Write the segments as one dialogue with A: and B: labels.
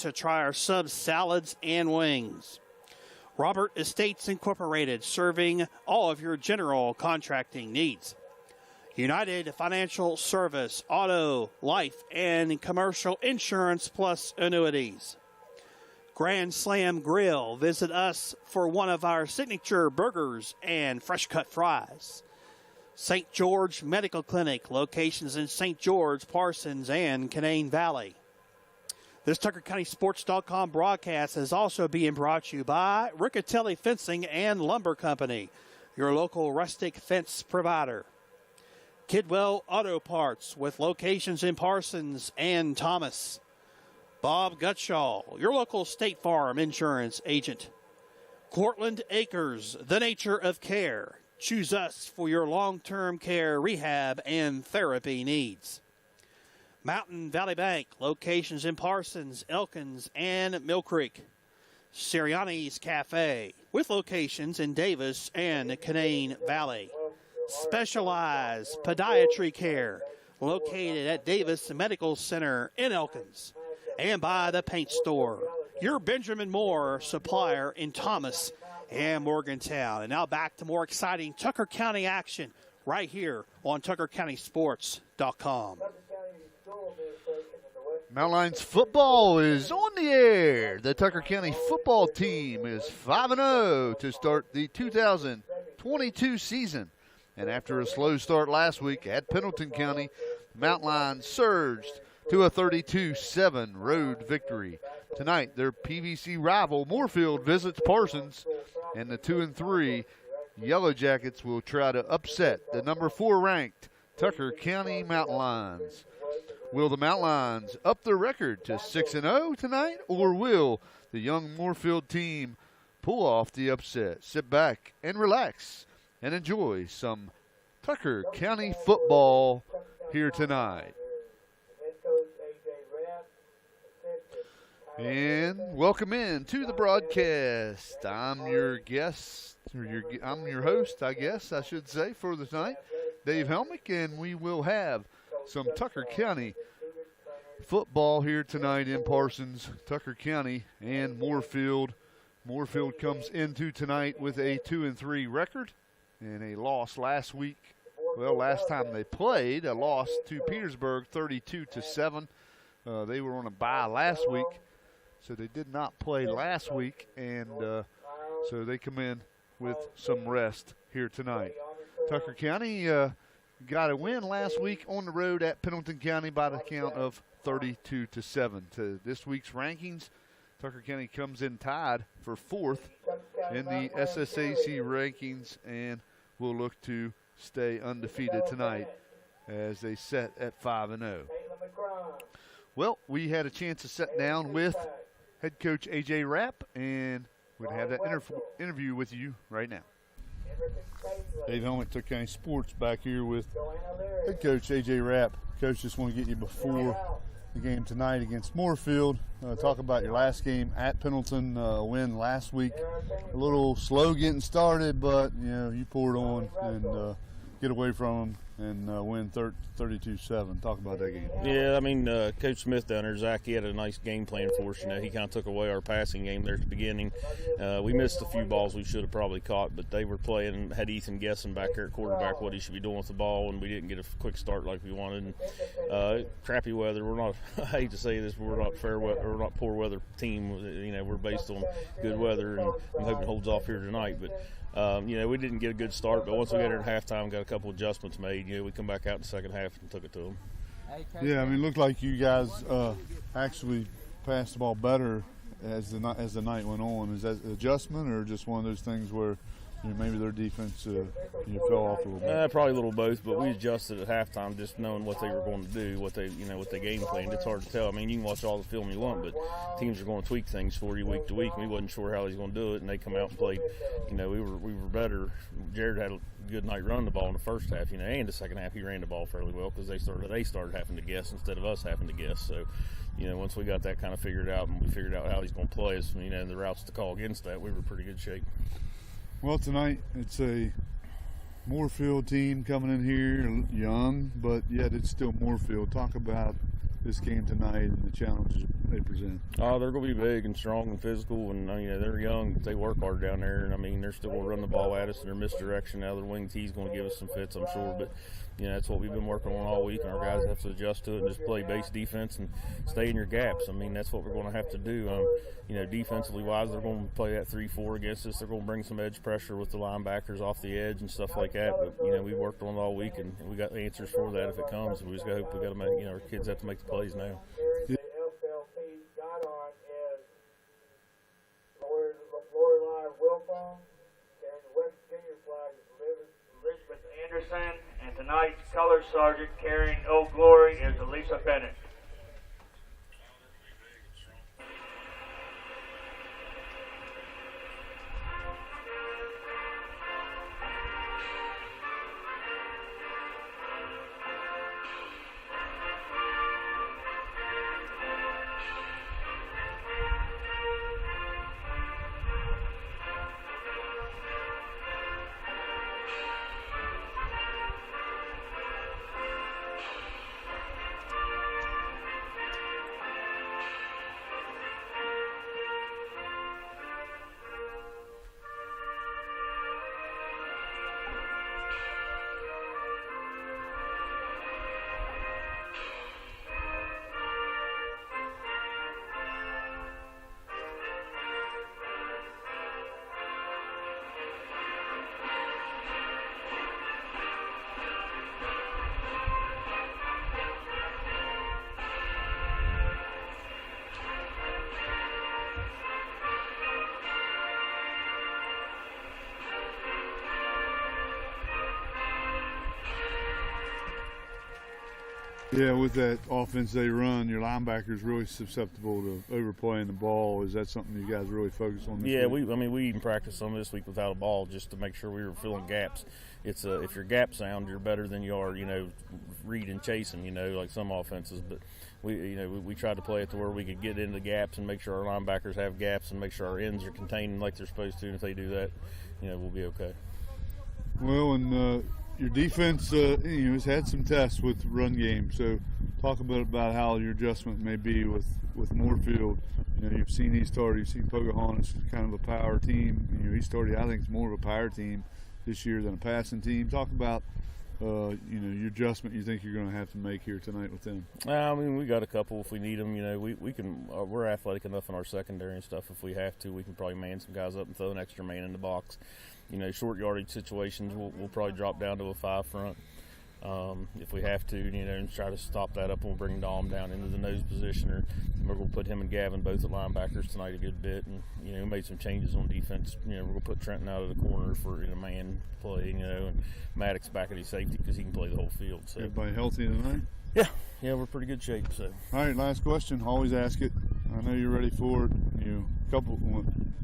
A: to try our subs, salads, and wings. Robert Estates Incorporated, serving all of your general contracting needs. United Financial Service, auto, life, and commercial insurance plus annuities. Grand Slam Grill, visit us for one of our signature burgers and fresh cut fries. St. George Medical Clinic, locations in St. George, Parsons, and Canaan Valley. This TuckerCountySports.com broadcast is also being brought to you by Riccatelli Fencing and Lumber Company, your local rustic fence provider. Kidwell Auto Parts, with locations in Parsons and Thomas. Bob Gutschall, your local State Farm insurance agent. Cortland Acres, the nature of care. Choose us for your long-term care, rehab, and therapy needs. Mountain Valley Bank, locations in Parsons, Elkins, and Mill Creek. Sirianni's Cafe, with locations in Davis and Canaan Valley. Specialized Podiatry Care, located at Davis Medical Center in Elkins. And by the Paint Store, your Benjamin Moore supplier in Thomas and Morgantown. And now back to more exciting Tucker County action right here on TuckerCountySports.com.
B: Mountain Lions football is on the air. The Tucker County football team is 5-0 to start the 2022 season. And after a slow start last week at Pendleton County, the Mountain Lions surged to a 32-7 road victory. Tonight, their PVC rival Moorefield visits Parsons, and the 2-3 Yellow Jackets will try to upset the number 4 ranked Tucker County Mountain Lions. Will the Mountain Lions up their record to 6-0 tonight, or will the young Moorefield team pull off the upset? Sit back and relax and enjoy some Tucker County football here tonight. And welcome in to the broadcast. I'm your guest, or I'm your host, I guess I should say, for the night, Dave Helmick, and we will have some Tucker County football here tonight in Parsons, Tucker County, and Moorefield. Moorefield comes into tonight with a 2-3 record and a loss last week. Well, last time they played, a loss to Petersburg, 32-7. They were on a bye last week, so they did not play last week, and so they come in with some rest here tonight. Tucker County got a win last week on the road at Pendleton County by the count of 32-7. To this week's rankings, Tucker County comes in tied for 4th in the SSAC rankings and will look to stay undefeated tonight as they set at 5-0. Well, we had a chance to sit down with head coach AJ Rapp, and we're going to have that interview with you right now. Dave Helmick, Tucker County Sports, back here with head coach AJ Rapp. Coach, just want to get you before the game tonight against Moorefield. Talk about your last game at Pendleton, win last week. A little slow getting started, but you poured on and get away from them and win 32-7. Talk about that game.
C: Yeah, I mean, Coach Smith down there, Zach, he had a nice game plan for us. He kind of took away our passing game there at the beginning. We missed a few balls we should have probably caught, but they were playing, had Ethan guessing back there at quarterback what he should be doing with the ball, and we didn't get a quick start like we wanted. And, crappy weather. We're not, I hate to say this, but we're not we're not poor weather team. We're based on good weather, and I'm hoping it holds off here tonight. But we didn't get a good start, but once we got there at halftime, got a couple adjustments made. We come back out in the second half and took it to them.
D: Yeah, I mean, it looked like you guys actually passed the ball better as the night went on. Is that an adjustment or just one of those things where maybe their defense fell off a little bit?
C: Probably a little both, but we adjusted at halftime just knowing what they were going to do, what they game planned. It's hard to tell. I mean, you can watch all the film you want, but teams are going to tweak things for you week to week. We wasn't sure how he's going to do it, and they come out and played. We were better. Jared had a good night running the ball in the first half, and the second half he ran the ball fairly well because they started having to guess instead of us having to guess. So, once we got that kind of figured out and we figured out how he's going to play us, and the routes to call against that, we were in pretty good shape.
D: Well, tonight it's a Moorefield team coming in here, young, but yet it's still Moorefield. Talk about this game tonight and the challenges they present?
C: Oh, they're going to be big and strong and physical, and they're young. But they work hard down there, and they're still going to run the ball at us, and their misdirection out of their wing T is going to give us some fits, I'm sure. But that's what we've been working on all week, and our guys have to adjust to it and just play base defense and stay in your gaps. That's what we're going to have to do. Defensively wise, they're going to play that 3-4 against us. They're going to bring some edge pressure with the linebackers off the edge and stuff like that. But we worked on it all week, and we got answers for that if it comes. We just got to hope we got to make our kids have to make the plays now.
E: And tonight's color sergeant carrying Old Glory is Elisa Bennett.
D: Yeah, with that offense they run, your linebackers really susceptible to overplaying the ball. Is that something you guys really focus on this week?
C: we even practiced some this week without a ball just to make sure we were filling gaps. It's if you're gap sound, you're better than you are, read and chasing, like some offenses. But we tried to play it to where we could get into the gaps and make sure our linebackers have gaps and make sure our ends are contained like they're supposed to. And if they do that, we'll be okay.
D: Well, and your defense, has had some tests with run game. So talk a bit about how your adjustment may be with Moorefield. You've seen he started. You've seen Pocahontas, kind of a power team. He started. I think it's more of a power team this year than a passing team. Talk about your adjustment you think you're going to have to make here tonight with them.
C: We got a couple if we need them. We can. We're athletic enough in our secondary and stuff. If we have to, we can probably man some guys up and throw an extra man in the box. Short yardage situations, we'll probably drop down to a 5 front if we have to, and try to stop that up. We'll bring Dom down into the nose position, or we're going to put him and Gavin both at linebackers tonight a good bit. And, we made some changes on defense. We're going to put Trenton out of the corner for man play, and Maddox back at his safety because he can play the whole field. So
D: everybody healthy tonight?
C: Yeah, we're pretty good shape. So.
D: All right, last question. Always ask it. I know you're ready for it.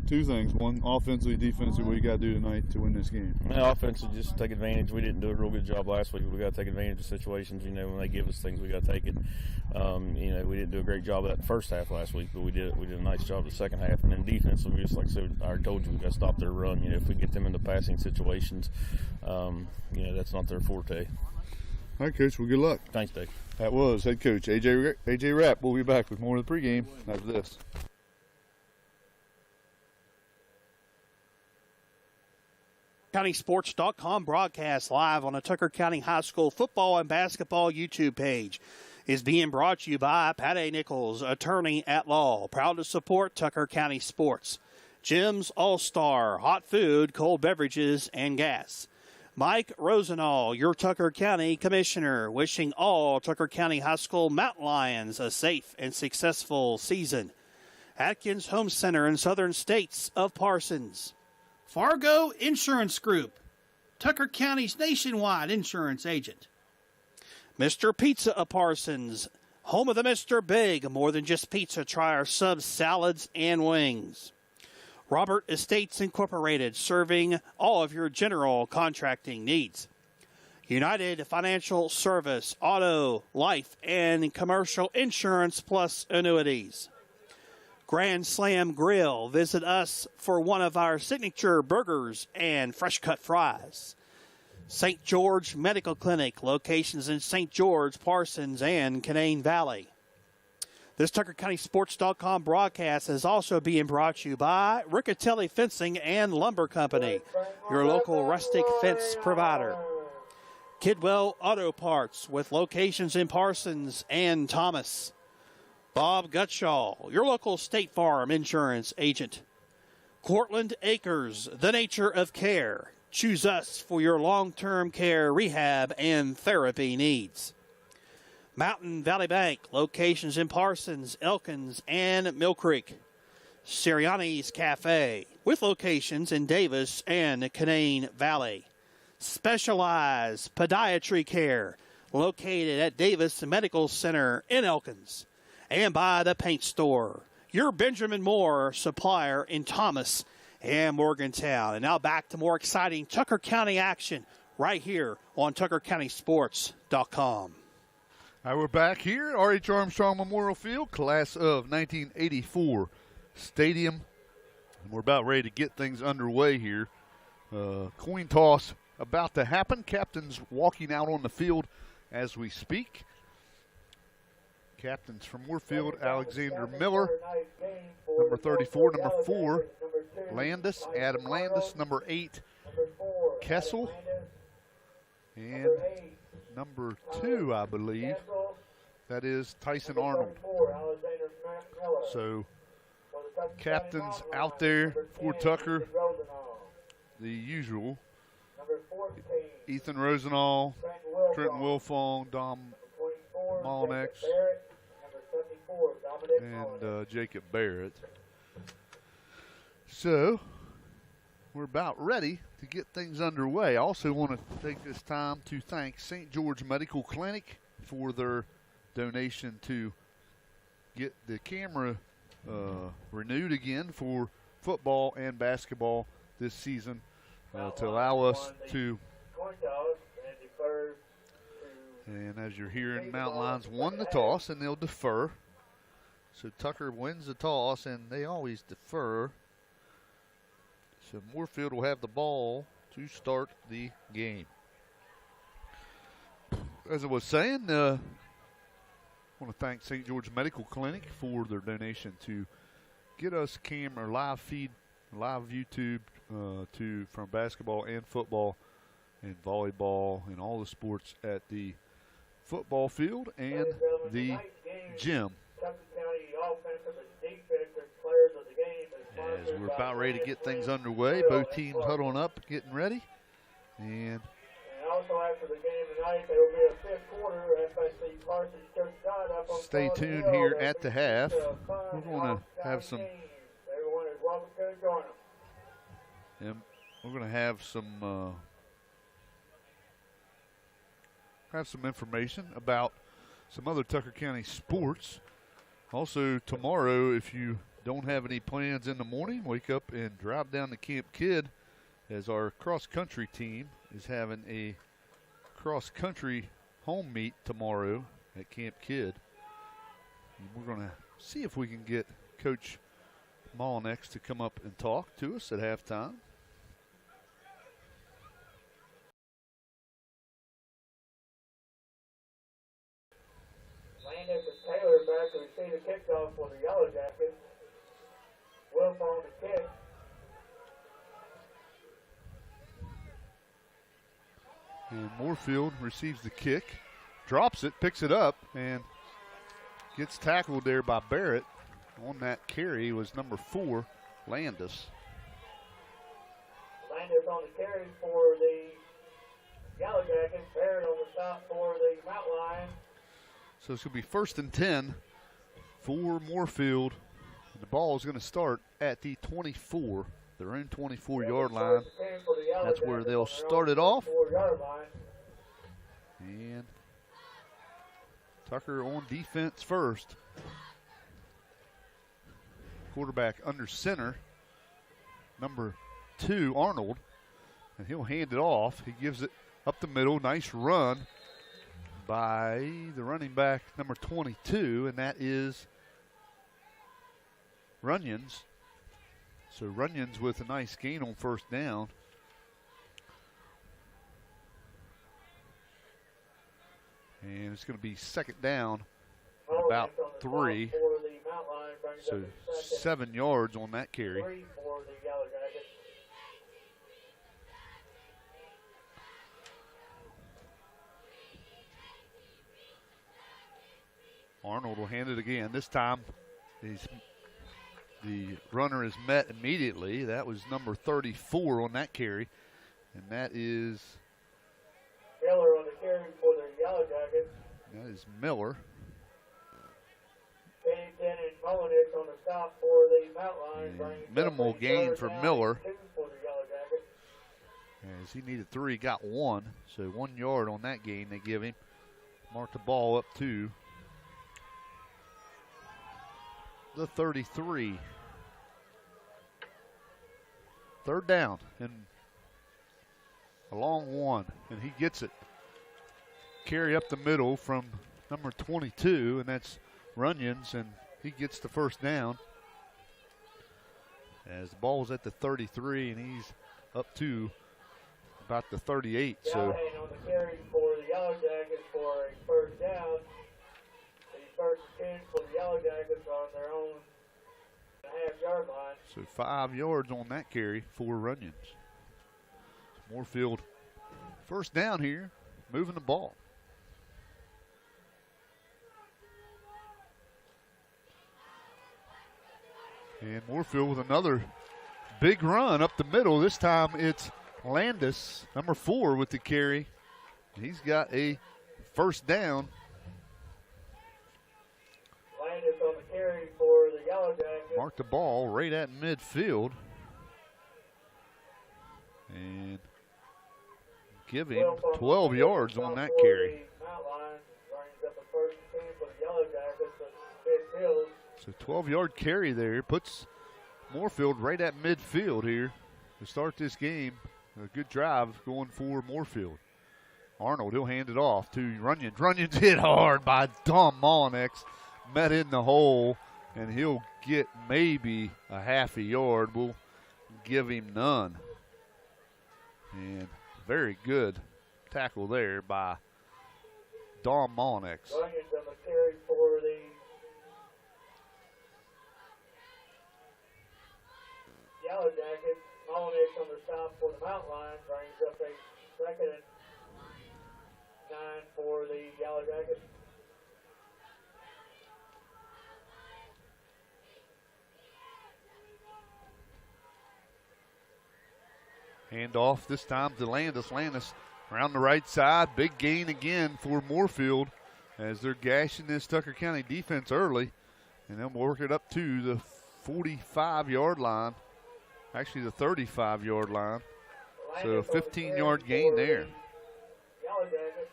D: Two things. One, offensively, defensively, what you got to do tonight to win this game?
C: Offensively, just take advantage. We didn't do a real good job last week, but we got to take advantage of situations. When they give us things, we got to take it. We didn't do a great job of that in the first half last week, but we did a nice job the second half. And then defensively, just like I already told you, we got to stop their run. If we get them into passing situations, that's not their forte.
D: All right, Coach. Well, good luck.
C: Thanks, Dave.
D: That was head coach AJ Rapp. We'll be back with more of the pregame after this.
A: CountySports.com broadcast live on the Tucker County High School football and basketball YouTube page is being brought to you by Pat Nichols, attorney at law, proud to support Tucker County sports. Jim's All-Star, hot food, cold beverages, and gas. Mike Rosenall, your Tucker County Commissioner, wishing all Tucker County High School Mountain Lions a safe and successful season. Atkins Home Center in Southern States of Parsons. Fargo Insurance Group, Tucker County's nationwide insurance agent. Mr. Pizza of Parsons, home of the Mr. Big, more than just pizza, try our subs, salads, and wings. Robert Estates Incorporated, serving all of your general contracting needs. United Financial Service, auto, life, and commercial insurance plus annuities. Grand Slam Grill, visit us for one of our signature burgers and fresh cut fries. St. George Medical Clinic, locations in St. George, Parsons, and Canaan Valley. This TuckerCountySports.com broadcast is also being brought to you by Riccatelli Fencing and Lumber Company, your local rustic fence provider. Kidwell Auto Parts with locations in Parsons and Thomas. Bob Gutshaw, your local State Farm insurance agent. Cortland Acres, the nature of care. Choose us for your long-term care, rehab, and therapy needs. Mountain Valley Bank, locations in Parsons, Elkins, and Mill Creek. Sirianni's Cafe, with locations in Davis and Canaan Valley. Specialized Podiatry Care, located at Davis Medical Center in Elkins. And by the Paint Store, your Benjamin Moore supplier in Thomas and Morgantown. And now back to more exciting Tucker County action right here on TuckerCountySports.com.
B: All right, we're back here at R.H. Armstrong Memorial Field, class of 1984 stadium. And we're about ready to get things underway here. Coin toss about to happen. Captains walking out on the field as we speak. Captains from Moorefield, Alexander Miller, number 34, number 4, Landis, Adam Landis, number 8, Kessel, and number 2, I believe, that is Tyson Arnold. So, captains out there for Tucker, the usual. Ethan Rosenall, Trenton Wilfong, Dom Molnex, and Jacob Barrett. So, we're about ready to get things underway. I also want to take this time to thank St. George Medical Clinic for their donation to get the camera renewed again for football and basketball this season to allow us to. And as you're hearing, Mountain Lions won the toss and they'll defer. So Tucker wins the toss and they always defer. So Moorefield will have the ball to start the game. As I was saying, I want to thank St. George Medical Clinic for their donation to get us camera live feed, live YouTube from basketball and football and volleyball and all the sports at the football field and the gym. As we're about ready to get things underway, both teams huddling up, getting ready. And
E: also after the game tonight, there will be a fifth quarter. FSC Varsity Church God up on
B: stay tuned here at the half. We're going to have some.
E: Everyone is welcome to join them.
B: And we're going to have some information about some other Tucker County sports. Also tomorrow, if you don't have any plans in the morning, wake up and drive down to Camp Kidd, as our cross-country team is having a cross-country home meet tomorrow at Camp Kidd. And we're going to see if we can get Coach Molnex to come up and talk to us at halftime.
E: Landis and Taylor back to receive the kickoff for the Yellow Jackets. Wolf on the kick.
B: And Moorefield receives the kick, drops it, picks it up, and gets tackled there by Barrett. On that carry was number 4, Landis.
E: Landis on the carry for the Yellow Jackets. Barrett on the stop for the Mountain Lions.
B: So it's going to be 1st and 10 for Moorefield. And the ball is going to start at the 24, their own 24-yard line. That's where they'll start it off. And Tucker on defense first. Quarterback under center, number 2, Arnold. And he'll hand it off. He gives it up the middle. Nice run by the running back, number 22, and that is Runyons. So Runyons with a nice gain on 1st down. And it's going to be 2nd down, about 3.
E: For the Mount Lion brings
B: So
E: up the second
B: 7 yards on that carry.
E: 3 for the Yellow Jackets.
B: Arnold will hand it again. This time, the runner is met immediately. That was number 34 on that carry. And that is
E: Miller on the carry for the Yellow Jackets.
B: Miller.
E: Pennington and Mullenix on the stop for the Mount Lion.
B: And
E: brings
B: minimal
E: up a
B: gain
E: third
B: for
E: down
B: Miller.
E: and 2 for the Yellow Jackets.
B: As he needed 3, got 1. So 1 yard on that gain they give him. Mark the ball up to the 33. Third down and a long one, and he gets it. Carry up the middle from number 22, and that's Runyons, and he gets the first down. As the ball's at the 33, and he's up to about the 38. So
E: Callahan on the carry for the Yellow Jackets for a first down. The first and 10 for the Yellow Jackets on their own half-yard line.
B: So 5 yards on that carry for Runyons. Moorefield first down here, moving the ball. And Moorefield with another big run up the middle. This time it's Landis, number 4, with the carry. He's got a first down.
E: Landis on the carry for the Yellow Jackets.
B: Mark the ball right at midfield. And give him 12 yards on that carry.
E: Mount Lion brings up a first and 10 for the Yellow Jackets at midfield.
B: So 12-yard carry there puts Moorefield right at midfield here to start this game. A good drive going for Moorefield. Arnold, he'll hand it off to Runyons. Runyons hit hard by Dom Mollinex. Met in the hole, and he'll get maybe a half a yard. We'll give him none. And very good tackle there by Dom Mollinex.
E: Runyons on the carry for the Yellow Jackets. Mollinex on the stop for the Mount Lion brings up a second and 9 for the Yellow Jackets.
B: Hand off this time to Landis. Landis around the right side. Big gain again for Moorefield as they're gashing this Tucker County defense early. And they'll work it up to the 45-yard line. Actually, the 35-yard line. So a 15-yard gain there.
E: Yellow Jackets.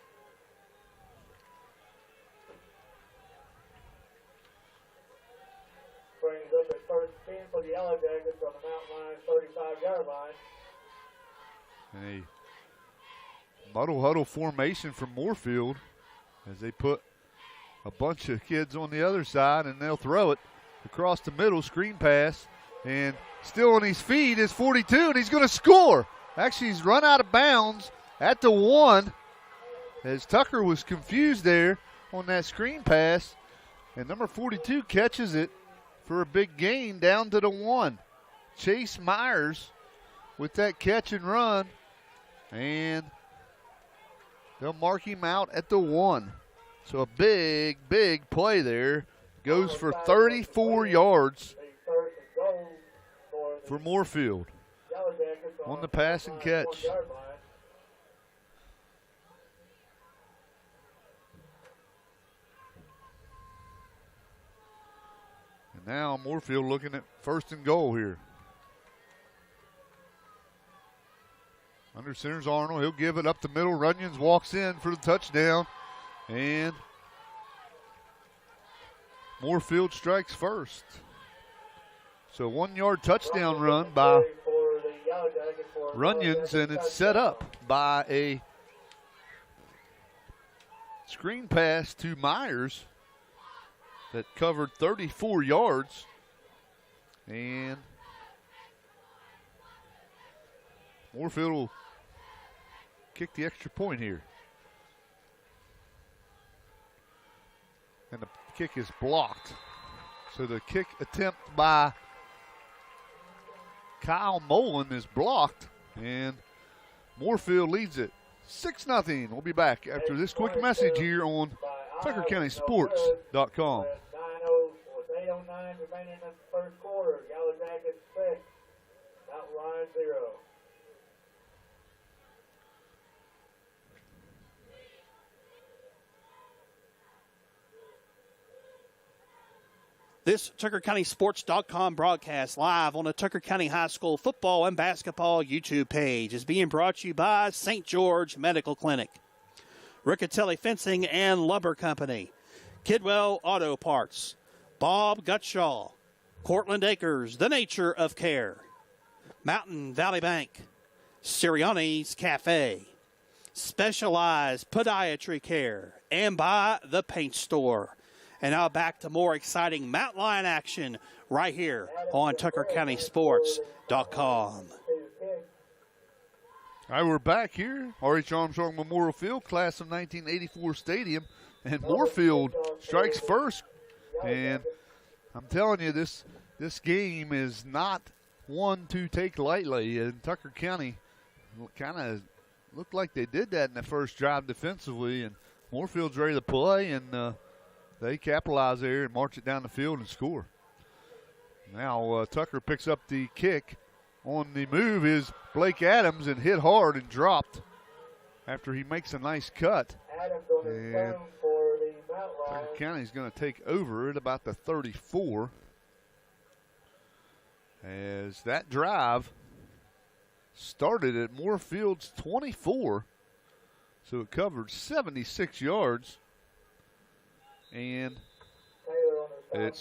E: Brings up a first and 10 for the Yellow Jackets on the Mount Lion 35-yard line.
B: A muddle huddle formation from Moorefield as they put a bunch of kids on the other side, and they'll throw it across the middle, screen pass, and still on his feet is 42, and he's going to score. Actually, he's run out of bounds at the 1 as Tucker was confused there on that screen pass, and number 42 catches it for a big gain down to the 1. Chase Myers with that catch and run, and they'll mark him out at the 1. So a big, big play there. Goes for 34 yards for Moorefield on the pass and catch. And now Moorefield looking at first and goal here. Under center's Arnold. He'll give it up the middle. Runyons walks in for the touchdown. And Moorefield strikes first. So 1 yard touchdown run by Runyons, and it's set up by a screen pass to Myers that covered 34 yards. And Moorefield will kick the extra point here. And the kick is blocked. So the kick attempt by Kyle Mullen is blocked, and Moorefield leads it 6-0. We'll be back after this quick message here on TuckerCountySports.com.
E: With 8:09 remaining in the first quarter, Yellow Jackets 6, Mountain Lions 0.
A: This TuckerCountySports.com broadcast live on the Tucker County High School football and basketball YouTube page is being brought to you by St. George Medical Clinic, Riccatelli Fencing and Lumber Company, Kidwell Auto Parts, Bob Gutshaw, Cortland Acres, The Nature of Care, Mountain Valley Bank, Sirianni's Cafe, Specialized Podiatry Care, and by The Paint Store. And now back to more exciting Mountain Lion action right here on TuckerCountySports.com.
B: All right, we're back here. R.H. Armstrong Memorial Field, class of 1984 stadium. And Moorefield strikes first. And I'm telling you, this game is not one to take lightly. And Tucker County kind of looked like they did that in the first drive defensively. And Moorefield's ready to play, and they capitalize there and march it down the field and score. Now Tucker picks up the kick. On the move is Blake Adams, and hit hard and dropped after he makes a nice cut. And Tucker County's going to take over at about the 34. As that drive started at Moorefield's 24. So it covered 76 yards. And they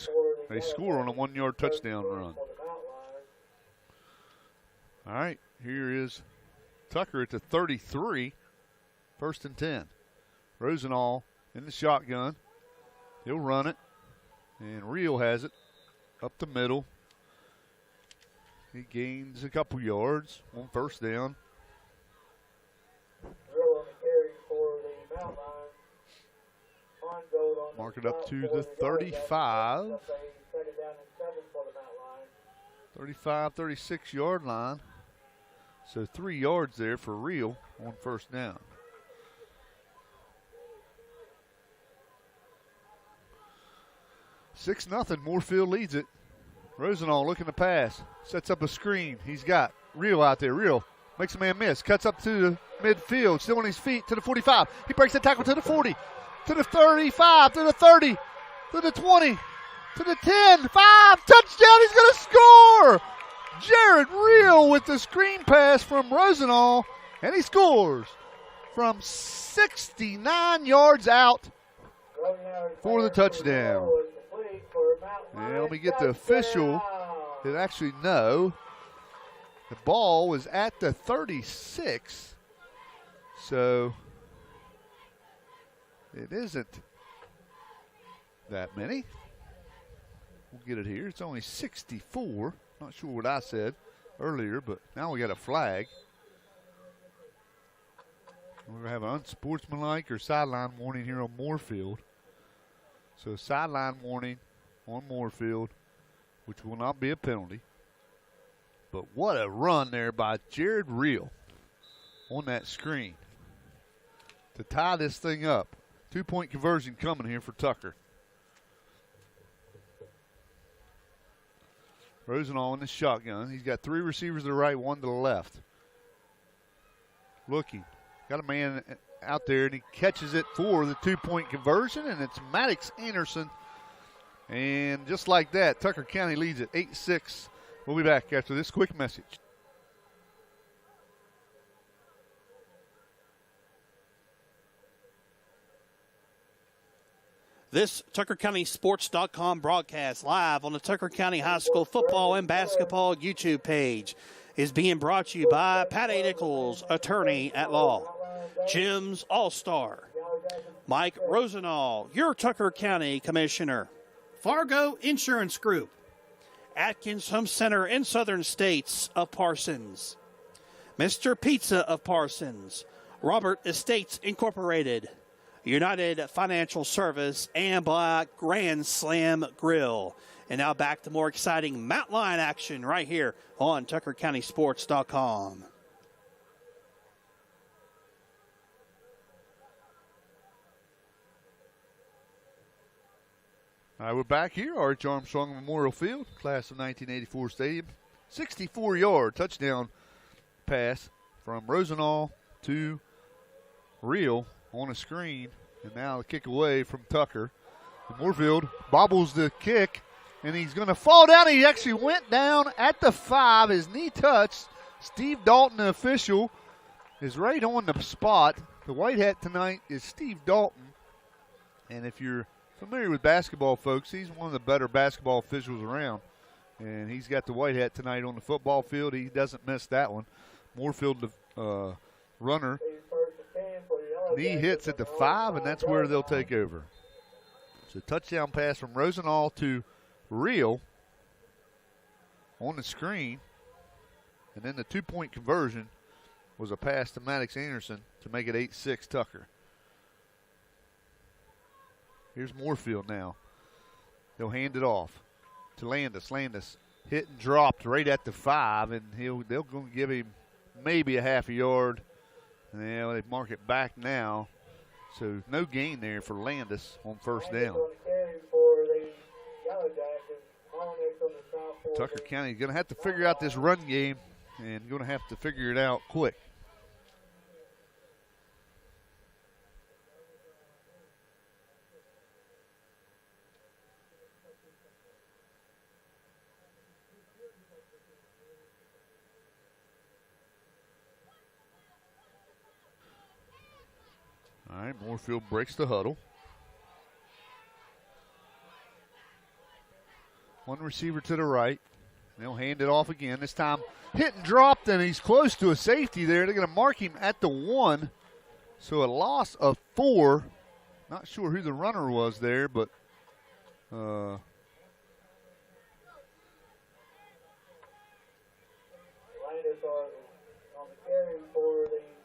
B: score on a 1-yard touchdown run. All right, here is Tucker at the 33, 1st and 10. Rosenall in the shotgun. He'll run it, and Reel has it up the middle. He gains a couple yards on 1st down. Mark it up to the 35. 35, 36-yard line. So 3 yards there for Reel on 1st down. Six nothing. Moorefield leads it. Rosenall looking to pass. Sets up a screen. He's got Reel out there. Reel makes a man miss. Cuts up to the midfield. Still on his feet to the 45. He breaks the tackle to the 40. To the 35, to the 30, to the 20, to the 10, 5, touchdown, he's going to score! Jared Reel with the screen pass from Rosenall, and he scores from 69 yards out for the touchdown. And let me get the official that actually no. The ball was at the 36, so it isn't that many. We'll get it here. It's only 64. Not sure what I said earlier, but now we got a flag. We're going to have an unsportsmanlike or sideline warning here on Moorefield. So sideline warning on Moorefield, which will not be a penalty. But what a run there by Jared Reel on that screen to tie this thing up. 2-point conversion coming here for Tucker. Rosenall in the shotgun. He's got 3 receivers to the right, 1 to the left. Looking. Got a man out there, and he catches it for the 2-point conversion, and it's Maddox Anderson. And just like that, Tucker County leads it 8-6. We'll be back after this quick message.
A: This TuckerCountySports.com broadcast live on the Tucker County High School football and basketball YouTube page is being brought to you by Patty Nichols, attorney at law, Jim's All-Star, Mike Rosenall, your Tucker County Commissioner, Fargo Insurance Group, Atkins Home Center in Southern States of Parsons, Mr. Pizza of Parsons, Robert Estates Incorporated, United Financial Service, and Black Grand Slam Grill. And now back to more exciting Mountain Lion action right here on TuckerCountySports.com.
B: All right, we're back here. Arch Armstrong Memorial Field, class of 1984 stadium. 64-yard touchdown pass from Rosenall to Reel on a screen. And now the kick away from Tucker. And Moorefield bobbles the kick, and he's going to fall down. He actually went down at the 5. His knee touched. Steve Dalton, the official, is right on the spot. The white hat tonight is Steve Dalton. And if you're familiar with basketball, folks, he's one of the better basketball officials around. And he's got the white hat tonight on the football field. He doesn't miss that one. Moorefield, the runner, knee hits at the 5, and that's where they'll take over. So touchdown pass from Rosenall to Reel on the screen. And then the 2-point conversion was a pass to Maddox Anderson to make it 8-6 Tucker. Here's Moorefield now. They'll hand it off to Landis. Landis hit and dropped right at the 5, and they'll go give him maybe a half a yard. And they mark it back now. So no gain there for Landis on first down. Tucker County going to have to figure out this run game and going to have to figure it out quick. All right, Moorefield breaks the huddle. One receiver to the right. They'll hand it off again. This time hit and dropped, and he's close to a safety there. They're going to mark him at the 1. So a loss of 4. Not sure who the runner was there, but I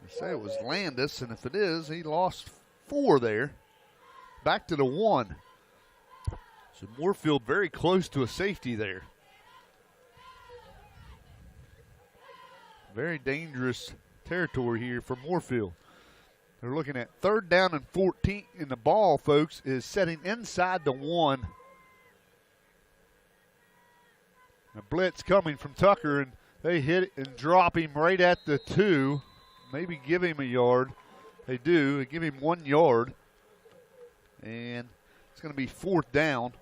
B: say it was Landis, and if it is, he lost 4 there. Back to the 1. So Moorefield very close to a safety there. Very dangerous territory here for Moorefield. They're looking at 3rd down and 14, and the ball, folks, is setting inside the 1. A blitz coming from Tucker, and they hit it and drop him right at the 2. Maybe give him a yard. They do. They give him 1 yard. And it's going to be 4th down.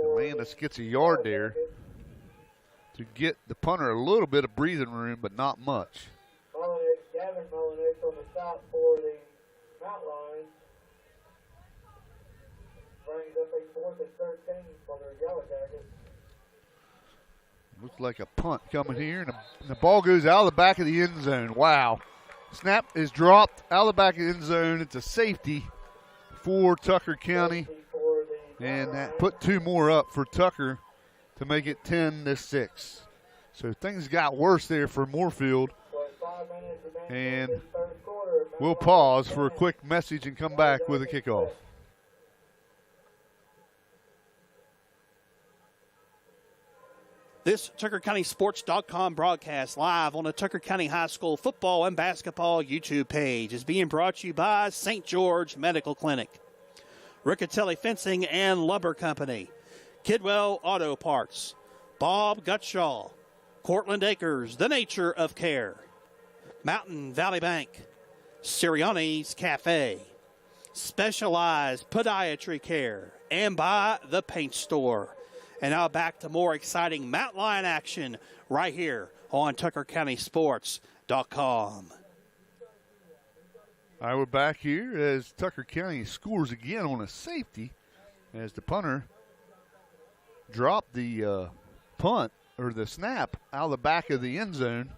B: Landis gets a yard there to get the punter a little bit of breathing room, but not much.
E: Gavin Mullenix on the stop for the Mountain Lions. Brings up a 4th and 13 for the Yellow Jackets.
B: Looks like a punt coming here, and the ball goes out of the back of the end zone. Wow. Snap is dropped out of the back of the end zone. It's a safety for Tucker County, and that put 2 more up for Tucker to make it 10-6. So things got worse there for Moorefield, and we'll pause for a quick message and come back with a kickoff.
A: This TuckerCountySports.com broadcast live on the Tucker County High School football and basketball YouTube page is being brought to you by St. George Medical Clinic, Riccatelli Fencing and Lumber Company, Kidwell Auto Parts, Bob Gutshaw, Cortland Acres, The Nature of Care, Mountain Valley Bank, Sirianni's Cafe, Specialized Podiatry Care, and by The Paint Store. And now back to more exciting Mountain Lion action right here on TuckerCountySports.com.
B: All right, we're back here as Tucker County scores again on a safety as the punter dropped the punt or the snap out of the back of the end zone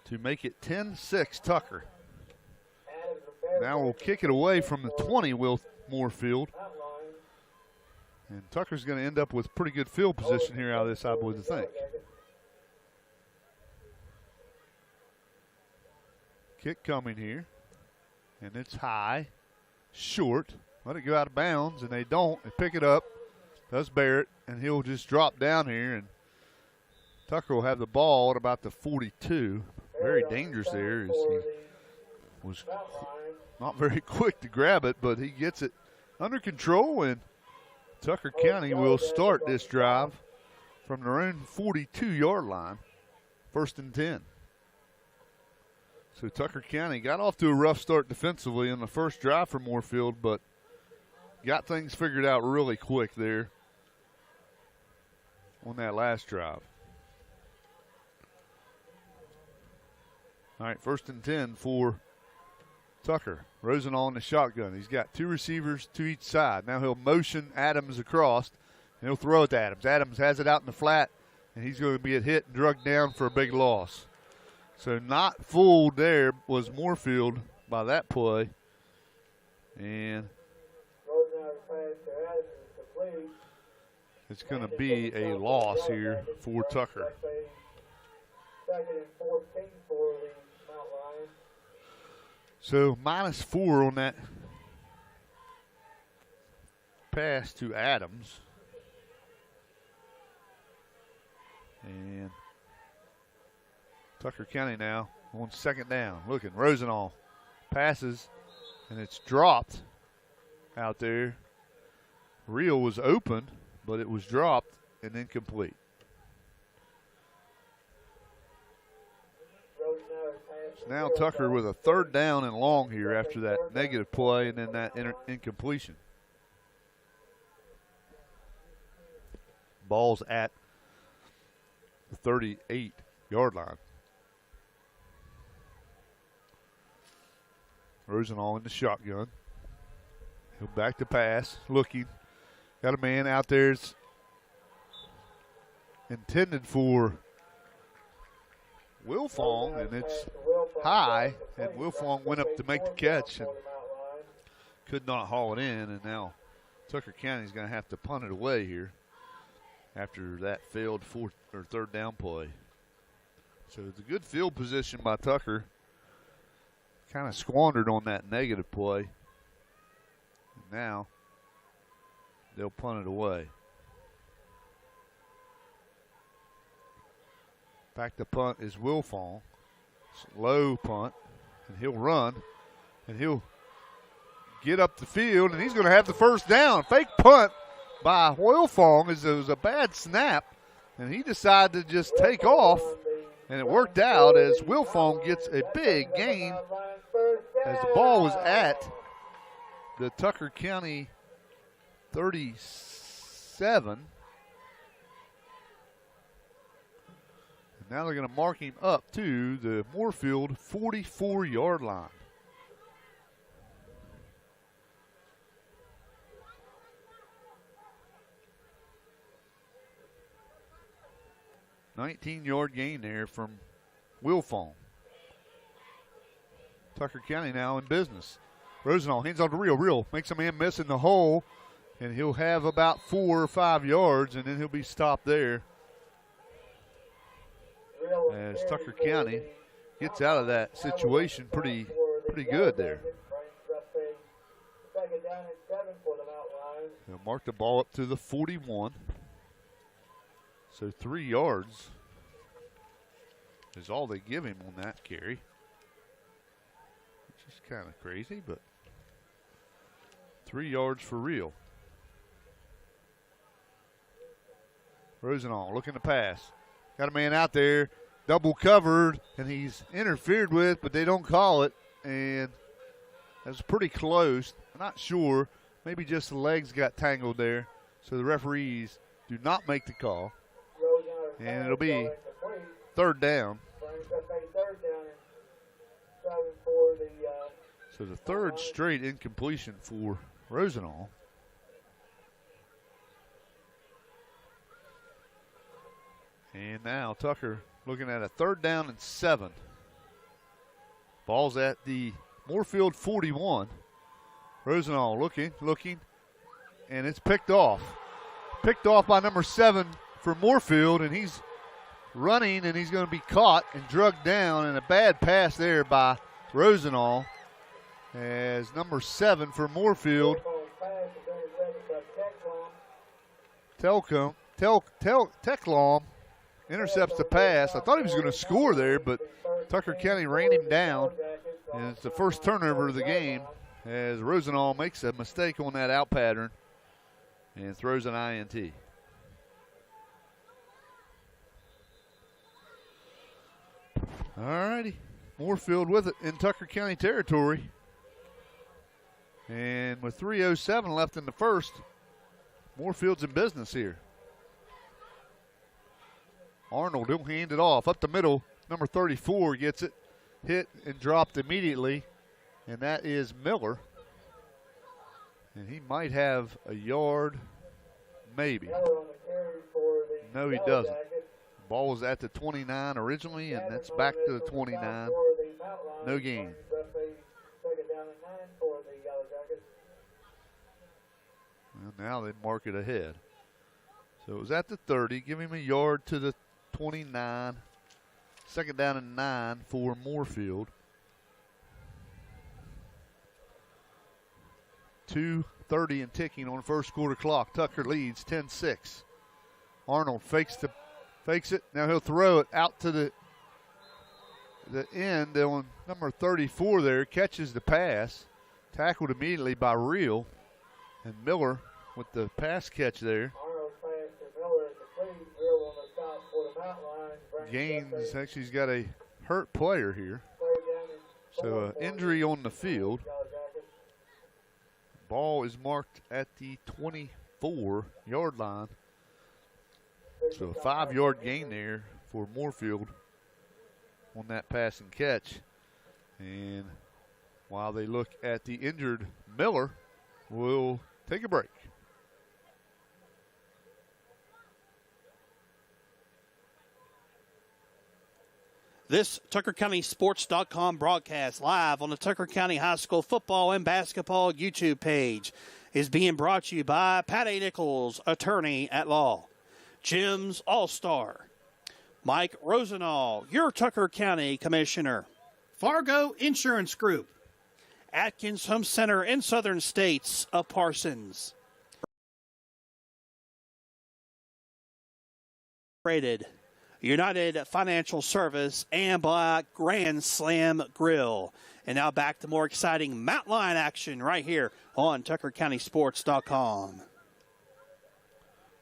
B: to make it 10-6 Tucker. Now we'll kick it away from the 20, Will Moorefield. And Tucker's going to end up with pretty good field position here out of this, I would think. Kick coming here. And it's high, short. Let it go out of bounds, and they don't. They pick it up. Does Barrett, and he'll just drop down here, and Tucker will have the ball at about the 42. Very dangerous there as he was not very quick to grab it, but he gets it under control, and Tucker County will start this drive from their own 42-yard line, 1st and 10. So Tucker County got off to a rough start defensively in the first drive for Moorefield, but got things figured out really quick there on that last drive. All right, 1st and 10 for Tucker. Rosenall in the shotgun. He's got 2 receivers to each side. Now he'll motion Adams across, and he'll throw it to Adams. Adams has it out in the flat, and he's going to be hit and drugged down for a big loss. So not fooled there was Moorefield by that play. And it's going to be a loss here for Tucker.
E: 2nd and 14 for the Mount Lions.
B: So -4 on that pass to Adams. And Tucker County now on 2nd down. Looking, Rosenall passes, and it's dropped out there. Reel was open, but it was dropped and incomplete. So now Tucker with a 3rd down and long here after that negative play and then that incompletion. Ball's at the 38-yard line. Rosenall in the shotgun. He'll back to pass, looking. Got a man out there. It's intended for Wilfong, and it's high, and Wilfong went up to make the catch and could not haul it in, and now Tucker County's going to have to punt it away here after that failed 3rd down play. So it's a good field position by Tucker. Kind of squandered on that negative play. And now they'll punt it away. Back to punt is Wilfong. Low punt, and he'll run, and he'll get up the field, and he's going to have the 1st down. Fake punt by Wilfong as it was a bad snap, and he decided to just take off, and it worked out as Wilfong gets a big gain as the ball was at the Tucker County 37. Now they're going to mark him up to the Moorefield 44-yard line. $19-yard gain there from Wilfong. Tucker County now in business. Rosenall hands off to Reel. Reel makes a man miss in the hole, and he'll have about 4 or 5 yards, and then he'll be stopped there. As Tucker County gets out of that situation pretty good there. They'll mark the ball up to the 41. So 3 yards is all they give him on that carry. Which is kind of crazy, but 3 yards for Reel. Rosenall looking to pass. Got a man out there, double covered, and he's interfered with, but they don't call it. And that's pretty close. I'm not sure. Maybe just the legs got tangled there. So the referees do not make the call. And it'll be 3rd down. So the 3rd straight incompletion for Rosenall. And now Tucker looking at a 3rd down and 7. Ball's at the Moorefield 41. Rosenall looking, and it's picked off. Picked off by number 7 for Moorefield, and he's running, and he's going to be caught and drugged down, and a bad pass there by Rosenall as number 7 for Moorefield, Teclom intercepts the pass. I thought he was going to score there, but Tucker County ran him down, and it's the first turnover of the game as Rosenall makes a mistake on that out pattern and throws an INT. All righty, Moorefield with it in Tucker County territory. And with 3:07 left in the first, Moorefield's in business here. Arnold, he'll hand it off up the middle. Number 34 gets it, hit and dropped immediately, and that is Miller. And he might have a yard, maybe. No, he doesn't. Ball was at the 29 originally, and that's back to the 29. No gain. Well, now they mark it ahead. So it was at the 30. Give him a yard to the 29. Second down and 9 for Moorefield. 2:30 and ticking on the first quarter clock. Tucker leads 10-6. Arnold fakes it. Now he'll throw it out to the end on number 34 there. Catches the pass. Tackled immediately by Reel. And Miller with the pass catch there. Gaines, actually he's got a hurt player here. So injury on the field. Ball is marked at the 24-yard line. So a 5-yard gain there for Moorefield on that pass and catch. And while they look at the injured Miller, we'll take a break.
A: This TuckerCountySports.com broadcast live on the Tucker County High School football and basketball YouTube page is being brought to you by Pat A. Nichols, attorney at law, Jim's All-Star, Mike Rosenall, your Tucker County Commissioner, Fargo Insurance Group, Atkins Home Center in Southern States of Parsons, Rated, United Financial Service, and Black Grand Slam Grill. And now back to more exciting Mountain Lion action right here on TuckerCountySports.com.
B: All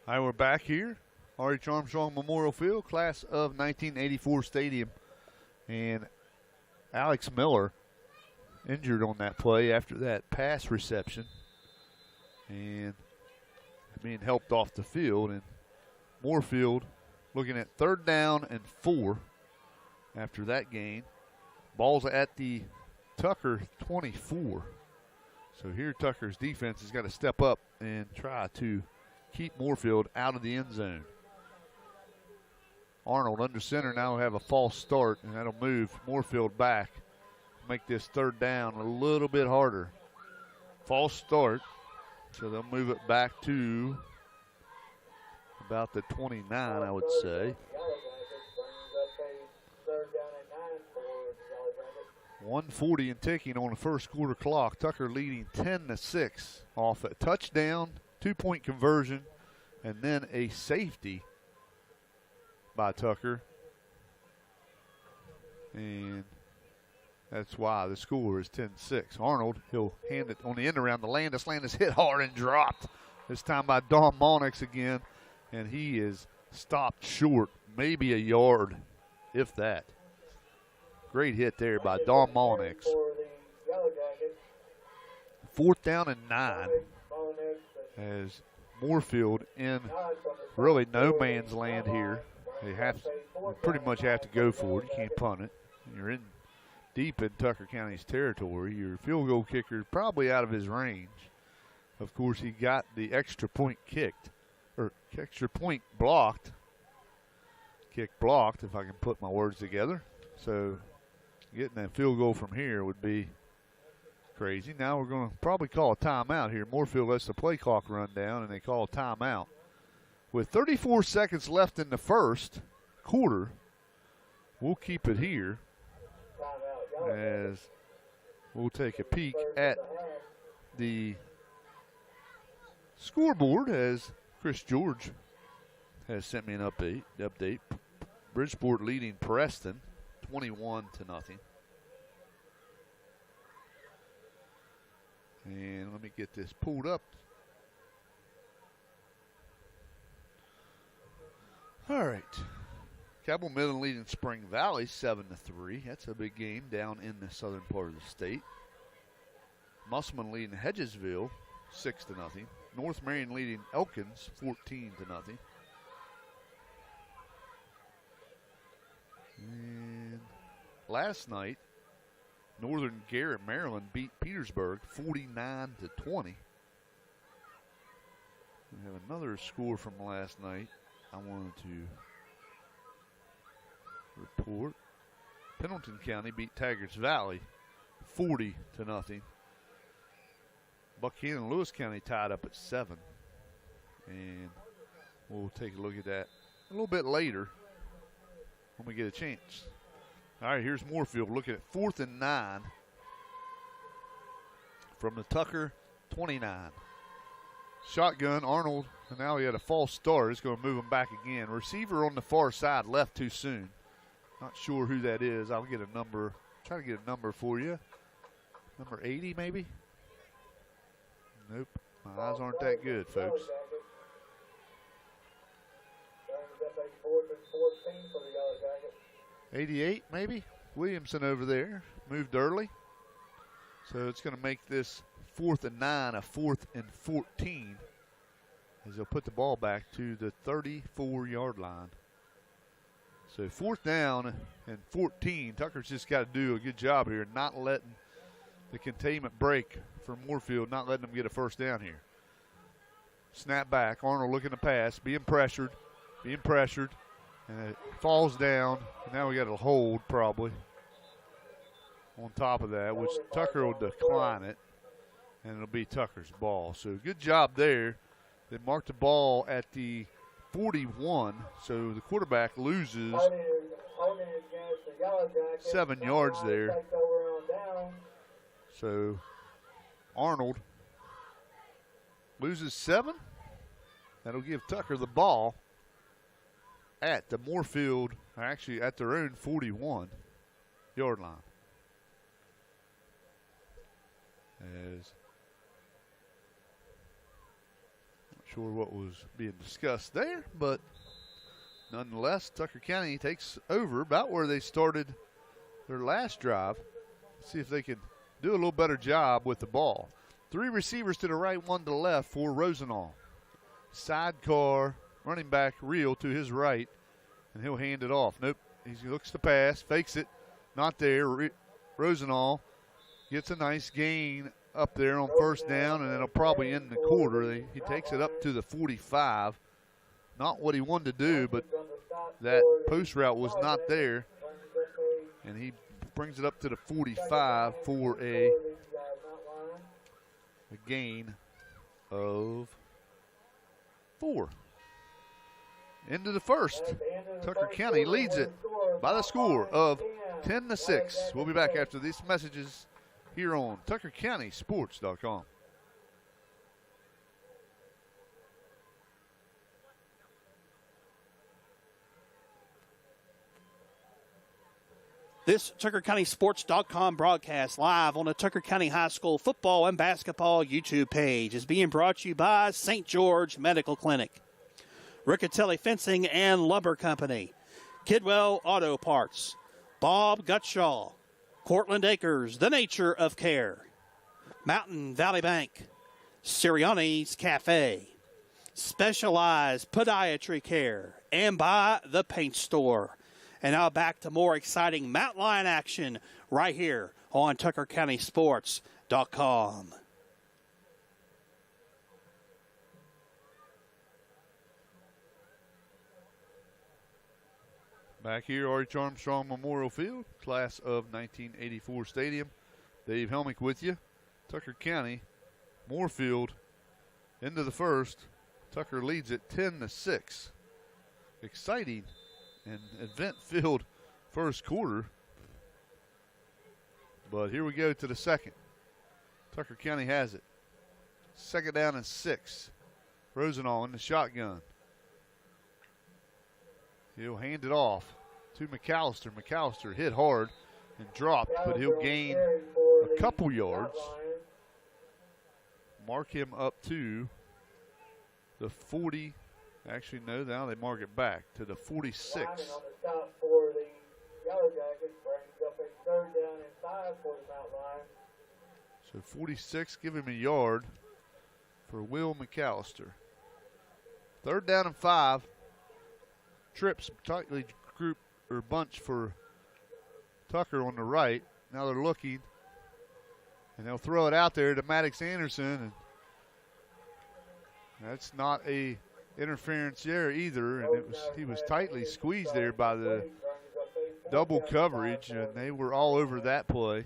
B: right, we're back here. R.H. Armstrong Memorial Field, class of 1984 stadium. And Alex Miller injured on that play after that pass reception. And being helped off the field. And Moorefield looking at 3rd down and 4 after that gain. Ball's at the Tucker 24. So here Tucker's defense has got to step up and try to keep Moorefield out of the end zone. Arnold under center now will have a false start, and that'll move Moorefield back. Make this 3rd down a little bit harder. False start, so they'll move it back to about the 29, I would say. 1:40 and ticking on the first quarter clock. Tucker leading 10-6 off a touchdown, 2-point conversion, and then a safety by Tucker. And that's why the score is 10-6. Arnold, he'll hand it on the end around the Landis. Landis hit hard and dropped. This time by Don Monix again. And he is stopped short, maybe a yard, if that. Great hit there by Don Monix. 4th down and 9 as Moorefield in really no man's land here. They pretty much have to go for it. You can't punt it. You're deep in Tucker County's territory. Your field goal kicker is probably out of his range. Of course, he got the extra point kicked. Or extra point blocked. Kick blocked, if I can put my words together. So getting that field goal from here would be crazy. Now we're going to probably call a timeout here. Moorefield lets the play clock run down, and they call a timeout. With 34 seconds left in the first quarter, we'll keep it here as We'll take a peek at the scoreboard as Chris George has sent me an update. Bridgeport leading Preston 21-0. And let me get this pulled up. All right. Cabell Midland leading Spring Valley 7-3. That's a big game down in the southern part of the state. Musselman leading Hedgesville 6-0. North Marion leading Elkins 14-0. And last night, Northern Garrett, Maryland beat Petersburg 49-20. We have another score from last night I wanted to report. Pendleton County beat Taggarts Valley 40-0. Buckhannon and Lewis County tied up at 7. And we'll take a look at that a little bit later when we get a chance. All right, here's Moorefield looking at 4th and 9 from the Tucker 29. Shotgun, Arnold, and now he had a false start. He's going to move him back again. Receiver on the far side left too soon. Not sure who that is. I'll get a number. Try to get a number for you. Number 80 maybe? Nope. My eyes aren't that good, folks. 88 maybe? Williamson over there. Moved early. So it's going to make this 4th and 9 a 4th and 14 as they'll put the ball back to the 34-yard line. So 4th down and 14. Tucker's just got to do a good job here, not letting the containment break for Moorefield, not letting them get a first down here. Snap back. Arnold looking to pass, being pressured, and it falls down. And now we got a hold probably on top of that, which Tucker will decline it, and it'll be Tucker's ball. So good job there. They marked the ball at the 41, so the quarterback loses 7 yards there. So Arnold loses 7. That'll give Tucker the ball at the Moorefield, actually at their own 41-yard line. As not sure what was being discussed there, but nonetheless, Tucker County takes over about where they started their last drive. See if they can do a little better job with the ball. 3 receivers to the right, 1 to the left for Rosenall. Sidecar, running back reel to his right, and he'll hand it off. Nope, he looks to pass, fakes it, not there. Rosenall gets a nice gain up there on 1st down, and it'll probably end the quarter. He takes it up to the 45. Not what he wanted to do, but that post route was not there, and he brings it up to the 45 for a gain of 4. Into the first. Tucker County leads it by the score of 10-6. We'll be back after these messages here on TuckerCountySports.com.
A: This TuckerCountySports.com broadcast live on the Tucker County High School football and basketball YouTube page is being brought to you by St. George Medical Clinic, Riccatelli Fencing and Lumber Company, Kidwell Auto Parts, Bob Gutshaw, Cortland Acres, The Nature of Care, Mountain Valley Bank, Sirianni's Cafe, Specialized Podiatry Care, and by The Paint Store. And now back to more exciting Mountain Lion action right here on TuckerCountySports.com.
B: Back here, R.H. Armstrong Memorial Field, class of 1984 stadium. Dave Helmick with you. Tucker County, Moorefield into the first. Tucker leads it 10-6. Exciting and event-filled first quarter. But here we go to the second. Tucker County has it. 2nd down and 6. Rosenall in the shotgun. He'll hand it off to McAllister. McAllister hit hard and dropped, but he'll gain a couple yards. Mark him up to the 40. Actually, no, now they mark it back to the 46.
E: Lineman on the stop for the Yellow Jackets brings up a 3rd down and 5 for the Mount Lions.
B: So 46, give him a yard for Will McAllister. 3rd down and 5. Trips tightly group or bunch for Tucker on the right. Now they're looking, and they'll throw it out there to Maddox Anderson, and that's not a interference there either. And he was tightly squeezed there by the double coverage, and they were all over that play,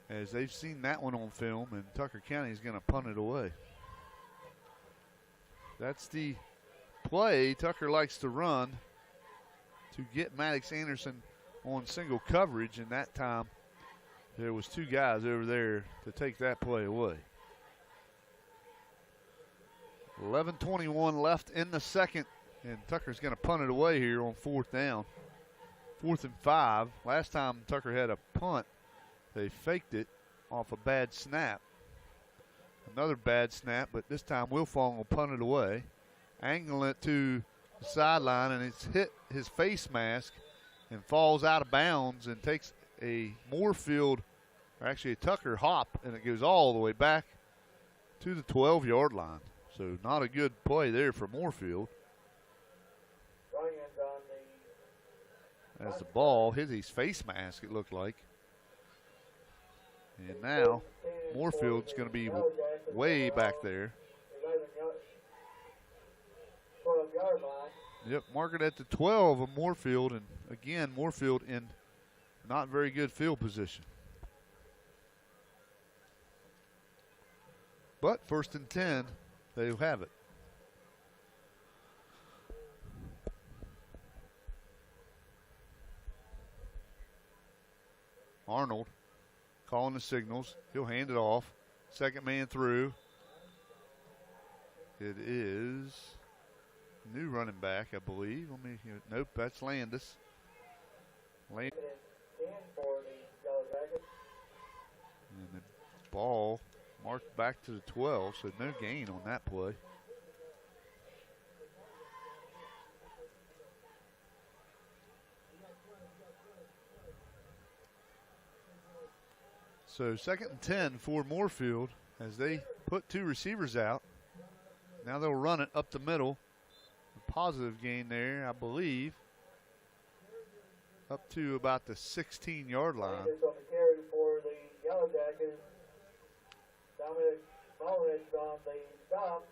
B: as they've seen that one on film, and Tucker County is going to punt it away. That's the play Tucker likes to run to get Maddox Anderson on single coverage, and that time there was 2 guys over there to take that play away. 11:21 left in the second, and Tucker's going to punt it away here on 4th down. 4th and 5. Last time Tucker had a punt, they faked it off a bad snap. Another bad snap, but this time Wilfong will punt it away, angling it to the sideline, and it's hit his face mask and falls out of bounds and takes a Moorefield, or actually a Tucker hop, and it goes all the way back to the 12-yard line. So not a good play there for Moorefield. As the ball hit his face mask, it looked like. And now Moorefield's going to be way back there. Yep, mark it at the 12 of Moorefield, and again, Moorefield in not very good field position. But 1st and 10, they'll have it. Arnold calling the signals. He'll hand it off. 2nd man through. It is new running back, I believe. Nope, that's Landis. And the ball marked back to the 12, so no gain on that play. So 2nd and 10 for Moorefield as they put 2 receivers out. Now they'll run it up the middle. A positive gain there, I believe, up to about the 16-yard line.
E: On the carry for the Yellow Jackets. Dominic Mullins on the stop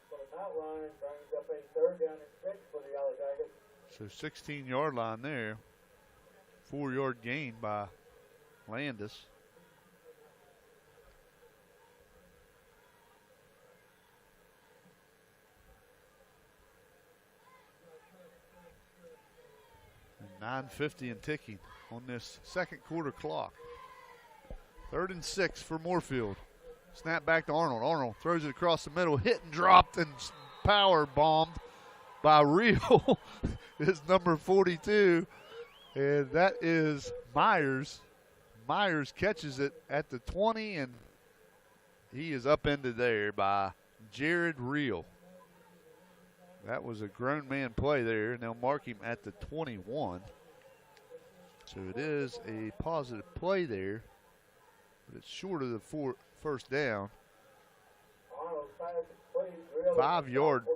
E: for the Mount Lions, brings up a 3rd down and 6 for the Yellow Jackets.
B: So 16-yard line there. 4-yard gain by Landis. And 9:50 and ticking on this 2nd quarter clock. 3rd and 6 for Moorefield. Snap back to Arnold. Arnold throws it across the middle, hit and dropped and power bombed by Real. Is number 42, and that is Myers. Myers catches it at the 20, and he is upended there by Jared Real. That was a grown man play there, and they'll mark him at the 21. So it is a positive play there, but it's short of the 1st down. 5-yard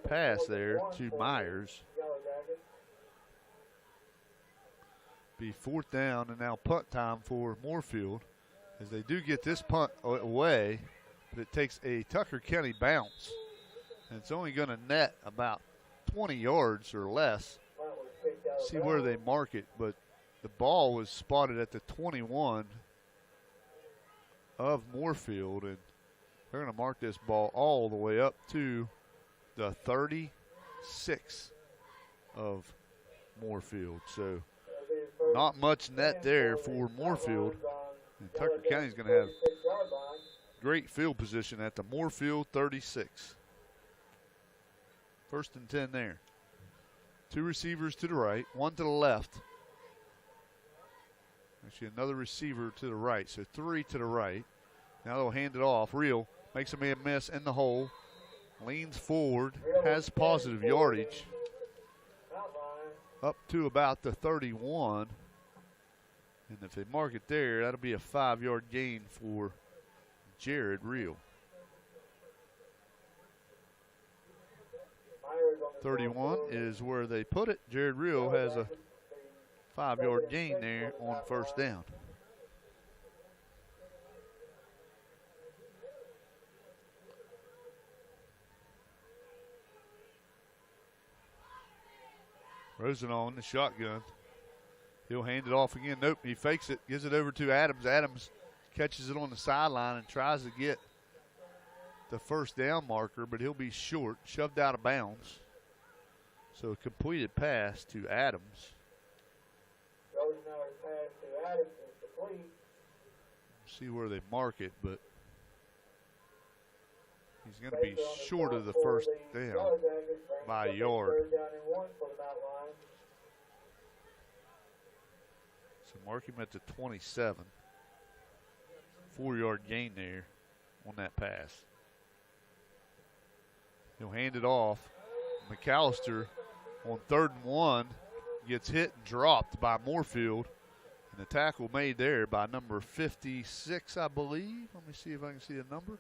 B: pass there to Myers. Be 4th down, and now punt time for Moorefield, as they do get this punt away, but it takes a Tucker County bounce, and it's only going to net about 20 yards or less. See where they mark it, but the ball was spotted at the 21 of Moorefield, and they're going to mark this ball all the way up to the 36 of Moorefield. So not much net there for Moorefield. And Tucker County's going to have great field position at the Moorefield 36. 1st and 10 there. 2 receivers to the right, 1 to the left. Actually, another receiver to the right, so 3 to the right. Now they'll hand it off. Real makes a man miss in the hole. Leans forward, has positive yardage. Up to about the 31. And if they mark it there, that'll be a 5-yard gain for Jared Real. 31 is where they put it. Jared Real has a 5-yard gain there on 1st down. Rosenau in the shotgun. He'll hand it off again. Nope, he fakes it, gives it over to Adams. Adams catches it on the sideline and tries to get the 1st down marker, but he'll be short, shoved out of bounds. So a completed pass to Adams.
E: Rosenau's pass to Adams is complete.
B: See where they mark it, but he's going to be short of the 1st down by a yard. So mark him at the 27. 4-yard gain there on that pass. He'll hand it off. McAllister on 3rd and 1 gets hit and dropped by Moorefield. And the tackle made there by number 56, I believe. Let me see if I can see a number.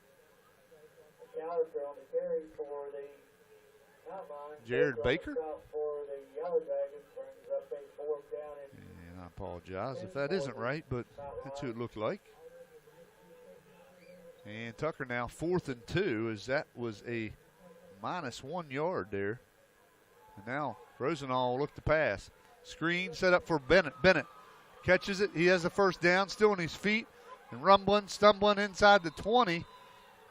E: McAllister on the carry for the outline.
B: Jared Baker?
E: For the Yellow Jackets brings up a 4th down
B: and I apologize if that isn't right, but that's who it looked like. And Tucker now 4th and 2, as that was a -1 yard there. And now Rosenau will look to pass. Screen set up for Bennett. Bennett catches it. He has the 1st down, still on his feet, and rumbling, stumbling inside the 20.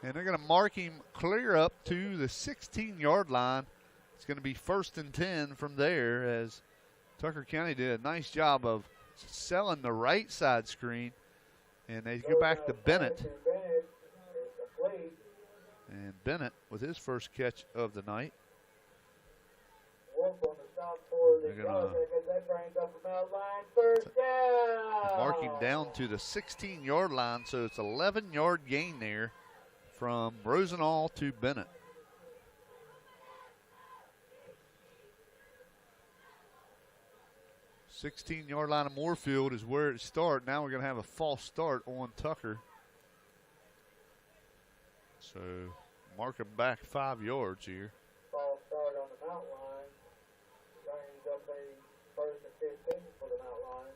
B: And they're going to mark him clear up to the 16-yard line. It's going to be 1st and 10 from there, as Tucker County did a nice job of selling the right side screen. And they go back to Bennett. And Bennett with his 1st catch of the night. They're going to mark him down to the 16-yard line, so it's 11-yard gain there from Rosenau to Bennett. The 16-yard line of Moorefield is where it starts. Now we're going to have a false start on Tucker. So mark him back 5 yards here.
E: False start on the mountain line. Brings up a 1st and 15 for the mountain line.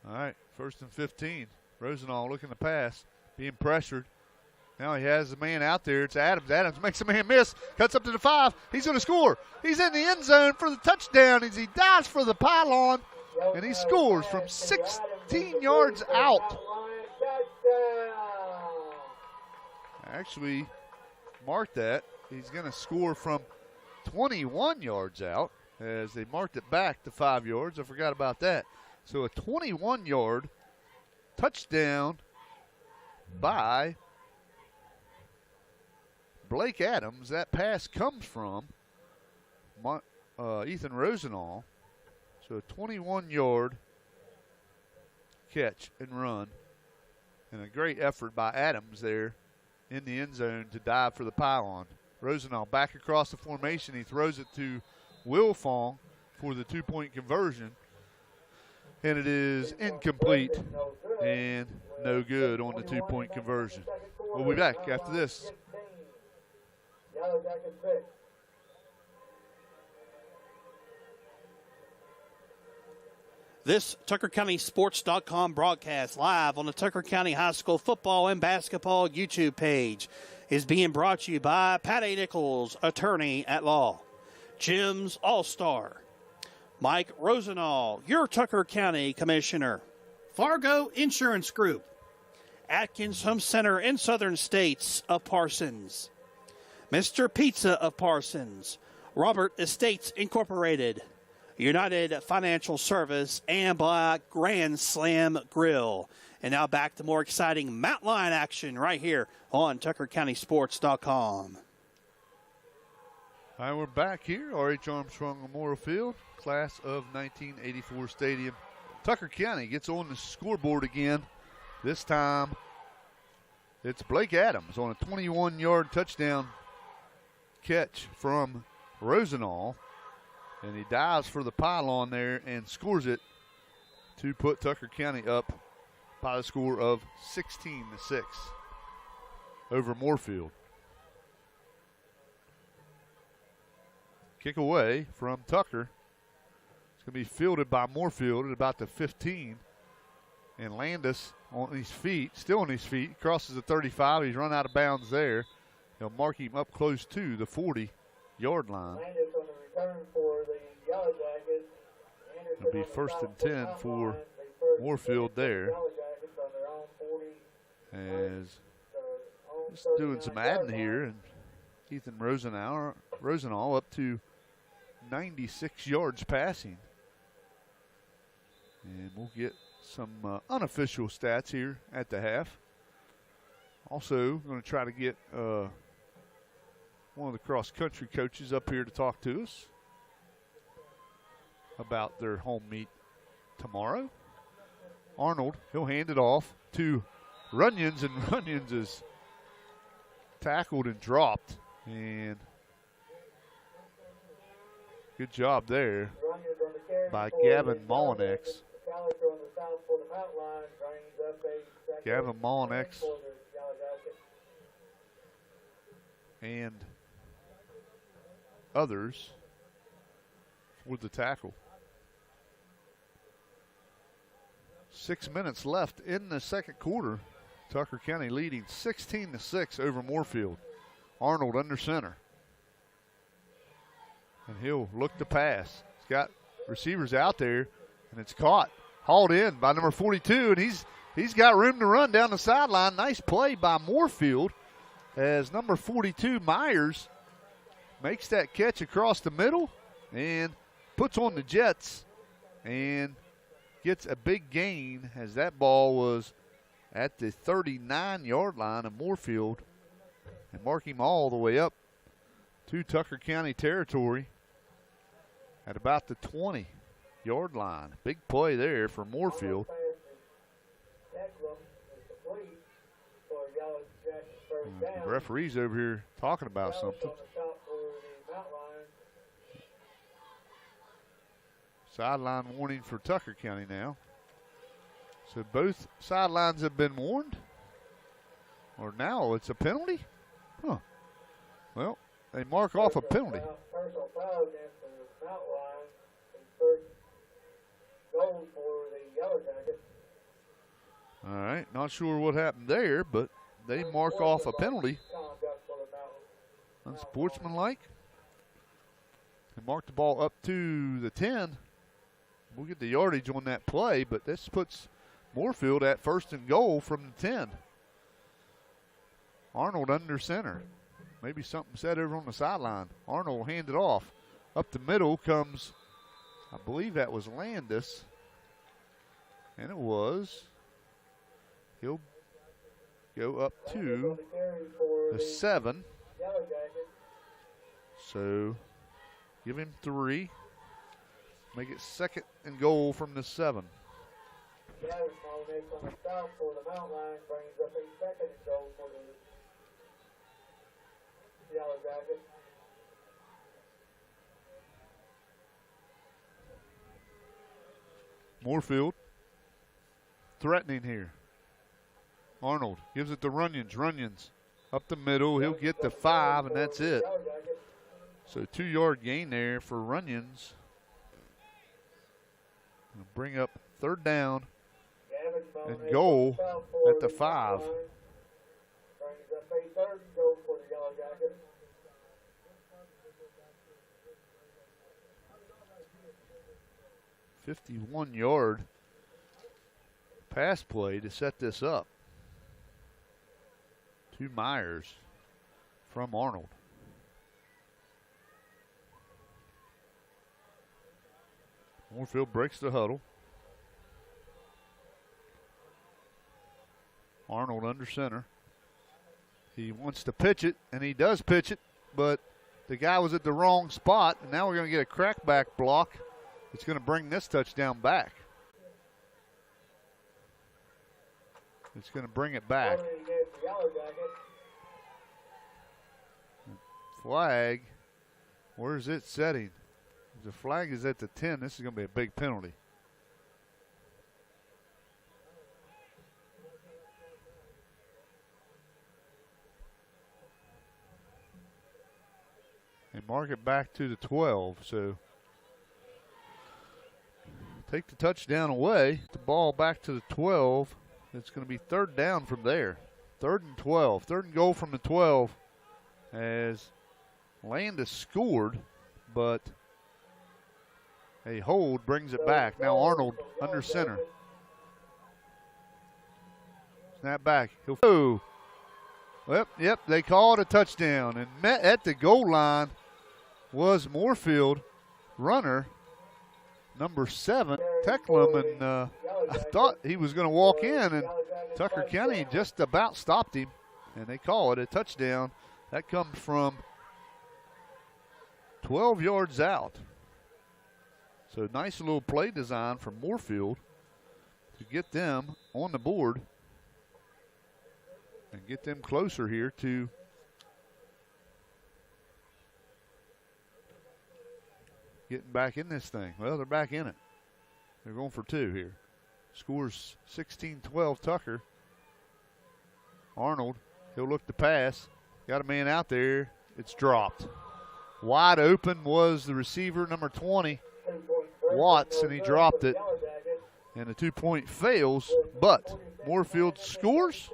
B: All right, 1st and 15. Rosenau looking to pass, being pressured. Now he has the man out there. It's Adams. Adams makes a man miss, cuts up to the 5. He's going to score. He's in the end zone for the touchdown as he dives for the pylon, and he scores from 16 yards out. Actually, mark that. He's going to score from 21 yards out, as they marked it back to 5 yards. I forgot about that. So a 21-yard touchdown by Blake Adams. That pass comes from Ethan Rosenau. So a 21-yard catch and run. And a great effort by Adams there in the end zone to dive for the pylon. Rosenau back across the formation. He throws it to Wilfong for the 2-point conversion. And it is incomplete and no good on the 2-point conversion. We'll be back after this.
A: This TuckerCountySports.com broadcast live on the Tucker County High School football and basketball YouTube page is being brought to you by Pat A. Nichols, attorney at law, Jim's All-Star, Mike Rosenau, your Tucker County Commissioner, Fargo Insurance Group, Atkins Home Center in Southern States of Parsons, Mr. Pizza of Parsons, Robert Estates Incorporated, United Financial Service, and Black Grand Slam Grill. And now back to more exciting Mount Line action right here on TuckerCountySports.com.
B: All right, we're back here. R.H. Armstrong Memorial Field, class of 1984 stadium. Tucker County gets on the scoreboard again. This time it's Blake Adams on a 21-yard touchdown catch from Rosenau. And he dives for the pylon there and scores it to put Tucker County up by the score of 16-6 over Moorefield. Kick away from Tucker. It's going to be fielded by Moorefield at about the 15. And Landis on his feet, still on his feet, crosses the 35. He's run out of bounds there. They'll mark him up close to the 40-yard line.
E: Landis on the return for the Yellow Jackets.
B: It'll be 1st and 10 for Moorefield there. As just doing some adding here, and Ethan Rosenau up to 96 yards passing. And we'll get some unofficial stats here at the half. Also, going to try to get one of the cross-country coaches up here to talk to us about their home meet tomorrow. Arnold, he'll hand it off to Runyons, and Runyons is tackled and dropped. And good job there by Gavin Mollinex. Gavin Mollinex and others with the tackle. 6 minutes left in the second quarter. Tucker County leading 16-6 over Moorefield. Arnold under center. And he'll look to pass. He's got receivers out there, and it's caught. Hauled in by number 42, and he's got room to run down the sideline. Nice play by Moorefield as number 42, Myers, makes that catch across the middle and puts on the Jets and gets a big gain as that ball was at the 39-yard line of Moorefield and mark him all the way up to Tucker County territory at about the 20-yard line. Big play there for Moorefield. The referee's over here talking about something. Sideline warning for Tucker County now. So both sidelines have been warned. Or now it's a penalty? Huh. Well, they mark off a penalty.
E: Personal foul against the Mount Line. First goal for the Yellow Jackets.
B: All right, not sure what happened there, but they mark off a penalty. Unsportsmanlike. They mark the ball up to the 10. We'll get the yardage on that play, but this puts Moorefield at 1st and goal from the 10. Arnold under center. Maybe something said over on the sideline. Arnold will hand it off. Up the middle comes, I believe that was Landis. And it was. He'll go up to the 7. So give him 3. Make it 2nd and goal from the 7.
E: Gavin Mollinex on the stop for the Mount Line brings up a 2nd and goal for the Yellow Jackets.
B: Moorefield threatening here. Arnold gives it to Runyons. Runyons up the middle. He'll get the 5, and that's it. So 2-yard gain there for Runyons. Bring up 3rd down and goal at the 5.
E: Brings up a 3rd and goal for the Yellow Jackets.
B: "51-yard pass play to set this up to Myers from Arnold. Moorefield breaks the huddle. Arnold under center. He wants to pitch it, and he does pitch it, but the guy was at the wrong spot, and now we're going to get a crackback block. It's going to bring this touchdown back. It's going to bring it back. Flag, where is it setting? The flag is at the 10. This is going to be a big penalty. And mark it back to the 12. So take the touchdown away. The ball back to the 12. It's going to be third down from there. 3rd and 12. 3rd and goal from the 12 as Landis scored, but a hold brings it back. Now Arnold under center. Snap back. He'll go. Yep, they called a touchdown. And met at the goal line was Moorefield runner number 7, Tecklum, and I thought he was going to walk in, and Tucker County just about stopped him, and they call it a touchdown. That comes from 12 yards out. So nice little play design from Moorefield to get them on the board and get them closer here to getting back in this thing. Well, they're back in it. They're going for 2 here. Scores 16-12 Tucker. Arnold, he'll look to pass. Got a man out there. It's dropped. Wide open was the receiver, number 20, Watts, and he dropped it. And the 2-point fails, but Moorefield scores.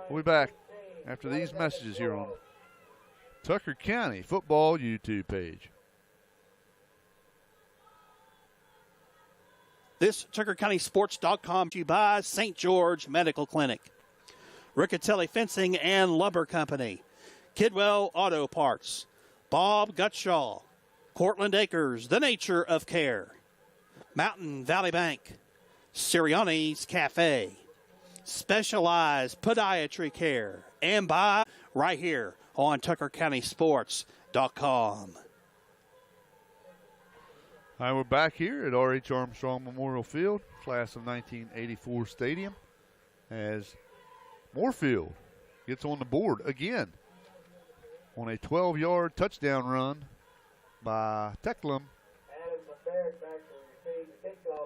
B: We'll be back after these messages here on Tucker County Football YouTube page.
A: This TuckerCountySports.com brought to you by St. George Medical Clinic, Riccatelli Fencing and Lumber Company, Kidwell Auto Parts, Bob Gutshaw, Cortland Acres, The Nature of Care, Mountain Valley Bank, Sirianni's Cafe, Specialized Podiatry Care, and by right here on TuckerCountySports.com.
B: All right, we're back here at R.H. Armstrong Memorial Field, class of 1984 stadium, as Moorefield gets on the board again on a 12-yard touchdown run by Tecklum.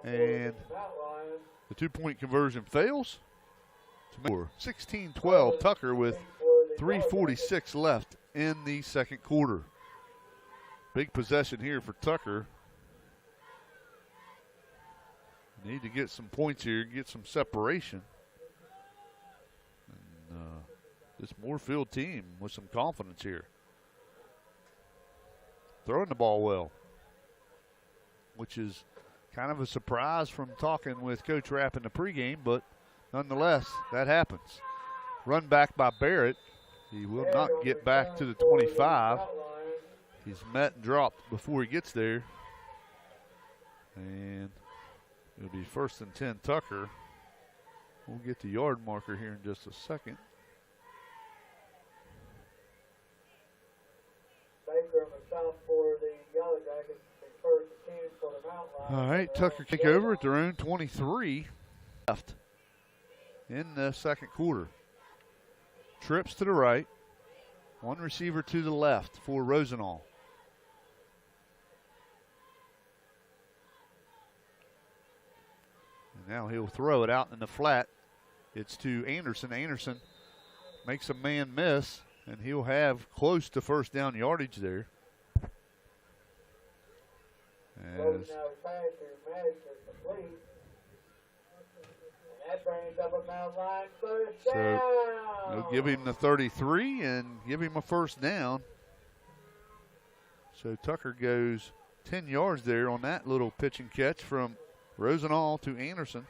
B: And the 2-point conversion fails. 16-12 Tucker with 3:46 left in the second quarter. Big possession here for Tucker. Need to get some points here, get some separation. And this Moorefield team with some confidence here. Throwing the ball well, which is kind of a surprise from talking with Coach Rapp in the pregame, but nonetheless, that happens. Run back by Barrett. He will not get back to the 25. He's met and dropped before he gets there. And it'll be 1st and 10 Tucker. We'll get the yard marker here in just a second. All right, Tucker kick over at their own 23 left in the second quarter. Trips to the right. One receiver to the left for Rosenall. And now he'll throw it out in the flat. It's to Anderson. Anderson makes a man miss, and he'll have close to first down yardage there. As so they'll give him the 33 and give him a first down. So Tucker goes 10 yards there on that little pitch and catch from Rosenall to Anderson.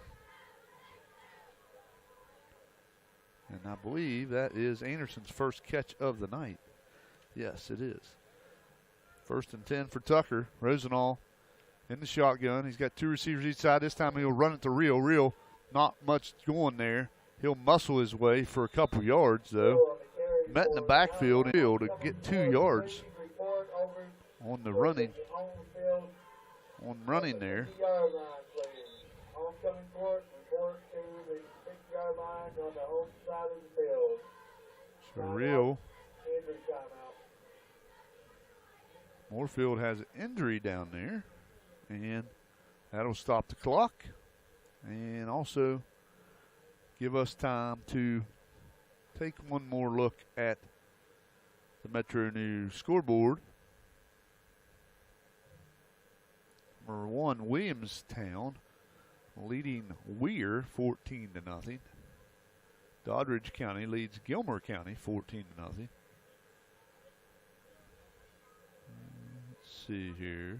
B: And I believe that is Anderson's first catch of the night. Yes, it is. 1st and 10 for Tucker. Rosenall in the shotgun. He's got 2 receivers each side. This time he'll run it to Real. Real, not much going there. He'll muscle his way for a couple yards, though. Met in the backfield to get 2 yards on the running. On running there.
E: Homecoming court, report to the 6-yard line on the home side of the field.
B: So Real.
E: Injury timeout.
B: Moorefield has an injury down there, and that'll stop the clock and also give us time to take one more look at the Metro News scoreboard. Number 1, Williamstown leading Weir 14-0. Doddridge County leads Gilmer County 14-0. Let's see here.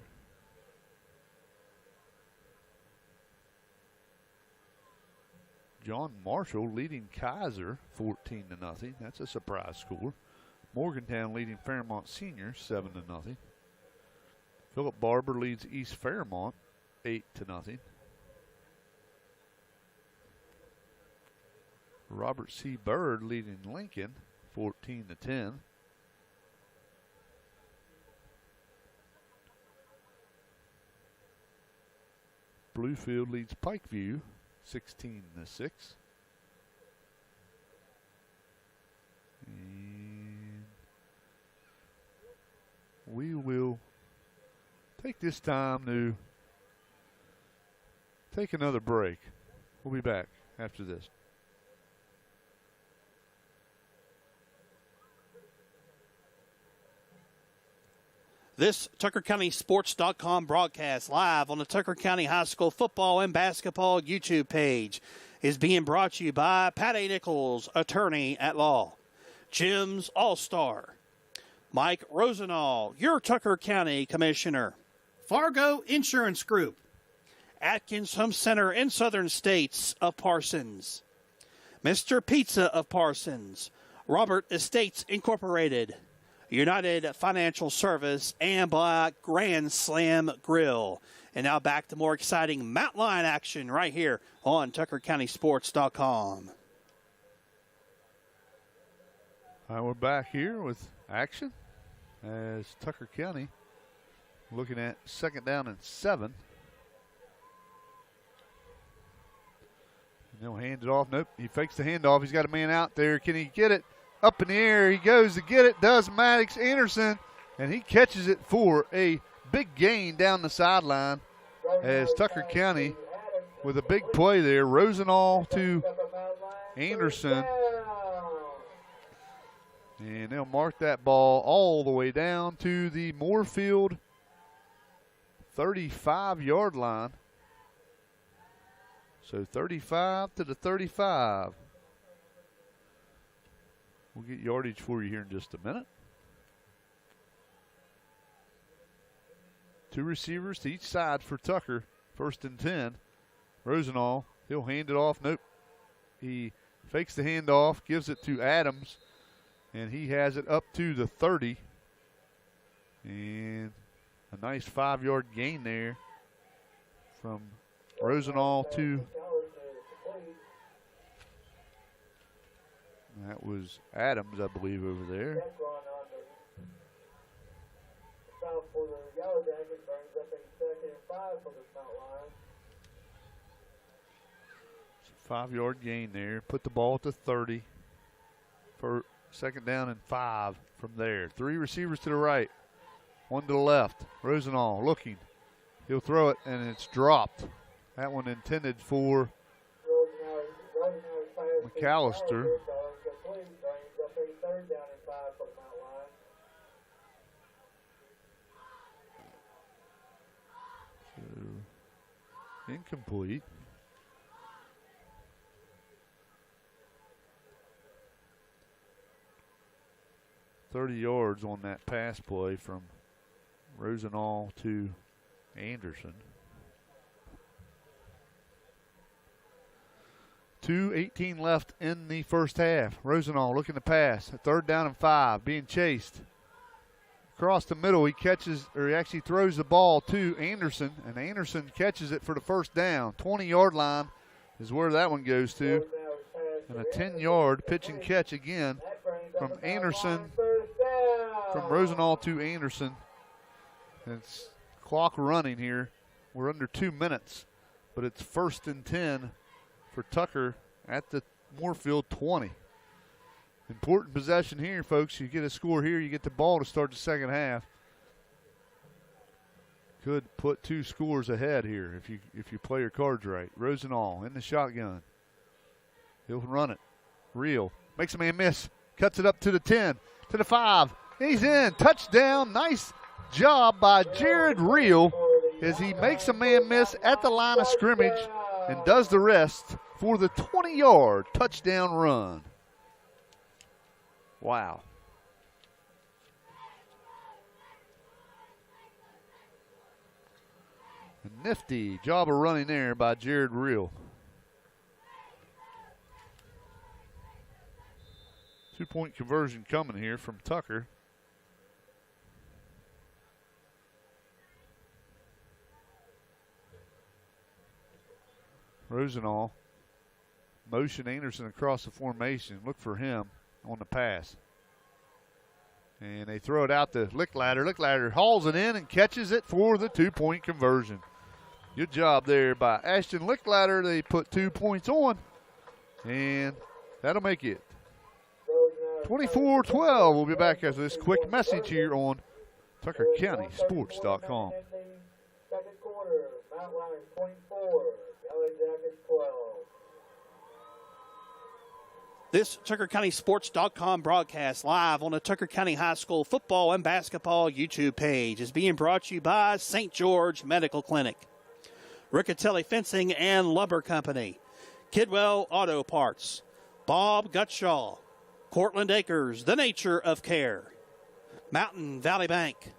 B: John Marshall leading Kaiser 14-0. That's a surprise score. Morgantown leading Fairmont Senior 7-0. Philip Barber leads East Fairmont 8-0. Robert C. Bird leading Lincoln 14-10. Bluefield leads Pikeview 16-6. And we will take this time to take another break. We'll be back after this.
A: This TuckerCountySports.com broadcast live on the Tucker County High School football and basketball YouTube page is being brought to you by Pat A. Nichols, attorney at law, Jim's All-Star, Mike Rosenall, your Tucker County Commissioner, Fargo Insurance Group, Atkins Home Center in Southern States of Parsons, Mr. Pizza of Parsons, Robert Estates Incorporated, United Financial Service, and Black Grand Slam Grill. And now back to more exciting Mountain Lion action right here on TuckerCountySports.com.
B: All right, we're back here with action as Tucker County looking at 2nd down and 7. And they'll hand it off. Nope, he fakes the handoff. He's got a man out there. Can he get it? Up in the air, he goes to get it, does Maddox Anderson, and he catches it for a big gain down the sideline as Tucker County with a big play there. Rosenall to Anderson, and they'll mark that ball all the way down to the Moorefield 35-yard line. So 35 to the 35. We'll get yardage for you here in just a minute. 2 receivers to each side for Tucker. 1st and 10. Rosenall, he'll hand it off. Nope. He fakes the handoff, gives it to Adams, and he has it up to the 30. And a nice 5-yard gain there from Rosenall to... That was Adams, I believe, over there.
E: For the Yellow Jackets, brings up a 2nd and 5 for the Mount Lions.
B: 5-yard gain there. Put the ball at the 30 for 2nd down and 5 from there. 3 receivers to the right, 1 to the left. Rosenall looking. He'll throw it, and it's dropped. That one intended for McAllister. Incomplete. $30 yards on that pass play from Rosenall to Anderson. 2:18 left in the first half. Rosenall looking to pass. 3rd down and 5. Being chased across the middle. He actually throws the ball to Anderson, and Anderson catches it for the first down. 20-yard line is where that one goes to. And a 10-yard pitch and catch again from Anderson, from Rosenall to Anderson. And it's clock running here. We're under 2 minutes, but it's 1st and 10 for Tucker at the Moorefield 20. Important possession here, folks. You get a score here, you get the ball to start the second half. Could put 2 scores ahead here if you play your cards right. Rosenall in the shotgun. He'll run it. Real. Makes a man miss. Cuts it up to the 10, to the 5. He's in. Touchdown. Nice job by Jared Real as he makes a man miss at the line of scrimmage and does the rest for the 20-yard touchdown run. Wow. A nifty job of running there by Jared Real. 2-point conversion coming here from Tucker. Rosenall. Motion Anderson across the formation. Look for him on the pass. And they throw it out to Lickladder. Lickladder hauls it in and catches it for the 2-point conversion. Good job there by Ashton Lickladder. They put 2 points on, and that'll make it 24-12. We'll be back after this quick message here on TuckerCountySports.com.
E: Second quarter, Mount Lions 24, Yellow Jackets 12.
A: This TuckerCountySports.com broadcast live on the Tucker County High School football and basketball YouTube page is being brought to you by St. George Medical Clinic, Riccatelli Fencing and Lumber Company, Kidwell Auto Parts, Bob Gutshaw, Cortland Acres, The Nature of Care, Mountain Valley Bank,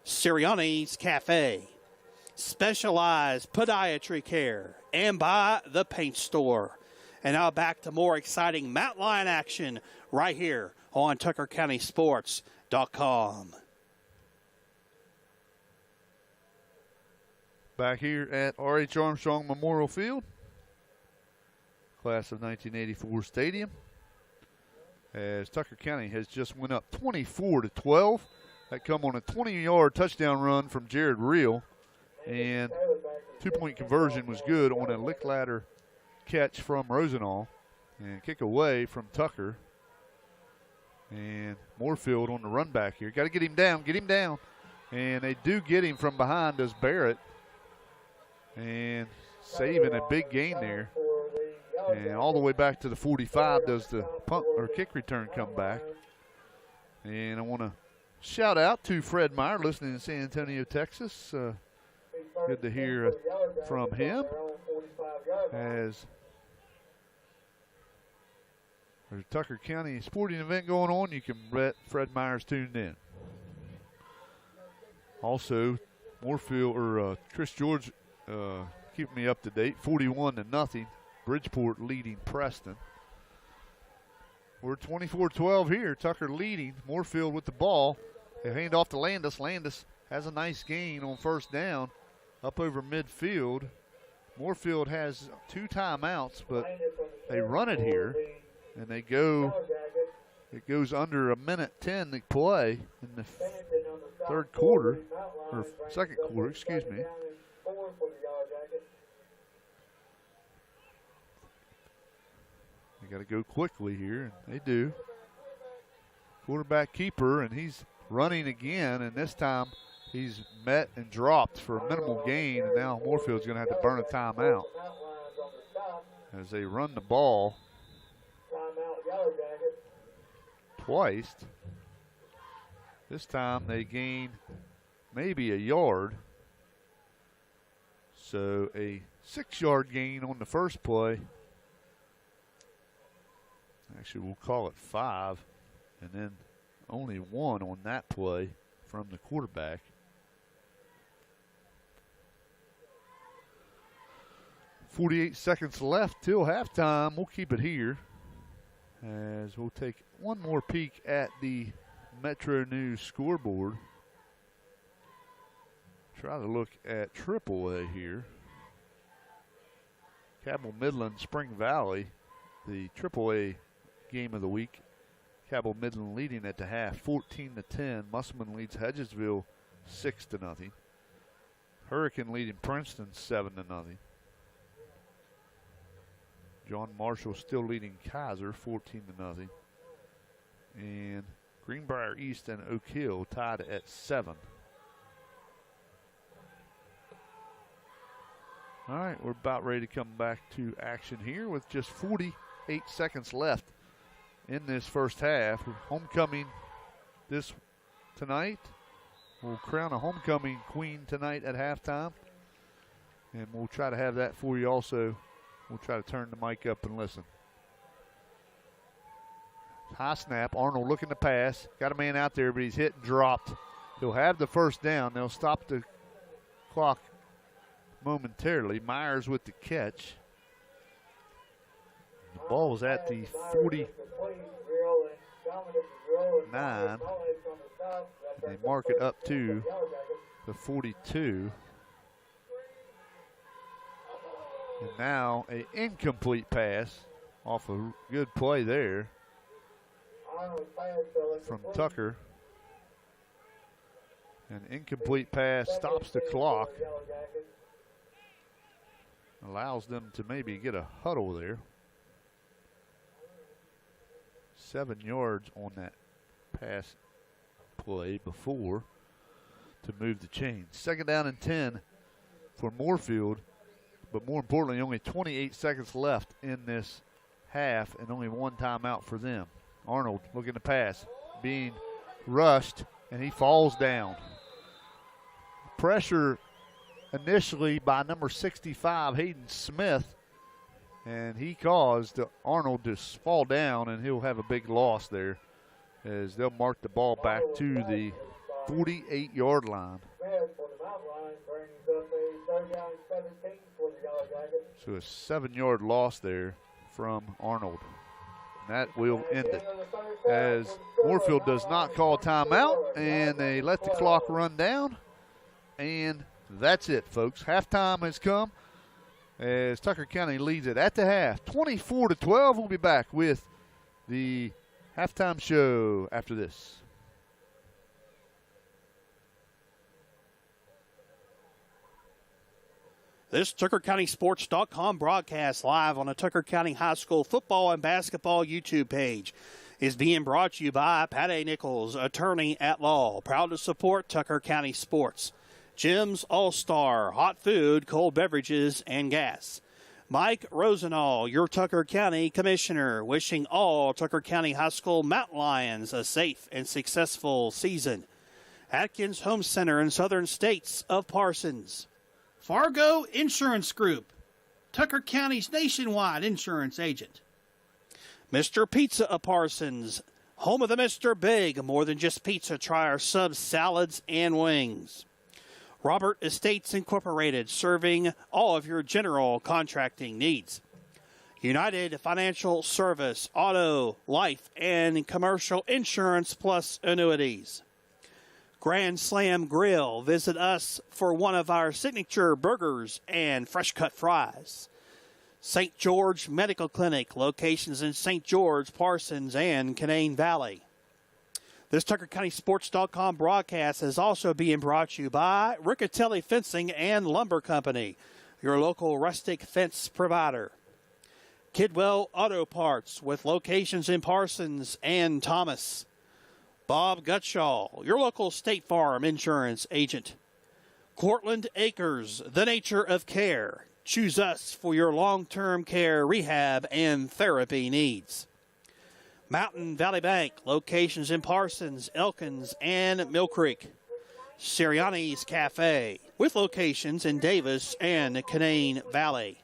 A: Sirianni's Cafe, Specialized Podiatry Care, and by The Paint Store. And now back to more exciting Mount Lion action right here on TuckerCountySports.com.
B: Back here at R.H. Armstrong Memorial Field, class of 1984 stadium, as Tucker County has just went up 24-12. That come on a 20-yard touchdown run from Jared Real, and 2-point conversion was good on a Lickladder catch from Rosenall, and kick away from Tucker. And Moorefield on the run back here. Got to get him down. And they do get him from behind, does Barrett. And saving a big gain there. And all the way back to the 45 does the punt or kick return come back. And I want to shout out to Fred Meyer listening in San Antonio, Texas. Good to hear from him as there's a Tucker County sporting event going on. You can bet Fred Meyer's tuned in. Also, Moorefield or Chris George keeping me up to date. 41-0. Bridgeport leading Preston. We're 24-12 here. Tucker leading. Moorefield with the ball. They hand off to Landis. Landis has a nice gain on first down up over midfield. Moorefield has 2 timeouts, but they run it here. And they go, it goes under 1:10 to play in the third quarter, or second quarter, excuse me. They got to go quickly here, and they do. Quarterback keeper, and he's running again, and this time he's met and dropped for a minimal gain, and now Moorefield's going to have to burn a timeout as they run the ball twice. This time they gain maybe a yard. So a 6-yard gain on the first play. Actually, we'll call it 5. And then only 1 on that play from the quarterback. .48 seconds left till halftime. We'll keep it here as we'll take one more peek at the Metro News scoreboard. Try to look at AAA here. Cabell Midland, Spring Valley, the AAA game of the week. Cabell Midland leading at the half, 14-10. Musselman leads Hedgesville 6-0. Hurricane leading Princeton 7-0. John Marshall still leading Kaiser 14-0. And Greenbrier East and Oak Hill tied at 7. All right, we're about ready to come back to action here with just 48 seconds left in this first half. Homecoming this tonight. We'll crown a homecoming queen tonight at halftime. And we'll try to have that for you also. We'll try to turn the mic up and listen. High snap. Arnold looking to pass. Got a man out there, but he's hit and dropped. He'll have the first down. They'll stop the clock momentarily. Myers with the catch. The ball was at the 49. They mark it up to the 42. And now an incomplete pass off a good play there from Tucker. An incomplete pass stops the clock. Allows them to maybe get a huddle there. 7 yards on that pass play before to move the chain. 2nd down and 10 for Moorefield, but more importantly, only 28 seconds left in this half and only one timeout for them. Arnold looking to pass, being rushed, and he falls down. Pressure initially by number 65, Hayden Smith, and he caused Arnold to fall down, and he'll have a big loss there as they'll mark the ball back to the 48-yard line. So a 7-yard loss there from Arnold. And that will end it. As Moorefield does not call a timeout, and they let the clock run down. And that's it, folks. Halftime has come as Tucker County leads it at the half. 24-12. We'll be back with the halftime show after this.
A: This TuckerCountySports.com broadcast live on the Tucker County High School football and basketball YouTube page is being brought to you by Pat A. Nichols, attorney at law, proud to support Tucker County sports. Jim's All-Star, hot food, cold beverages, and gas. Mike Rosenall, your Tucker County Commissioner, wishing all Tucker County High School Mountain Lions a safe and successful season. Atkins Home Center in Southern States of Parsons. Fargo Insurance Group, Tucker County's nationwide insurance agent. Mr. Pizza of Parsons, home of the Mr. Big, more than just pizza, try our subs, salads, and wings. Robert Estates Incorporated, serving all of your general contracting needs. United Financial Service, auto, life, and commercial insurance plus annuities. Grand Slam Grill, visit us for one of our signature burgers and fresh cut fries. St. George Medical Clinic, locations in St. George, Parsons, and Canaan Valley. This TuckerCountySports.com broadcast is also being brought to you by Riccatelli Fencing and Lumber Company, your local rustic fence provider. Kidwell Auto Parts, with locations in Parsons and Thomas. Bob Gutshaw, your local State Farm insurance agent. Cortland Acres, the nature of care. Choose us for your long-term care, rehab, and therapy needs. Mountain Valley Bank, locations in Parsons, Elkins, and Mill Creek. Sirianni's Cafe, with locations in Davis and Canaan Valley.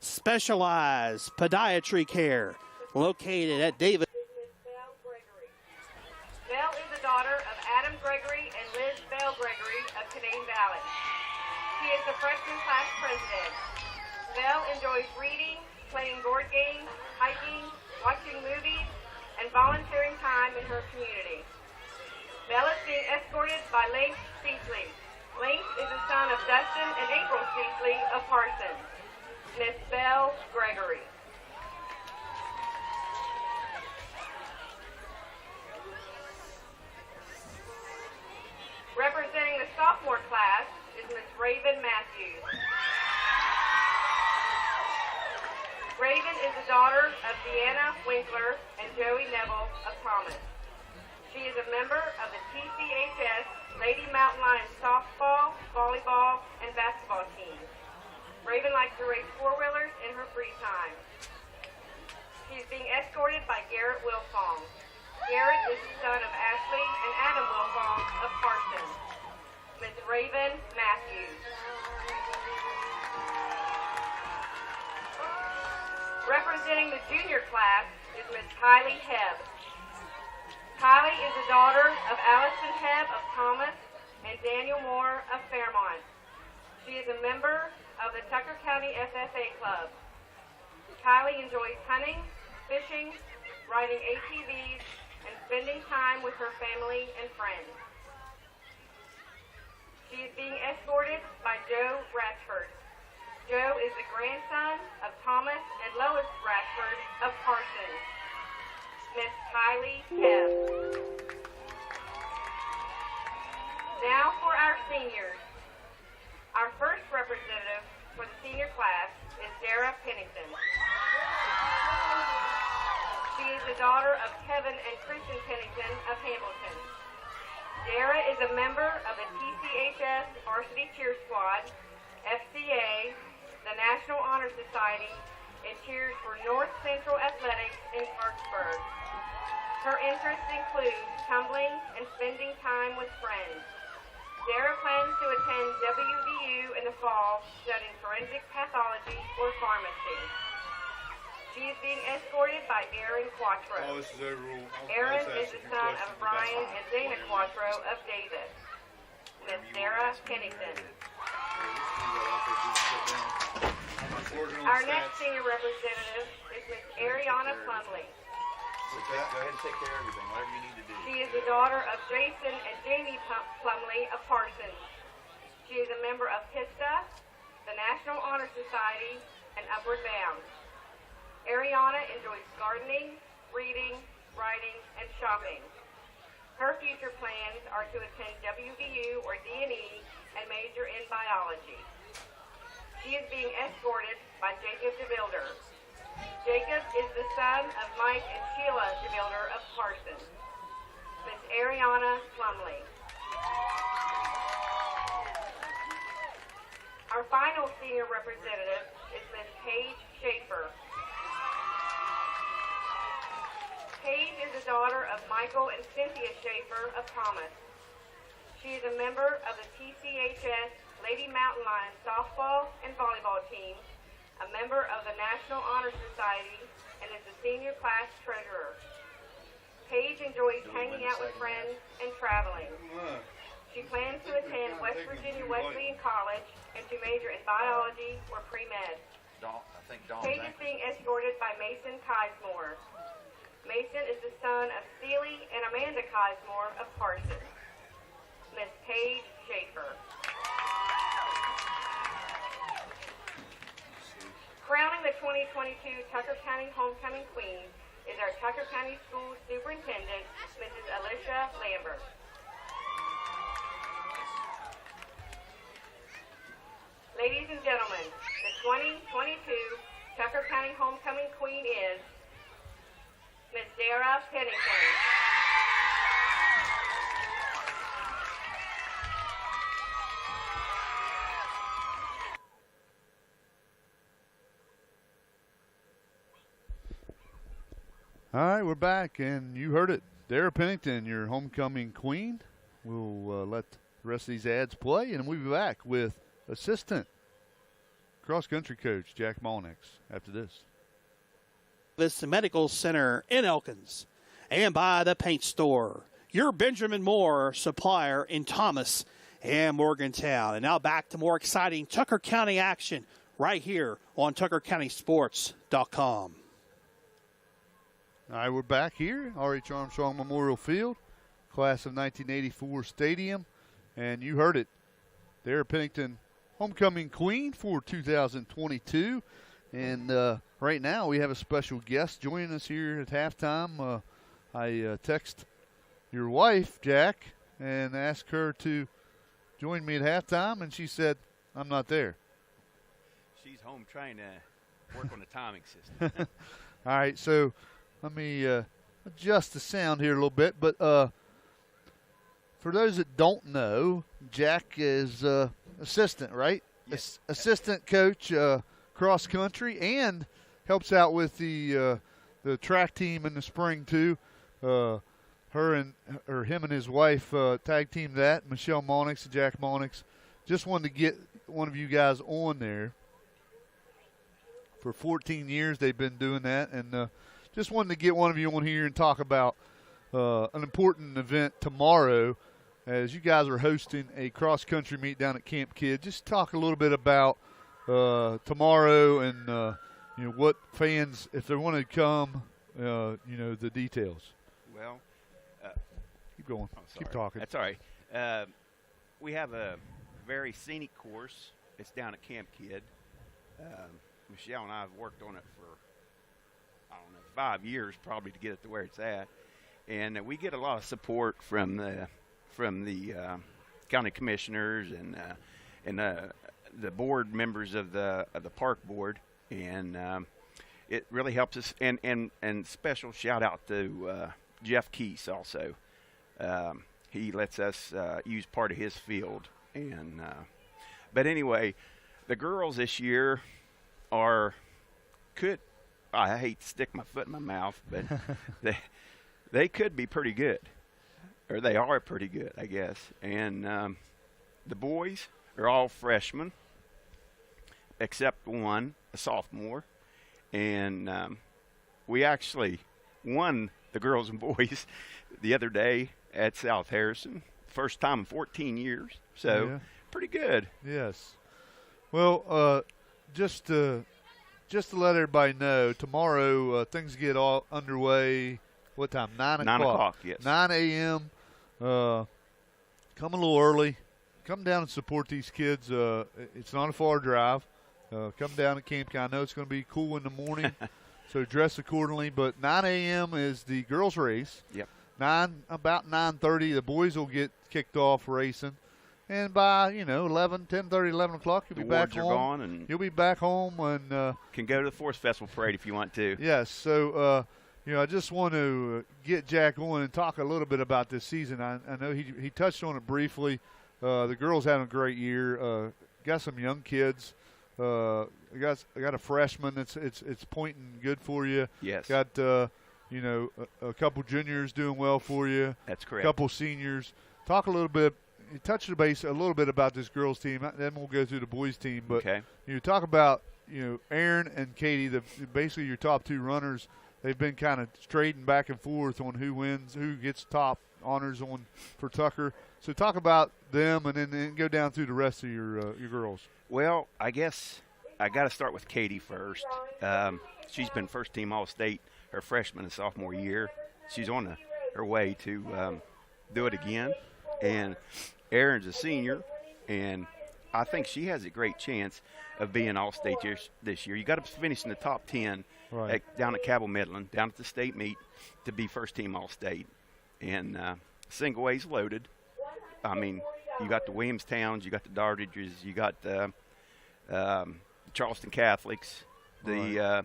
A: Specialized Podiatry Care, located at Davis.
F: Belle is the daughter of Adam Gregory and Liz Bell Gregory of Canaan Valley. She is the freshman class president. Belle enjoys reading, playing board games, hiking, watching movies, and volunteering time in her community. Belle is being escorted by Link Beasley. Link is the son of Dustin and April Ceasley of Parsons. Miss Belle Gregory. Representing the sophomore class is Miss Raven Matthews. Raven is the daughter of Deanna Winkler and Joey Neville of Thomas. She is a member of the TCHS Lady Mountain Lions softball, volleyball, and basketball teams. Raven likes to race four-wheelers in her free time. She is being escorted by Garrett Wilfong. Garrett is the son of Ashley and Adam Wilfong of Parsons. Miss Raven Matthews. Representing the junior class is Miss Kylie Hebb. Kylie is the daughter of Allison Hebb of Thomas and Daniel Moore of Fairmont. She is a member of the Tucker County FFA Club. Kylie enjoys hunting, fishing, riding ATVs, and spending time with her family and friends. She is being escorted by Joe Ratchford. Joe is the grandson of Thomas and Lois Ratchford of Parsons. Miss Kylie Hebb. Now for our seniors. Our first representative for the senior class is Dara Pennington. She is the daughter of Kevin and Christian Pennington of Hamilton. Dara is a member of the TCHS Varsity Cheer Squad, FCA, the National Honor Society, and cheers for North Central Athletics in Clarksburg. Her interests include tumbling and spending time with friends. Dara plans to attend WVU in the fall, studying forensic pathology or pharmacy. She is being escorted by Aaron Quattro. Aaron is the son of Brian and Dana Quattro of Davis. Miss Dara Pennington. Our next senior representative is Miss Ariana Plumley.
G: Go ahead and take care of everything, whatever you need to do.
F: She is the daughter of Jason and Jamie Plumley of Parsons. She is a member of PISTA, the National Honor Society, and Upward Bound. Ariana enjoys gardening, reading, writing, and shopping. Her future plans are to attend WVU or D&E and major in biology. She is being escorted by Jacob DeVilder. Jacob is the son of Mike and Sheila DeVilder of Parsons. Miss Ariana Plumley. Our final senior representative is Miss Paige Schaefer. Paige is the daughter of Michael and Cynthia Schaefer of Thomas. She is a member of the TCHS Lady Mountain Lions softball and volleyball team, a member of the National Honor Society, and is the senior class treasurer. Paige enjoys hanging out with friends and traveling. She plans to attend West Virginia Wesleyan College and to major in biology or pre-med. Paige is being escorted by Mason Kismore. Mason is the son of Steely and Amanda Kismore of Parsons. Miss Paige Schaefer. Crowning the 2022 Tucker County Homecoming Queen is our Tucker County School Superintendent, Mrs. Alicia Lambert. Ladies and gentlemen, the 2022 Tucker County Homecoming Queen is Miss Dara Pennington.
B: All right, we're back, and you heard it. Dara Pennington, your homecoming queen. We'll let the rest of these ads play, and we'll be back with assistant cross-country coach Jack Molnix after this.
A: This Medical Center in Elkins, and by the Paint Store, your Benjamin Moore supplier in Thomas and Morgantown. And now back to more exciting Tucker County action right here on TuckerCountySports.com.
B: All right, we're back here, R.H. Armstrong Memorial Field, class of 1984 stadium, and you heard it. they're Pennington homecoming queen for 2022. And right now we have a special guest joining us here at halftime. I text your wife, Jack, and asked her to join me at halftime, and she said, I'm not there.
G: She's home trying to work on the timing system.
B: All right, so let me adjust the sound here a little bit. But for those that don't know, Jack is assistant, right?
G: Yes.
B: Assistant coach cross country, and helps out with the track team in the spring too. Him and his wife tag team that. Michelle Monix and Jack Monix. Just wanted to get one of you guys on there. For 14 years they've been doing that, and just wanted to get one of you on here and talk about an important event tomorrow, as you guys are hosting a cross country meet down at Camp Kidd. Just talk a little bit about tomorrow, and what fans, if they want to come, the details.
G: Well,
B: keep going.
G: sorry.
B: Keep talking.
G: That's all right. We have a very scenic course. It's down at Camp Kidd. Michelle and I have worked on it for, 5 years probably to get it to where it's at, and we get a lot of support from the county commissioners and the board members of the park board, and it really helps us. And special shout out to Jeff Keese also. He lets us use part of his field, and but anyway, the girls this year I hate to stick my foot in my mouth, but they could be pretty good, or they are pretty good, I guess. And the boys are all freshmen, except one, a sophomore. And we actually won the girls and boys the other day at South Harrison. First time in 14 years. So pretty good.
B: Yes. Well, just to let everybody know, tomorrow things get all underway. What time? 9 o'clock.
G: 9 o'clock, yes.
B: 9 a.m. Come a little early. Come down and support these kids. It's not a far drive. Come down to Camp Kidd. I know it's going to be cool in the morning, so dress accordingly. But 9 a.m. is the girls' race.
G: Yep.
B: About 9:30, the boys will get kicked off racing. And by, 10:30, 11 o'clock, you'll be back home.
G: The wards are gone, and
B: you'll be back home and
G: can go to the Forest Festival Parade if you want to.
B: Yes. So, I just want to get Jack on and talk a little bit about this season. I know he touched on it briefly. The girls having a great year. Got some young kids. I got a freshman that's it's pointing good for you.
G: Yes.
B: Got a couple juniors doing well for you.
G: That's correct.
B: A couple seniors. Talk a little bit. You touched the base a little bit about this girls team. Then we'll go through the boys team. But
G: okay.
B: You talk about Aaron and Katie, basically your top two runners. They've been kind of trading back and forth on who wins, who gets top honors on for Tucker. So talk about them, and then go down through the rest of your girls.
G: Well, I guess I got to start with Katie first. She's been first team All-State her freshman and sophomore year. She's on her way to do it again. And Aaron's a senior, and I think she has a great chance of being All-State this year. You got to finish in the top 10 down at Cabell Midland, down at the state meet, to be first team All-State. And single A's loaded. I mean, you got the Williamstowns, you got the Dardages, you got the Charleston Catholics, the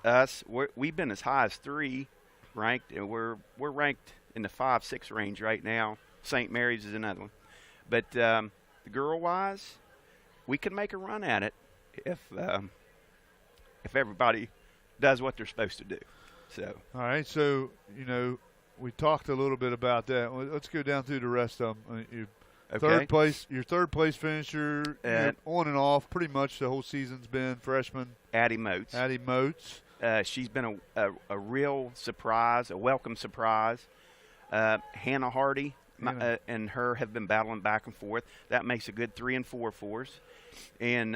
G: us. We've been as high as 3 ranked, and we're ranked in the 5-6 range right now. St. Mary's is another one. But the girl-wise, we can make a run at it if everybody does what they're supposed to do. So. All
B: right, so, we talked a little bit about that. Let's go down through the rest of them. Your third place finisher, on and off, pretty much the whole season's been freshman.
G: Addie Moats. She's been a real surprise, a welcome surprise. Hannah Hardy and her have been battling back and forth. That makes a good 3 and 4 for us. And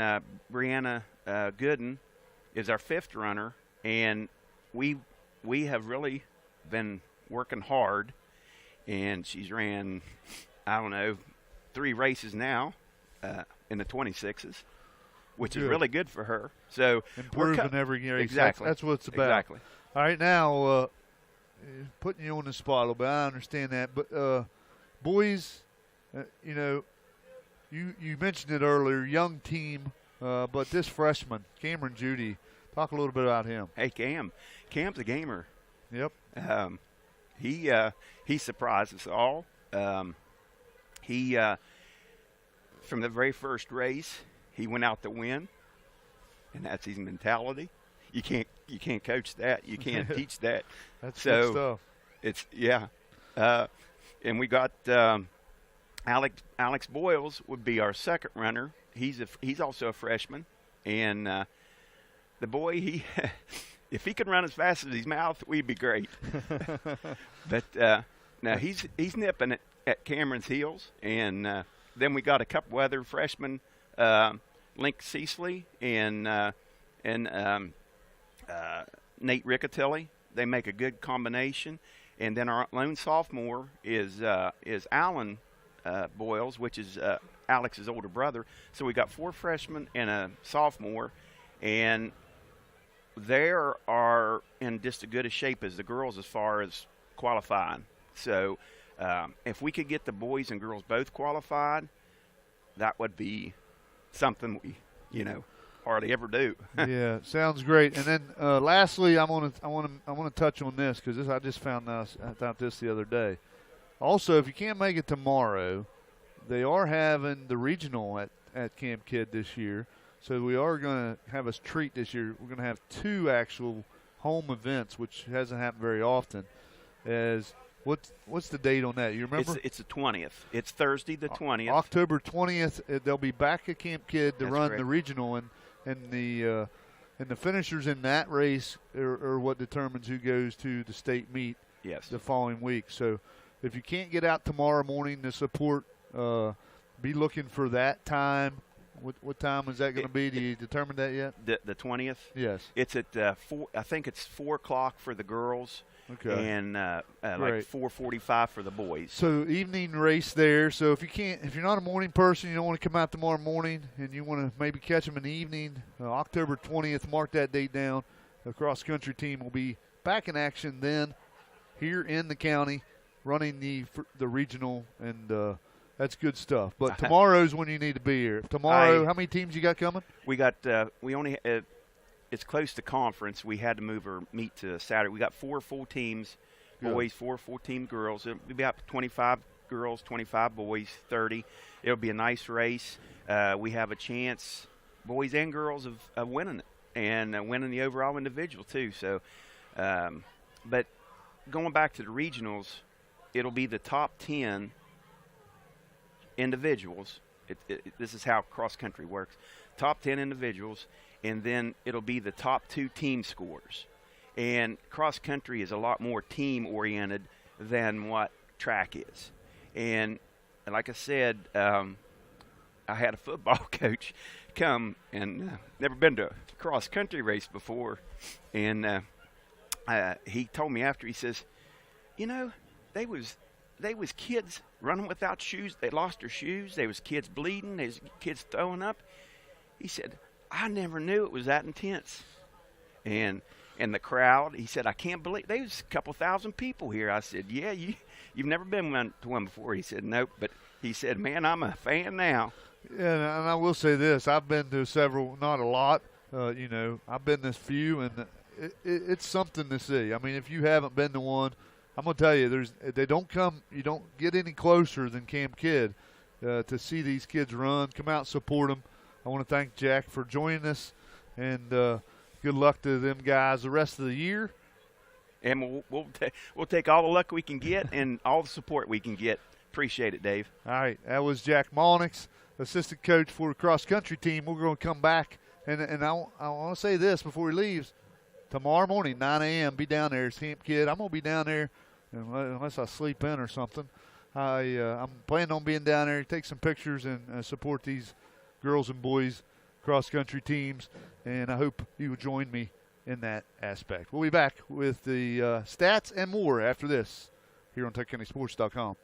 G: Brianna Gooden is our 5th runner, and we have really been working hard. And she's ran, 3 races now in the 26s, which
B: Good.
G: is really good for her. So
B: Improving every year.
G: Exactly.
B: That's what it's about.
G: Exactly.
B: All right, now putting you on the spot a little bit. I understand that, but boys, you know, you mentioned it earlier, young team, but this freshman, Cameron Judy, talk a little bit about him.
G: Hey, Cam's a gamer.
B: Yep.
G: He surprised us all. He from the very first race, he went out to win, and that's his mentality. You can't coach that. You can't teach that.
B: That's
G: so
B: good stuff.
G: It's and we got Alex Boyles would be our second runner. He's also a freshman, and the boy if he could run as fast as his mouth, we'd be great. But now he's nipping at Cameron's heels, and then we got a couple other freshmen, Link Cecily and Nate Riccatelli. They make a good combination, and then our lone sophomore is Alan Boyles, which is Alex's older brother. So we got 4 freshmen and a sophomore, and they are in just as good a shape as the girls as far as qualifying. So if we could get the boys and girls both qualified, that would be something we, hardly ever do.
B: Yeah, sounds great. And then lastly, I want to touch on this because I just found out this the other day. Also, if you can't make it tomorrow, they are having the regional at Camp Kidd this year. So we are going to have a treat this year. We're going to have 2 actual home events, which hasn't happened very often. What's the date on that? You remember?
G: It's the 20th. It's Thursday the 20th.
B: October 20th. They'll be back at Camp Kidd to run
G: correct.
B: the regional, and the finishers in that race are what determines who goes to the state meet.
G: Yes.
B: The following week. So if you can't get out tomorrow morning to support, be looking for that time. What time is that going to be? Do you determine that yet?
G: The 20th?
B: Yes.
G: It's at 4. I think it's 4 o'clock for the girls.
B: Okay.
G: And like 4:45 for the boys.
B: So evening race there. So if you're not a morning person, you don't want to come out tomorrow morning, and you want to maybe catch them in the evening, October 20th, mark that date down. The cross-country team will be back in action then here in the county running the regional, and that's good stuff. But tomorrow's when you need to be here. Tomorrow, how many teams you got coming?
G: We got it's close to conference. We had to move our meet to Saturday. We got 4 full teams, boys, 4 full-team girls. It'll be about 25 girls, 25 boys, 30. It'll be a nice race. We have a chance, boys and girls, of winning it and winning the overall individual too. So, but going back to the regionals, it'll be the top 10 individuals. This is how cross-country works. Top 10 individuals. And then it'll be the top 2 team scores. And cross-country is a lot more team-oriented than what track is. And like I said, I had a football coach come and never been to a cross-country race before. And he told me after, he says, they was kids running without shoes. They lost their shoes. There was kids bleeding. There was kids throwing up. He said, I never knew it was that intense. And the crowd, he said, I can't believe there was a couple thousand people here. I said, yeah, you've never been to one before. He said, nope. But he said, man, I'm a fan now.
B: Yeah, and I will say this. I've been to several, not a lot. I've been to a few, and it's something to see. I mean, if you haven't been to one, I'm going to tell you, you don't get any closer than Camp Kidd to see these kids run. Come out and support them. I want to thank Jack for joining us, and good luck to them guys the rest of the year.
G: And we'll take all the luck we can get and all the support we can get. Appreciate it, Dave.
B: All right, that was Jack Molnix, assistant coach for the cross-country team. We're going to come back, and I want to say this before he leaves. Tomorrow morning, 9 a.m., be down there. It's Camp Kidd. I'm going to be down there unless I sleep in or something. I'm planning on being down there, take some pictures, and support these girls and boys cross-country teams, and I hope you will join me in that aspect. We'll be back with the stats and more after this here on TuckCountySports.com.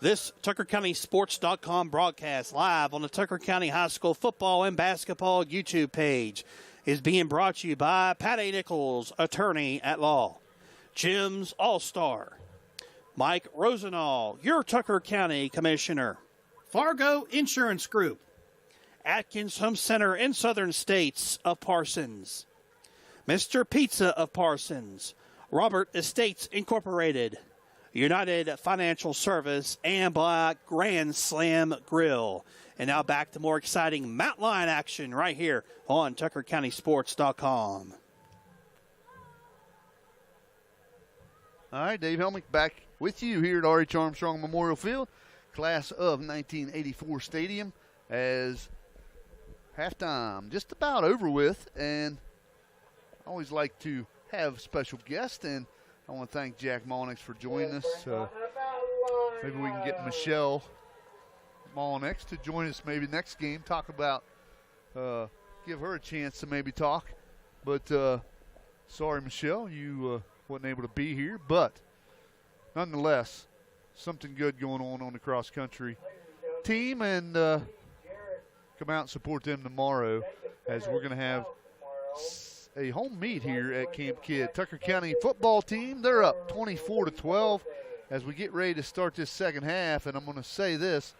A: This TuckerCountySports.com broadcast live on the Tucker County High School football and basketball YouTube page is being brought to you by Patty Nichols, attorney at law, Jim's All-Star, Mike Rosenall, your Tucker County Commissioner, Fargo Insurance Group, Atkins Home Center in Southern States of Parsons, Mr. Pizza of Parsons, Robert Estates Incorporated, United Financial Service, and Black Grand Slam Grill. And now back to more exciting Mountain Lion action right here on TuckerCountySports.com.
B: All right, Dave Helmick back with you here at R.H. Armstrong Memorial Field, class of 1984 stadium, as halftime just about over with. And I always like to have special guests, and I want to thank Jack Monix for joining us. Maybe we can get Michelle Monix to join us maybe next game, talk about, give her a chance to maybe talk. But sorry, Michelle, you wasn't able to be here. But nonetheless, something good going on the cross-country team, and come out and support them tomorrow, as we're going to have a home meet here at Camp Kidd. Tucker County football team, they're up 24-12 as we get ready to start this second half. And I'm going to say this,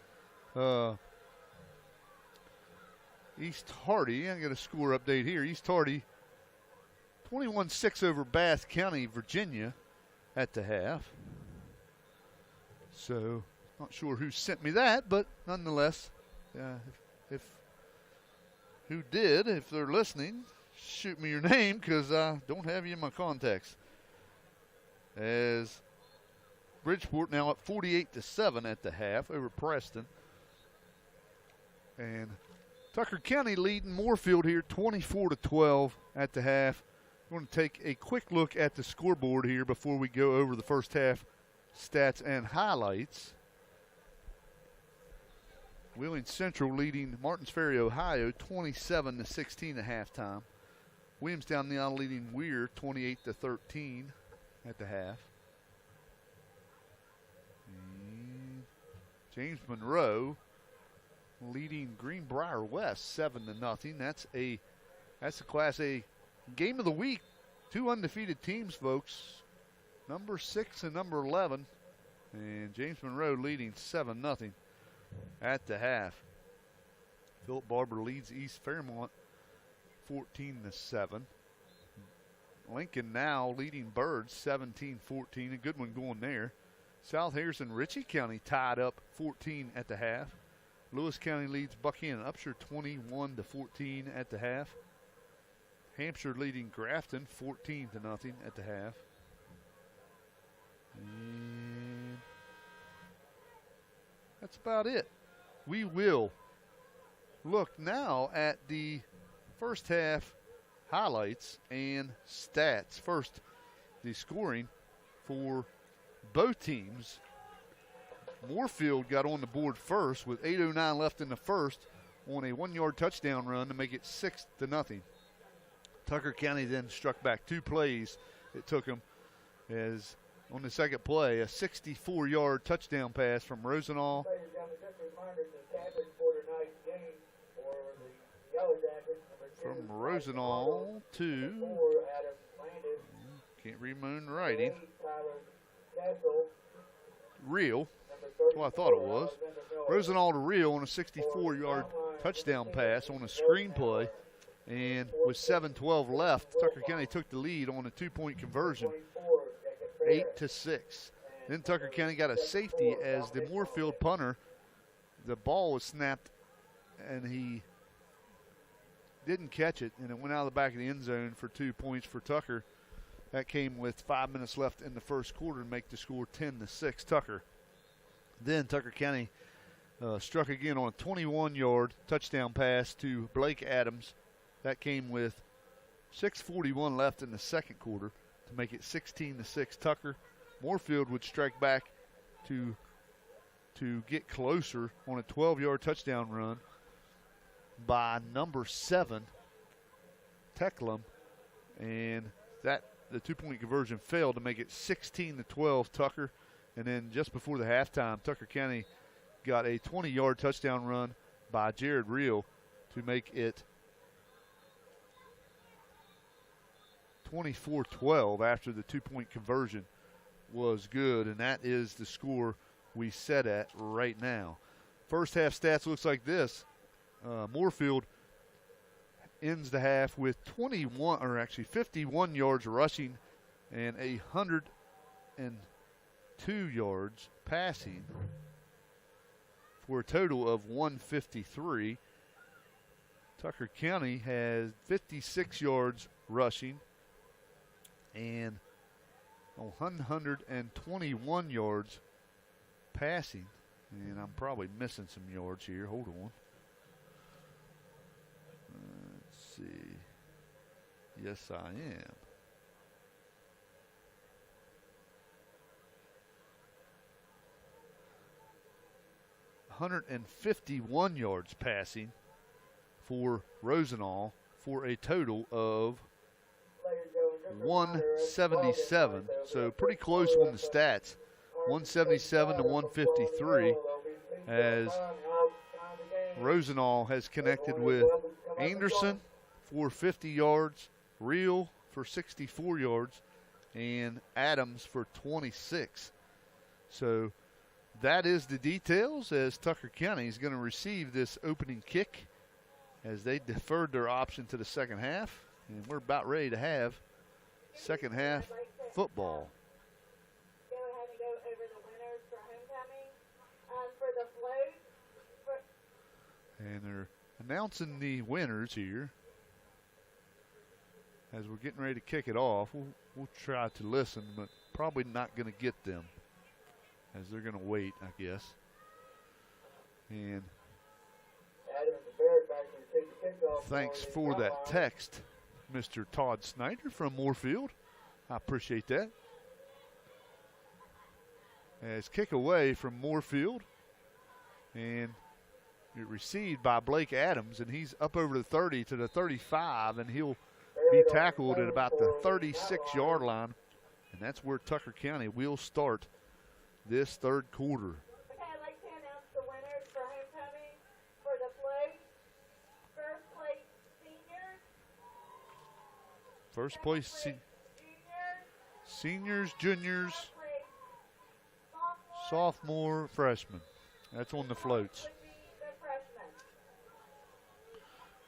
B: East Hardy, I got a score update here. East Hardy 21-6 over Bath County, Virginia at the half. So not sure who sent me that, but nonetheless, if who did, if they're listening, shoot me your name, because I don't have you in my contacts. As Bridgeport now up 48-7 at the half over Preston. And Tucker County leading Moorefield here 24-12 at the half. We're going to take a quick look at the scoreboard here before we go over the first half stats and highlights. Wheeling Central leading Martins Ferry, Ohio 27-16 at halftime. Williamstown now leading Weir 28-13 at the half. And James Monroe leading Greenbrier West 7-0. That's a Class A game of the week. Two undefeated teams, folks. Number 6 and number 11. And James Monroe leading 7-0 at the half. Philip Barber leads East Fairmont 14-7. Lincoln now leading Birds 17-14. A good one going there. South Harrison Ritchie County tied up 14 at the half. Lewis County leads Buchanan Upshur 21-14 at the half. Hampshire leading Grafton 14-0 at the half. And that's about it. We will look now at the first half highlights and stats. First, the scoring for both teams. Moorefield got on the board first with 8:09 left in the first on a 1-yard touchdown run to make it 6-0. Tucker County then struck back 2 plays. It took them, as on the second play, a 64-yard touchdown pass from Rosenall. From Rosenall to, can't read my own writing, Real. That's what I thought it was. Rosenall to Real on a 64-yard touchdown pass on a screenplay. And with 7:12 left, Tucker County took the lead on a 2-point conversion, 8-6. Then Tucker County got a safety as the Moorefield punter, the ball was snapped and he didn't catch it, and it went out of the back of the end zone for 2 points for Tucker. That came with 5 minutes left in the first quarter to make the score 10-6 Tucker. Then Tucker County struck again on a 21-yard touchdown pass to Blake Adams. That came with 6:41 left in the second quarter to make it 16-6 Tucker. Moorefield would strike back to get closer on a 12-yard touchdown run by number 7, Tecklum, and that the 2-point conversion failed to make it 16-12 Tucker. And then just before the halftime, Tucker County got a 20-yard touchdown run by Jared Reel to make it 24-12 after the two-point conversion was good, and that is the score we set at right now. First half stats looks like this. Moorefield ends the half with 51 yards rushing and 102 yards passing for a total of 153. Tucker County has 56 yards rushing and 121 yards passing. And I'm probably missing some yards here. Hold on. Let's see. Yes, I am. $151 yards passing for Rosenau for a total of 177. So pretty close on the stats. 177 to 153 as Rosenau has connected with Anderson for 50 yards, Reel for 64 yards, and Adams for 26. So that is the details as Tucker County is going to receive this opening kick as they deferred their option to the second half. And we're about ready to have second half football.
F: Go ahead and go over the winners for homecoming. For the float.
B: And they're announcing the winners here as we're getting ready to kick it off. We'll try to listen, but probably not going to get them as they're going to wait, I guess. And thanks for that text, Mr. Todd Snyder from Moorefield. I appreciate that. As kick away from Moorefield, and it received by Blake Adams, and he's up over the 30 to the 35, and he'll be tackled at about the 36-yard line, and that's where Tucker County will start this third quarter.
F: Okay, I'd like to announce the winners for homecoming for the float. First place seniors.
B: First place seniors, juniors, sophomore, freshmen. That's on the floats.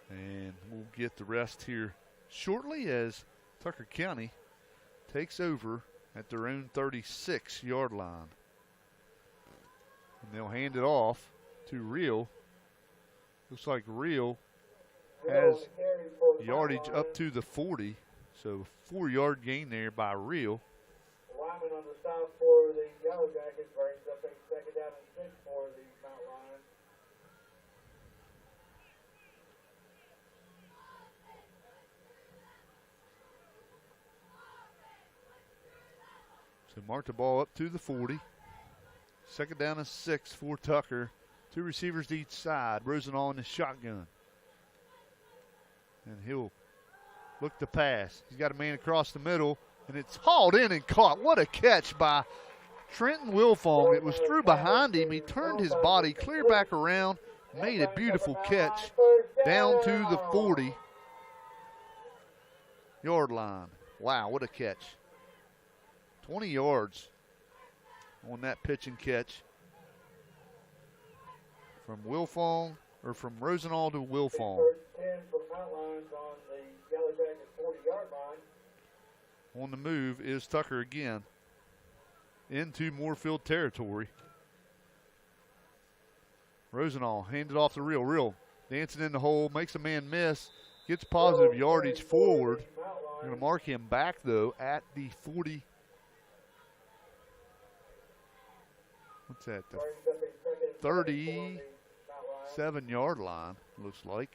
B: And we'll get the rest here shortly as Tucker County takes over at their own 36-yard line. And they'll hand it off to Reel. Looks like Reel has yardage up to the 40. So 4-yard gain there by Reel.
E: The lineman on the stop for the Yellow Jackets brings up a second down and 6 for the Mount Lions.
B: So mark the ball up to the 40. Second down and 6 for Tucker. Two receivers to each side. Rosenau in the shotgun. And he'll look to pass. He's got a man across the middle, and it's hauled in and caught. What a catch by Trenton Wilfong. It was through behind him. He turned his body clear back around, made a beautiful catch down to the 40-yard line. Wow, what a catch. 20 yards on that pitch and catch from Wilfong, or from Rosenau to Wilfong.
E: First 10 from Mount Lions on the Yellow Jackets 40-yard line.
B: On the move is Tucker again into Moorefield territory. Rosenau handed off the Reel. Reel dancing in the hole, makes a man miss, gets positive yardage forward. We're going to mark him back, though, at the 40. What's that? The 37-yard line, looks like.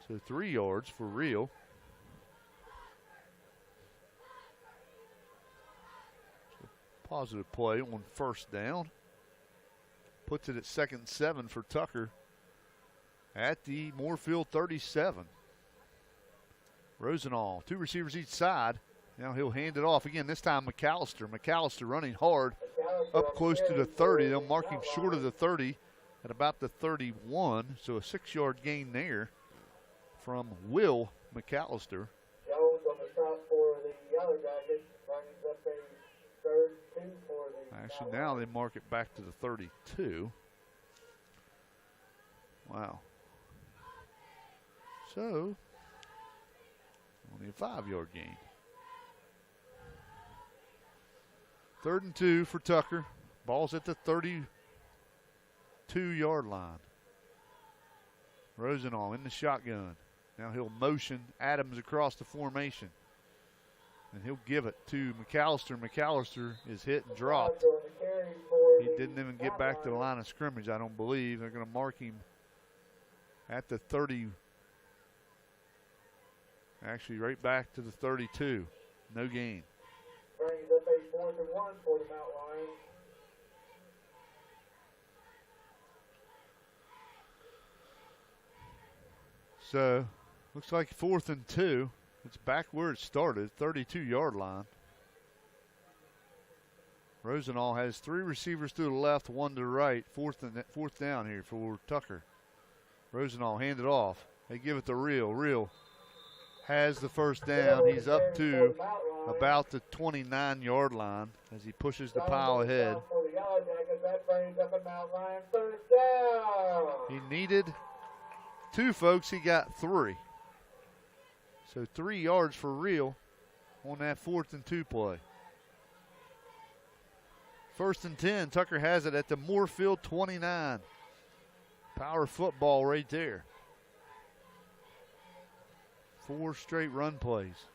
B: So 3 yards for Reel. So positive play on first down. Puts it at 2nd and 7 for Tucker at the Moorefield 37. Rosenau, two receivers each side. Now he'll hand it off again. This time McAllister. McAllister running hard up close to the 30. They'll mark him short of the 30 at about the 31. So a 6-yard gain there from Will McAllister.
E: Jones on the stop for the Yellow Jackets. Brings up a 3rd and 2 for the
B: Actually, now they mark it back to the 32. Wow. So, only a 5-yard gain. 3rd and 2 for Tucker. Ball's at the 32-yard line. Rosenall in the shotgun. Now he'll motion Adams across the formation. And he'll give it to McAllister. McAllister is hit and dropped. He didn't even get back to the line of scrimmage, I don't believe. They're going to mark him at the 30. Actually, right back to the 32. No gain.
E: Brings up a 4th and 1 for the Mount Lions.
B: So, looks like 4th and 2. It's back where it started, 32-yard line. Rosenall has 3 receivers to the left, 1 to the right. Fourth down here for Tucker. Rosenall handed off. They give it to Real. Real has the first down. He's up to about the 29-yard line as he pushes the pile ahead. He needed 2, folks. He got 3. So 3 yards for Real on that 4th and 2 play. 1st and 10. Tucker has it at the Moorefield 29. Power football right there. 4 straight run plays.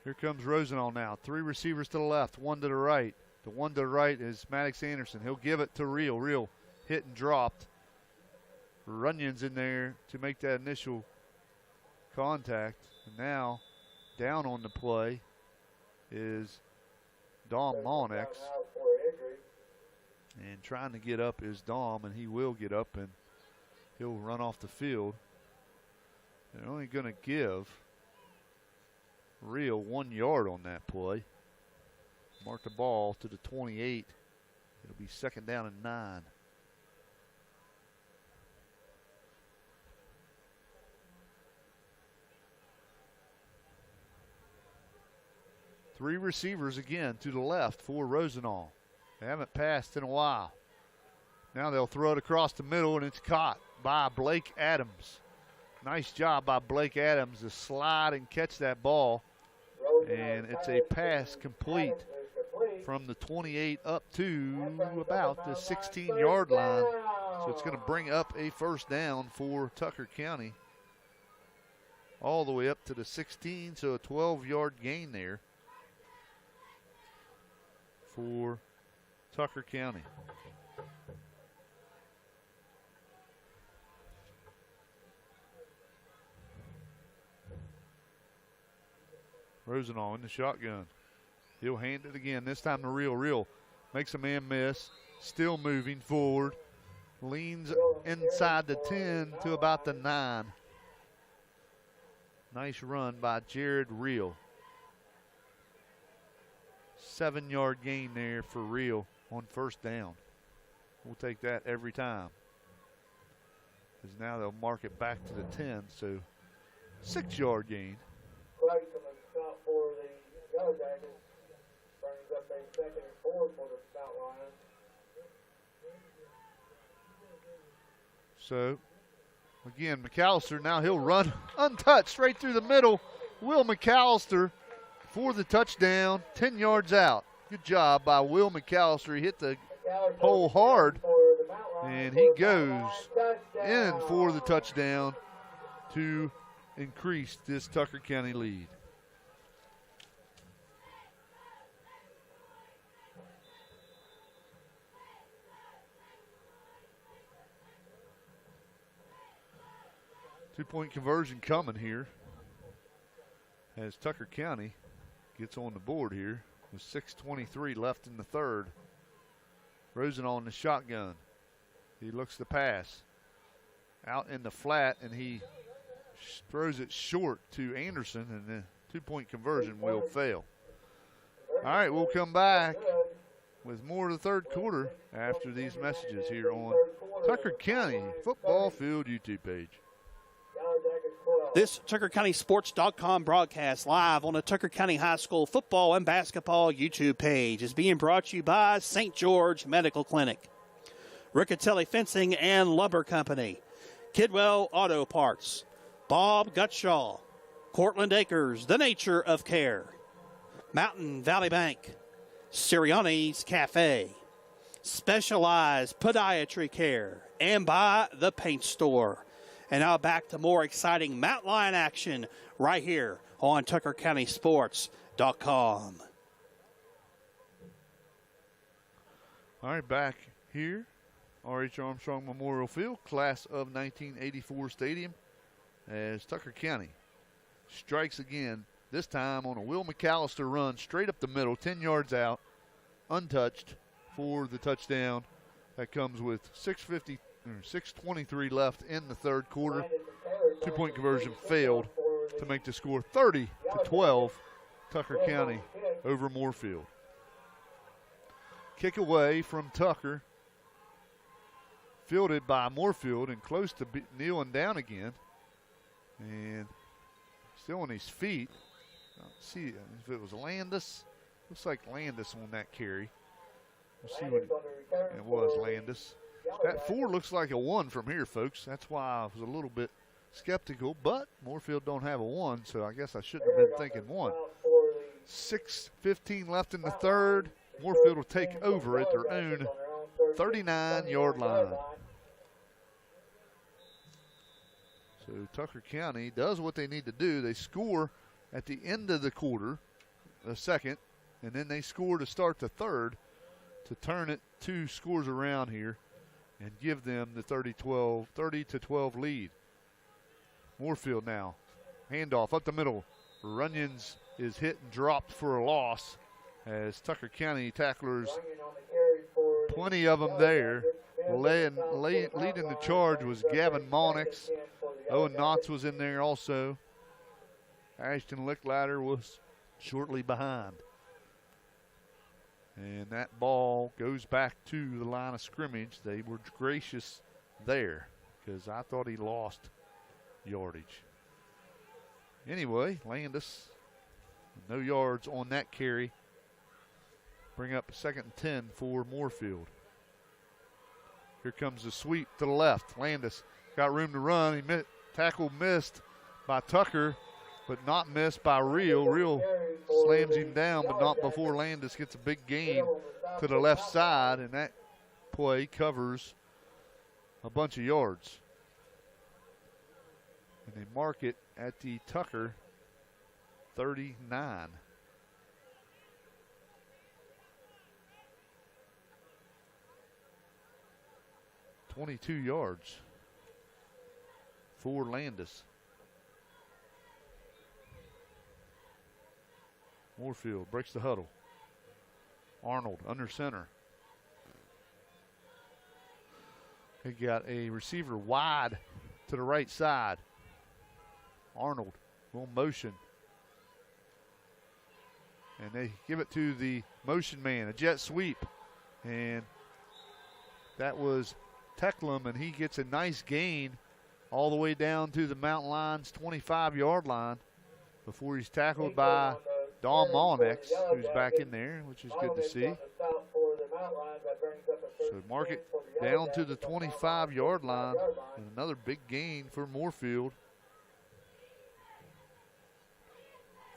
B: Here comes Rosenall now. 3 receivers to the left, 1 to the right. The 1 to the right is Maddox Anderson. He'll give it to Real. Real hit and dropped. Runyon's in there to make that initial contact. And now down on the play is Dom Molnex. And trying to get up is Dom, and he will get up and he'll run off the field. They're only going to give Real 1 yard on that play. Mark the ball to the 28. It'll be 2nd down and 9. Three receivers again to the left for Rosenall. They haven't passed in a while. Now they'll throw it across the middle, and it's caught by Blake Adams. Nice job by Blake Adams to slide and catch that ball. And it's a pass complete from the 28 up to about the 16-yard line. So it's going to bring up a 1st down for Tucker County. All the way up to the 16, so a 12-yard gain there for Tucker County. Rosenall in the shotgun. He'll hand it again. This time to Real. Real makes a man miss. Still moving forward. Leans inside the 10 to about the 9. Nice run by Jared Real. 7-yard gain there for Real on 1st down. We'll take that every time. Because now they'll mark it back to the 10. So 6-yard gain.
E: For the Yellow Jackets, brings up a 2nd and 4 for the Mount Lions.
B: So, again, McAllister, now he'll run untouched right through the middle. Will McAllister for the touchdown, 10 yards out. Good job by Will McAllister. He hit the hole hard, and he goes in for the touchdown to increase this Tucker County lead. Two-point conversion coming here as Tucker County gets on the board here with 6:23 left in the 3rd. Rosenall in the shotgun. He looks to pass out in the flat, and he throws it short to Anderson, and Two-point conversion will fail. All right, we'll come back with more of the third quarter after these messages here on Tucker County Football Field YouTube page.
A: This TuckerCountySports.com broadcast live on the Tucker County High School football and basketball YouTube page is being brought to you by St. George Medical Clinic, Riccatelli Fencing and Lumber Company, Kidwell Auto Parts, Bob Gutshaw, Cortland Acres, The Nature of Care, Mountain Valley Bank, Sirianni's Cafe, Specialized Podiatry Care, and by The Paint Store. And now back to more exciting Mount Lion action right here on TuckerCountySports.com.
B: All right, back here, R.H. Armstrong Memorial Field, class of 1984 stadium, as Tucker County strikes again, this time on a Will McAllister run straight up the middle, 10 yards out, untouched for the touchdown. That comes with 6:23 left in the third quarter. Two-point conversion failed to make the score 30-12, Tucker County over Moorefield. Kick away from Tucker, fielded by Moorefield and close to kneeling down again. And still on his feet. Let's see if it was Landis. Looks like Landis on that carry. We'll see what it was, Landis. That 4 looks like a 1 from here, folks. That's why I was a little bit skeptical, but Moorefield don't have a 1, so I guess I shouldn't have been thinking 1. 6:15 left in the third. Moorefield will take over at their own 39-yard line. So Tucker County does what they need to do. They score at the end of the quarter, the second, and then they score to start the third to turn it 2 scores around here and give them the 30-12 lead. Moorefield now. Handoff up the middle. Runyons is hit and dropped for a loss as Tucker County tacklers, plenty of them there. Leading the charge was Gavin Monix. Owen Knotts was in there also. Ashton Licklider was shortly behind. And that ball goes back to the line of scrimmage. They were gracious there because I thought he lost yardage. Anyway, Landis, no yards on that carry. Bring up 2nd and 10 for Moorefield. Here comes the sweep to the left. Landis got room to run. Tackle missed by Tucker, but not missed by Real. Real slams him down, but not before Landis gets a big gain to the left side, and that play covers a bunch of yards. And they mark it at the Tucker 39. $22 yards for Landis. Moorefield breaks the huddle. Arnold under center. They got a receiver wide to the right side. Arnold will motion. And they give it to the motion man, a jet sweep. And that was Tecklum, and he gets a nice gain all the way down to the Mountain Lions 25-yard line before he's tackled by Don Molnix, who's back in there, which is good to see. So mark it down to the 25-yard line, and another big gain for Moorefield.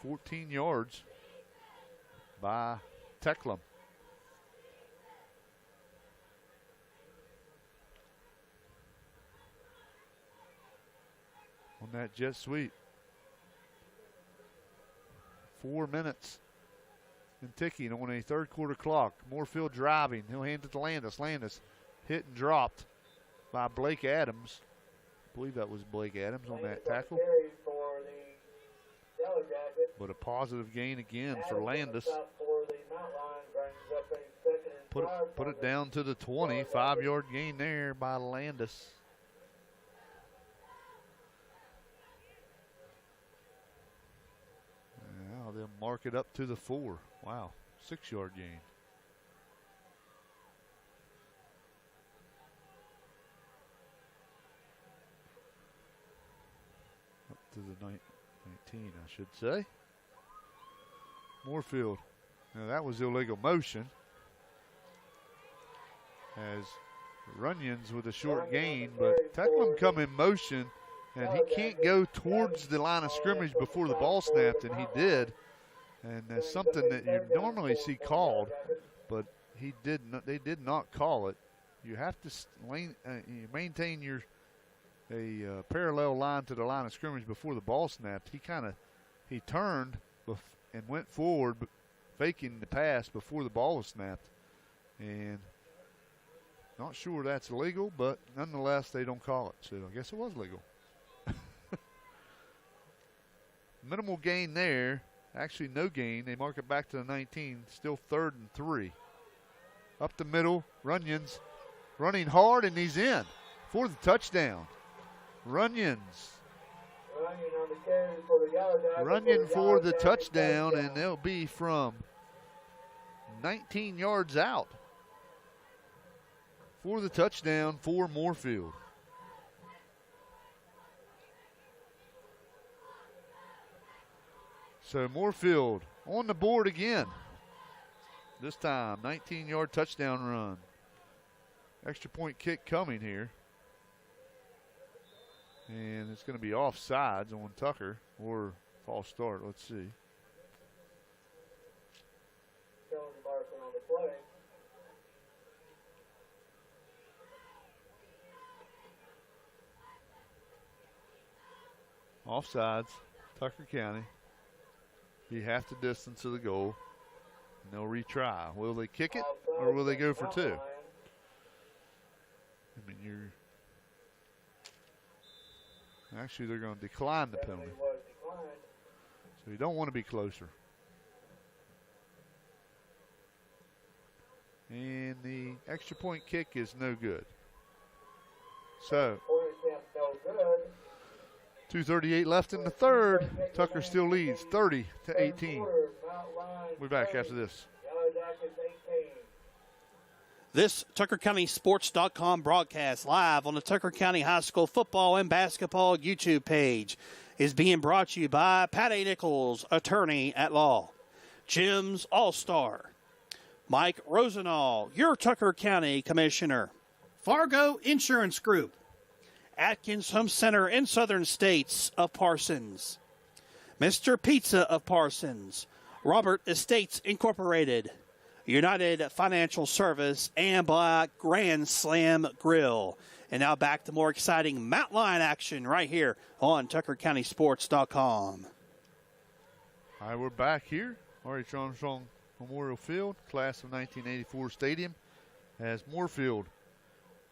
B: 14 yards by Tecklum. On that jet sweep. 4 minutes and ticking on a third quarter clock. Moorefield driving. He'll hand it to Landis. Landis hit and dropped by Blake Adams. I believe that was Blake Adams on that tackle. But a positive gain again for Landis. Put it down to the 20. 5-yard gain there by Landis. Now they'll mark it up to the 4. Wow, 6-yard gain. Up to the 19, I should say. Moorefield. Now that was illegal motion. As Runyon's with a short gain, but tackle him come in motion, and he can't go towards the line of scrimmage before the ball snapped, and he did. And that's something that you normally see called, but they did not call it. You have to maintain your parallel line to the line of scrimmage before the ball snapped. He turned and went forward, faking the pass before the ball was snapped, and not sure that's legal, but nonetheless they don't call it, so I guess it was legal. Minimal gain there. Actually, no gain. They mark it back to the 19. Still 3rd and 3. Up the middle, Runyon's running hard, and he's in for the touchdown. Runyon for the touchdown, and they'll be from 19 yards out for the touchdown for Moorefield. So Moorefield on the board again. This time, 19-yard touchdown run. Extra point kick coming here. And it's going to be offsides on Tucker, or false start. Let's see. Offsides, Tucker County. Be half the distance of the goal, and they'll retry. Will they kick it, or will they go for 2? I mean, actually, they're going to decline the penalty. So you don't want to be closer. And the extra point kick is no good. So 2:38 left in the third. Tucker still leads 30-18. We'll be back after this.
A: This TuckerCountySports.com broadcast live on the Tucker County High School football and basketball YouTube page is being brought to you by Pat A. Nichols, attorney at law, Jim's All-Star, Mike Rosenall, your Tucker County Commissioner, Fargo Insurance Group, Atkins Home Center in Southern States of Parsons, Mr. Pizza of Parsons, Robert Estates Incorporated, United Financial Service, and Black Grand Slam Grill. And now back to more exciting Mountain Lion action right here on TuckerCountySports.com.
B: All right, we're back here. R.H. Armstrong Memorial Field, class of 1984 stadium, as Moorefield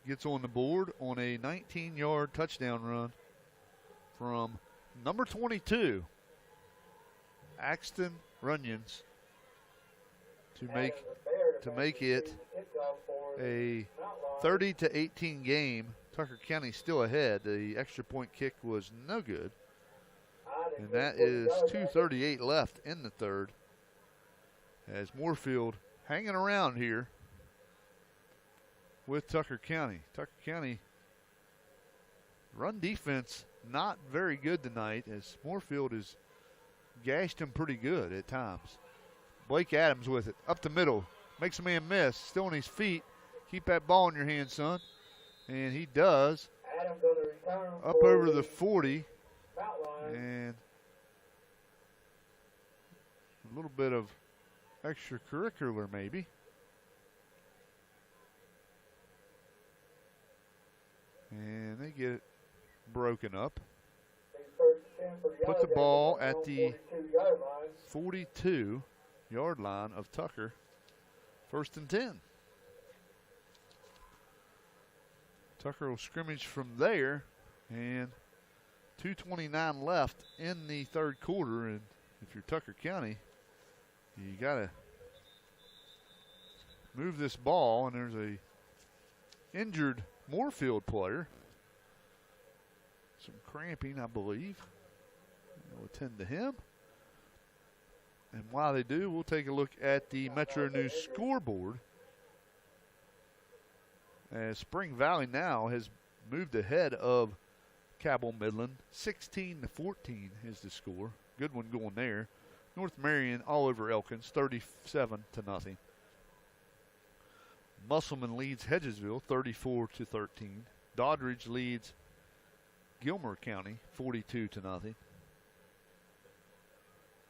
B: gets on the board on a 19-yard touchdown run from number 22, Axton Runyons, to make it a 30-18 game. Tucker County still ahead. The extra point kick was no good. And that is 2:38 left in the third, as Moorefield hanging around here with Tucker County. Tucker County run defense not very good tonight, as Moorefield has gashed him pretty good at times. Blake Adams with it, up the middle, makes a man miss, still on his feet. Keep that ball in your hand, son. And he does. Up over the 40. And a little bit of extracurricular maybe. And they get it broken up. Put the ball at the 42-yard line of Tucker. 1st and 10. Tucker will scrimmage from there, and 2:29 left in the third quarter. And if you're Tucker County, you got to move this ball, and there's a injured Moorefield player. Some cramping, I believe. We'll attend to him. And while they do, we'll take a look at the Metro News scoreboard. As Spring Valley now has moved ahead of Cabell Midland. 16-14 is the score. Good one going there. North Marion all over Elkins, 37-0. Musselman leads Hedgesville, 34-13. Doddridge leads Gilmer County, 42-0.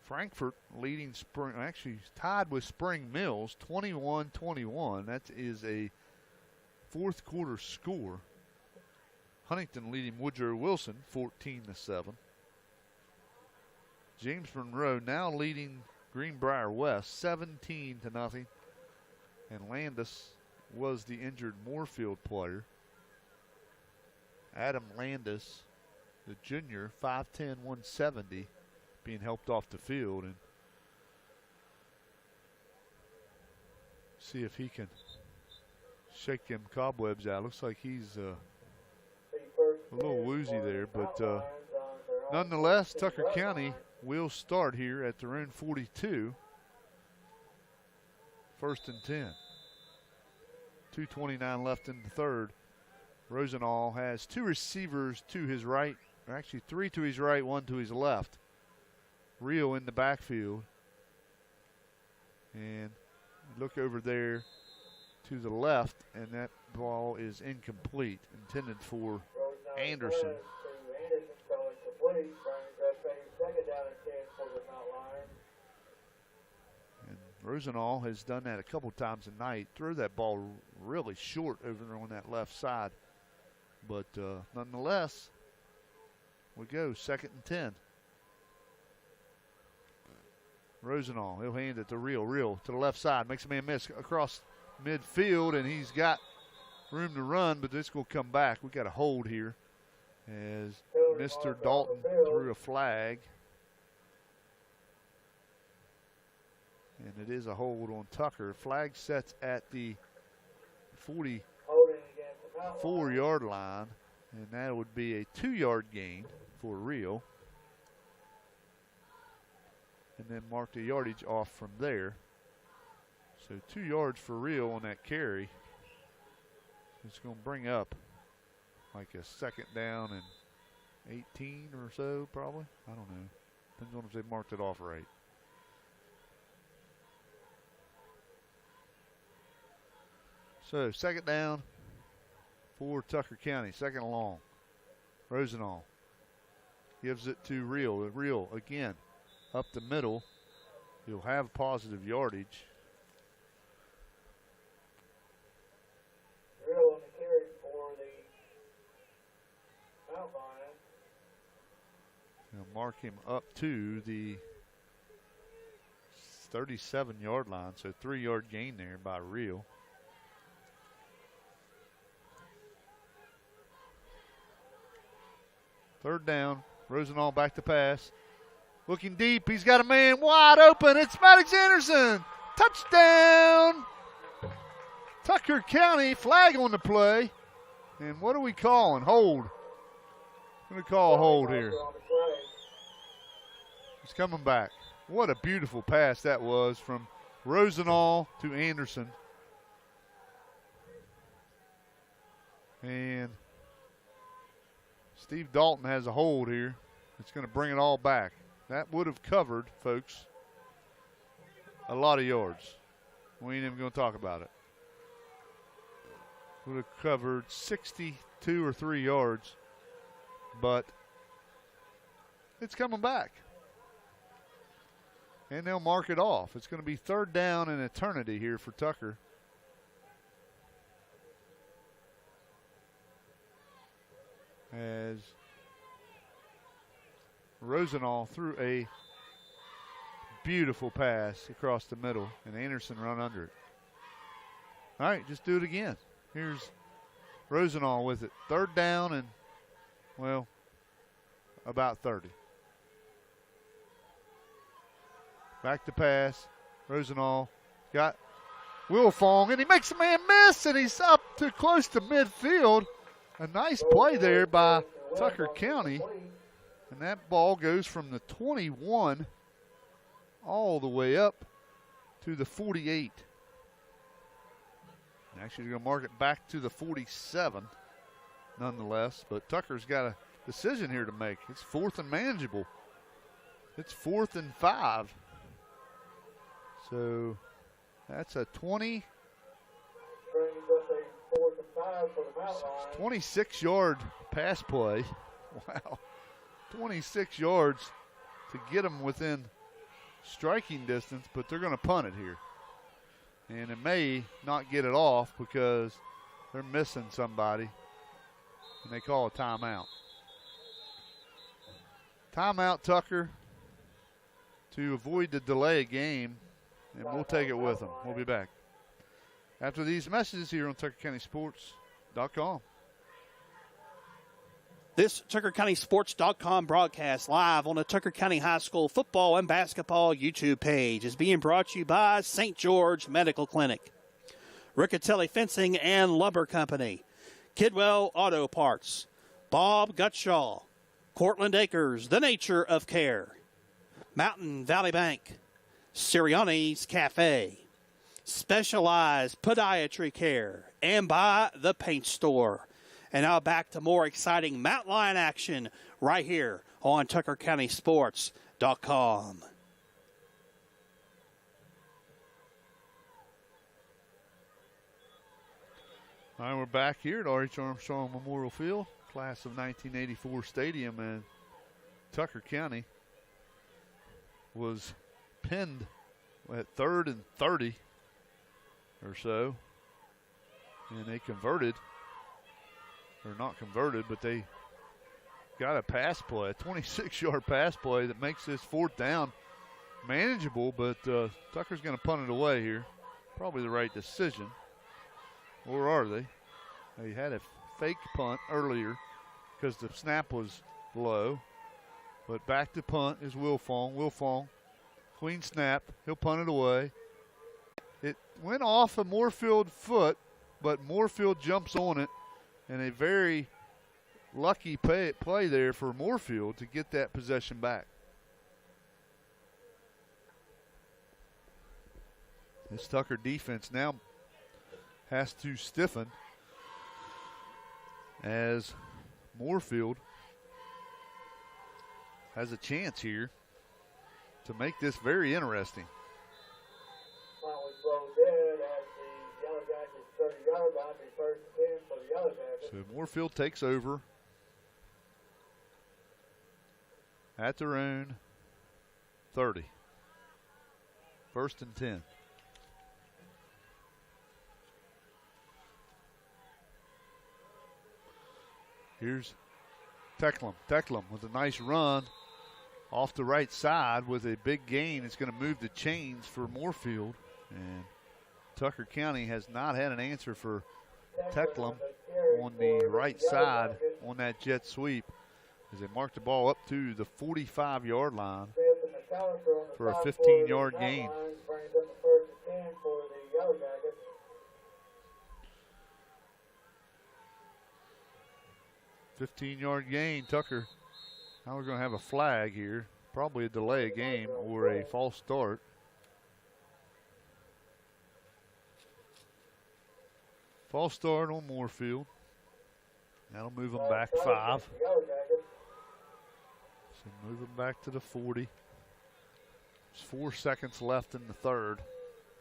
B: Frankfort leading Spring, actually tied with Spring Mills, 21-21. That is a fourth quarter score. Huntington leading Woodrow Wilson, 14-7. James Monroe now leading Greenbrier West, 17-0. And Landis was the injured Moorefield player. Adam Landis, the junior, 5'10", 170, being helped off the field. And see if he can shake them cobwebs out. Looks like he's a little woozy there, but nonetheless, Tucker County will start here at their own 42. 1st and 10. 2:29 left in the third. Rosenall has two receivers to his right, or actually three to his right, one to his left. Rio in the backfield. And look over there to the left, and that ball is incomplete, intended for Anderson. And Rosenall has done that a couple times a night. Threw that ball really short over there on that left side. But nonetheless, we go 2nd and 10. Rosenall, he'll hand it to Real to the left side, makes a man miss across midfield, and he's got room to run, but this will come back. We got a hold here as Mr. Dalton threw a flag. And it is a hold on Tucker. Flag sets at the 44-yard line, and that would be a 2-yard gain for Rio. And then mark the yardage off from there. So 2 yards for Rio on that carry. It's going to bring up like a 2nd down and 18 or so, probably. I don't know. Depends on if they marked it off right. So 2nd down for Tucker County. 2nd and long. Rosenall gives it to Real. Real again up the middle. He'll have positive yardage.
E: Real on the carry for the Mount Lions.
B: They'll mark him up to the 37-yard line. So 3-yard gain there by Real. Third down. Rosenall back to pass. Looking deep. He's got a man wide open. It's Maddox Anderson. Touchdown. Tucker County. Flag on the play. And what are we calling? Hold. I'm going to call a hold here. He's coming back. What a beautiful pass that was from Rosenall to Anderson. And Steve Dalton has a hold here. It's going to bring it all back. That would have covered, folks, a lot of yards. We ain't even going to talk about it. Would have covered 62 or 3 yards, but it's coming back. And they'll mark it off. It's going to be 3rd down and eternity here for Tucker. As Rosenall threw a beautiful pass across the middle, and Anderson run under it. All right, just do it again. Here's Rosenall with it. 3rd down and, well, about 30. Back to pass. Rosenall got Wilfong, and he makes a man miss, and he's up to close to midfield. A nice play there by Tucker County. And that ball goes from the 21 all the way up to the 48. Actually, they're going to mark it back to the 47 nonetheless. But Tucker's got a decision here to make. It's 4th and manageable. It's 4th and 5. So that's a 26-yard pass play. Wow. 26 yards to get them within striking distance, but they're going to punt it here. And it may not get it off because they're missing somebody, and they call a timeout. Timeout, Tucker, to avoid the delay of game, and we'll take it with them. We'll be back after these messages here on TuckerCountySports.com.
A: This TuckerCountySports.com broadcast live on the Tucker County High School football and basketball YouTube page is being brought to you by St. George Medical Clinic, Riccatelli Fencing and Lumber Company, Kidwell Auto Parts, Bob Gutshaw, Cortland Acres, The Nature of Care, Mountain Valley Bank, Sirianni's Cafe, Specialized Podiatry Care, and by The Paint Store. And now back to more exciting Mount Lion action right here on TuckerCountySports.com.
B: All right, we're back here at R.H. Armstrong Memorial Field, class of 1984 stadium, and Tucker County was pinned at 3rd and 30 or so, and they converted. Or not converted, but they got a pass play, a 26-yard pass play that makes this 4th down manageable, but Tucker's going to punt it away here. Probably the right decision. Or are they? They had a fake punt earlier because the snap was low. But back to punt is Wilfong. Wilfong, clean snap. He'll punt it away. It went off a Moorefield foot, but Moorefield jumps on it. And a very lucky play there for Moorefield to get that possession back. This Tucker defense now has to stiffen as Moorefield has a chance here to make this very interesting. So Moorefield takes over at their own 30. 1st and 10. Here's Tecklum. Tecklum with a nice run off the right side with a big gain. It's going to move the chains for Moorefield. And Tucker County has not had an answer for Tecklum on the right side on that jet sweep as they mark the ball up to the 45-yard line for a 15-yard gain. Tucker. Now we're going to have a flag here, probably a delay of game or a false start. False start on Moorefield. That'll move them back 5. So move them back to the 40. There's 4 seconds left in the third.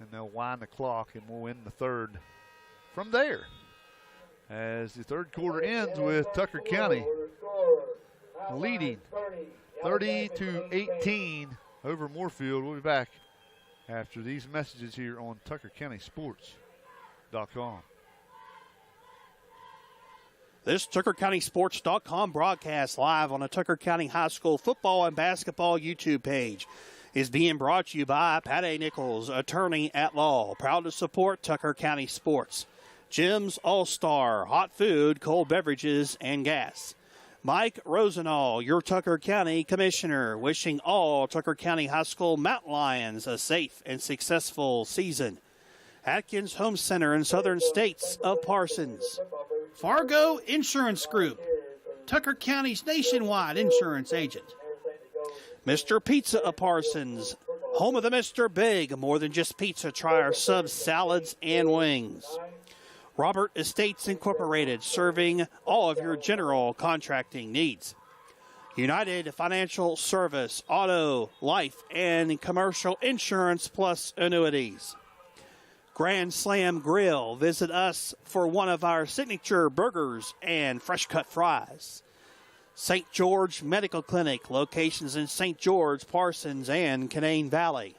B: And they'll wind the clock and we'll end the third from there. As the third quarter ends with Tucker County leading 30-18 over Moorefield. We'll be back after these messages here on TuckerCountySports.com.
A: This TuckerCountySports.com broadcast live on the Tucker County High School football and basketball YouTube page is being brought to you by Pat A. Nichols, attorney at law, proud to support Tucker County sports. Jim's All-Star, hot food, cold beverages, and gas. Mike Rosenall, your Tucker County Commissioner, wishing all Tucker County High School Mountain Lions a safe and successful season. Atkins Home Center in Southern States of Parsons. Fargo Insurance Group, Tucker County's nationwide insurance agent. Mr. Pizza of Parsons, Home of the Mr. Big, more than just pizza, try our subs, salads, and wings. Robert Estates Incorporated, serving all of your general contracting needs. United Financial Service, auto, life, and commercial insurance plus annuities. Grand Slam Grill, visit us for one of our signature burgers and fresh cut fries. St. George Medical Clinic, locations in St. George, Parsons, and Canaan Valley.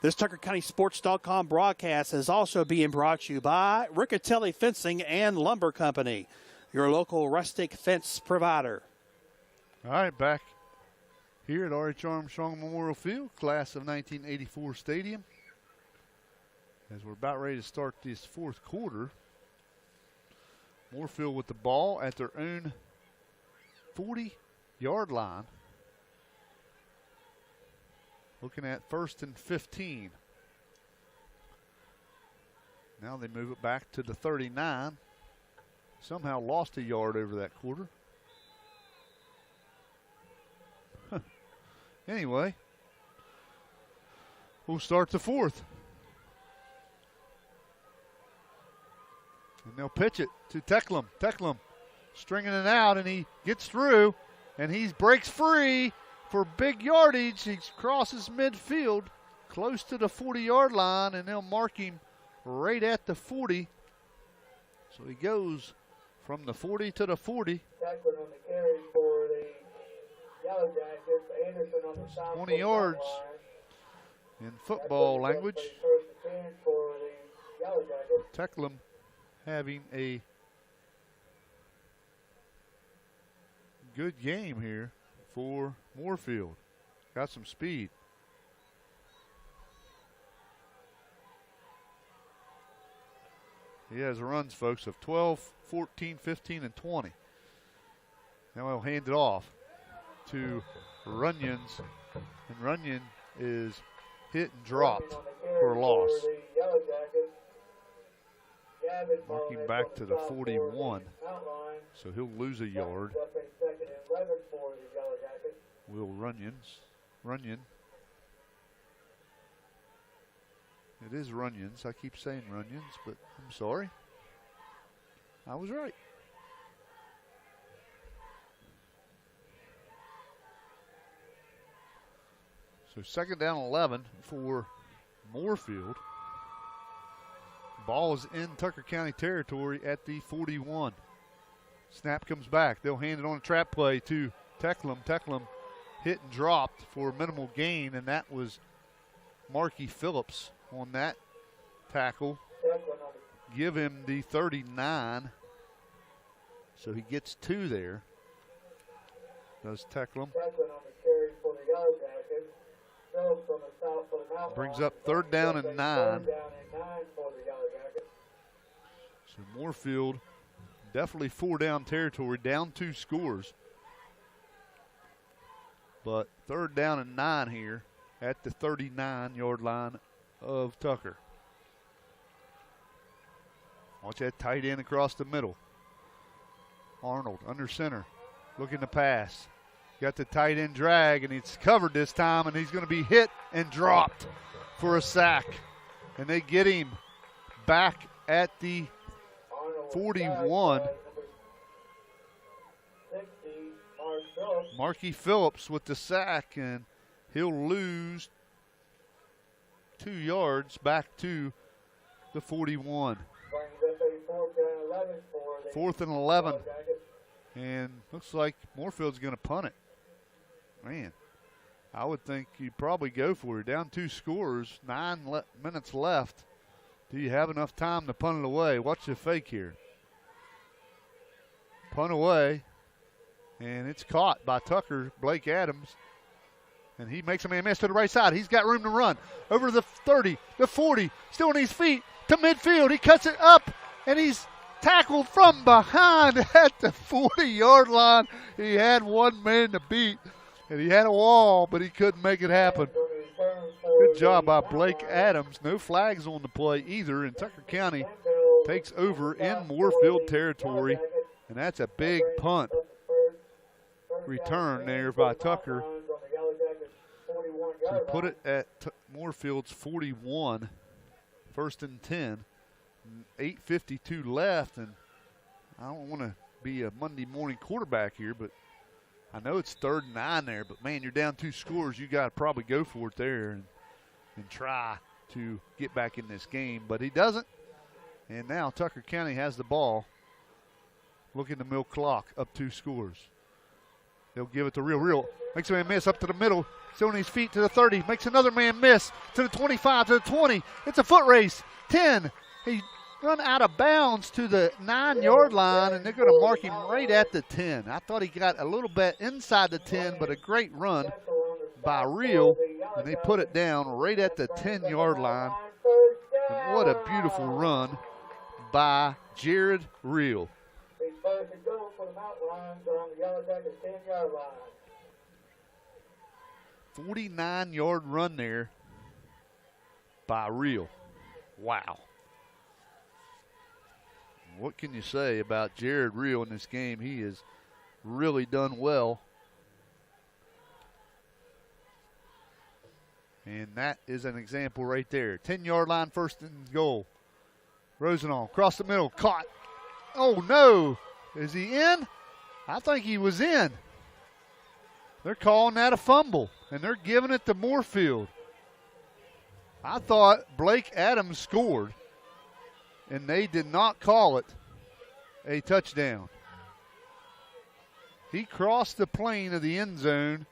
A: This TuckerCountySports.com broadcast is also being brought to you by Riccatelli Fencing and Lumber Company, your local rustic fence provider.
B: All right, back here at R.H. Armstrong Memorial Field, class of 1984 stadium. As we're about ready to start this fourth quarter, Moorefield with the ball at their own 40-yard line. Looking at 1st and 15. Now they move it back to the 39. Somehow lost a yard over that quarter. Anyway, we'll start the fourth. And they'll pitch it to Tecklum. Tecklum stringing it out, and he gets through, and he breaks free for big yardage. He crosses midfield close to the 40-yard line, and they'll mark him right at the 40. So he goes from the 40 to the 40.
E: Tecklum on the carry for the Yellow Jackets. Anderson on the south
B: 20 yards in football language.
E: First and 10 for the Yellow Jackets.
B: Tecklum having a good game here for Moorefield. Got some speed. He has runs, folks, of 12, 14, 15, and 20. Now he'll hand it off to Runyons, and Runyon is hit and dropped for a loss. Marking back to the 41, so he'll lose a yard. Will Runyon. It is Runyons. I keep saying Runyons, but I'm sorry. I was right. So 2nd down 11 for Moorefield. Ball is in Tucker County territory at the 41. Snap comes back. They'll hand it on a trap play to Tecklum. Tecklum hit and dropped for minimal gain, and that was Marky Phillips on that tackle. Give him the 39. So he gets 2 there. Does Tecklum. Brings up 3rd down and 9. So Moorefield definitely 4-down territory, down 2 scores. But 3rd down and 9 here at the 39-yard line of Tucker. Watch that tight end across the middle. Arnold under center, looking to pass. Got the tight end drag, and he's covered this time, and he's going to be hit and dropped for a sack. And they get him back at the 41. Marky Phillips with the sack, and he'll lose 2 yards back to the 41. 4th and 11. And looks like Moorefield's going to punt it. Man, I would think you'd probably go for it. Down 2 scores, 9 minutes left. Do you have enough time to punt it away? Watch the fake here. Punt away, and it's caught by Tucker, Blake Adams. And he makes a man miss to the right side. He's got room to run. Over the 30, the 40, still on his feet to midfield. He cuts it up, and he's tackled from behind at the 40-yard line. He had one man to beat, and he had a wall, but he couldn't make it happen. Good job by Blake Adams. No flags on the play either, and Tucker County takes over in Moorefield territory, and that's a big punt return there by Tucker. So put it at Moorefield's 41, 1st and 10. 8:52 left, and I don't want to be a Monday morning quarterback here, but I know it's 3rd and 9 there, but man, you're down 2 scores. You got to probably go for it there and try to get back in this game, but he doesn't. And now Tucker County has the ball. Looking to milk clock, up 2 scores. They'll give it to Real. Makes a man miss up to the middle. Still on his feet to the 30. Makes another man miss to the 25, to the 20. It's a foot race. 10. He run out of bounds to the 9-yard line, and they're going to mark him right at the 10. I thought he got a little bit inside the 10, but a great run by Real, and they put it down right at the 10-yard line. And what a beautiful run by Jared Real. 49-yard run there by Real. Wow. What can you say about Jared Real in this game? He has really done well. And that is an example right there. 10-yard line, 1st and goal. Rosenall across the middle, caught. Oh, no. Is he in? I think he was in. They're calling that a fumble, and they're giving it to Moorefield. I thought Blake Adams scored, and they did not call it a touchdown. He crossed the plane of the end zone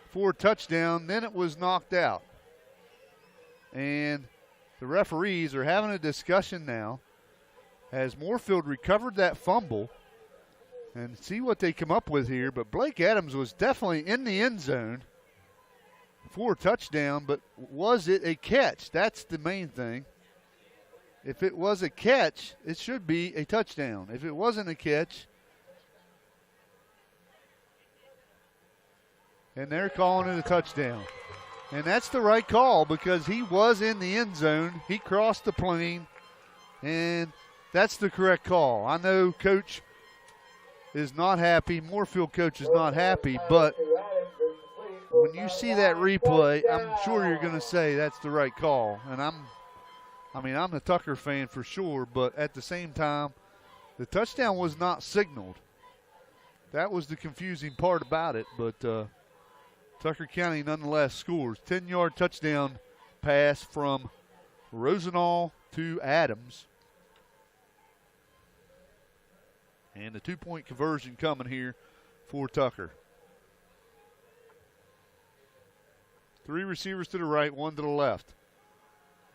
B: for a touchdown, then it was knocked out. And the referees are having a discussion now as Moorefield recovered that fumble and see what they come up with here. But Blake Adams was definitely in the end zone for a touchdown, but was it a catch? That's the main thing. If it was a catch, it should be a touchdown. If it wasn't a catch, and they're calling it a touchdown. And that's the right call because he was in the end zone. He crossed the plane, and that's the correct call. I know Coach is not happy. Moorefield coach is not happy, but when you see that replay, I'm sure you're going to say that's the right call. And I'm a Tucker fan for sure, but at the same time, the touchdown was not signaled. That was the confusing part about it, but Tucker County nonetheless scores. 10-yard touchdown pass from Rosenall to Adams. And the 2-point conversion coming here for Tucker. 3 receivers to the right, 1 to the left.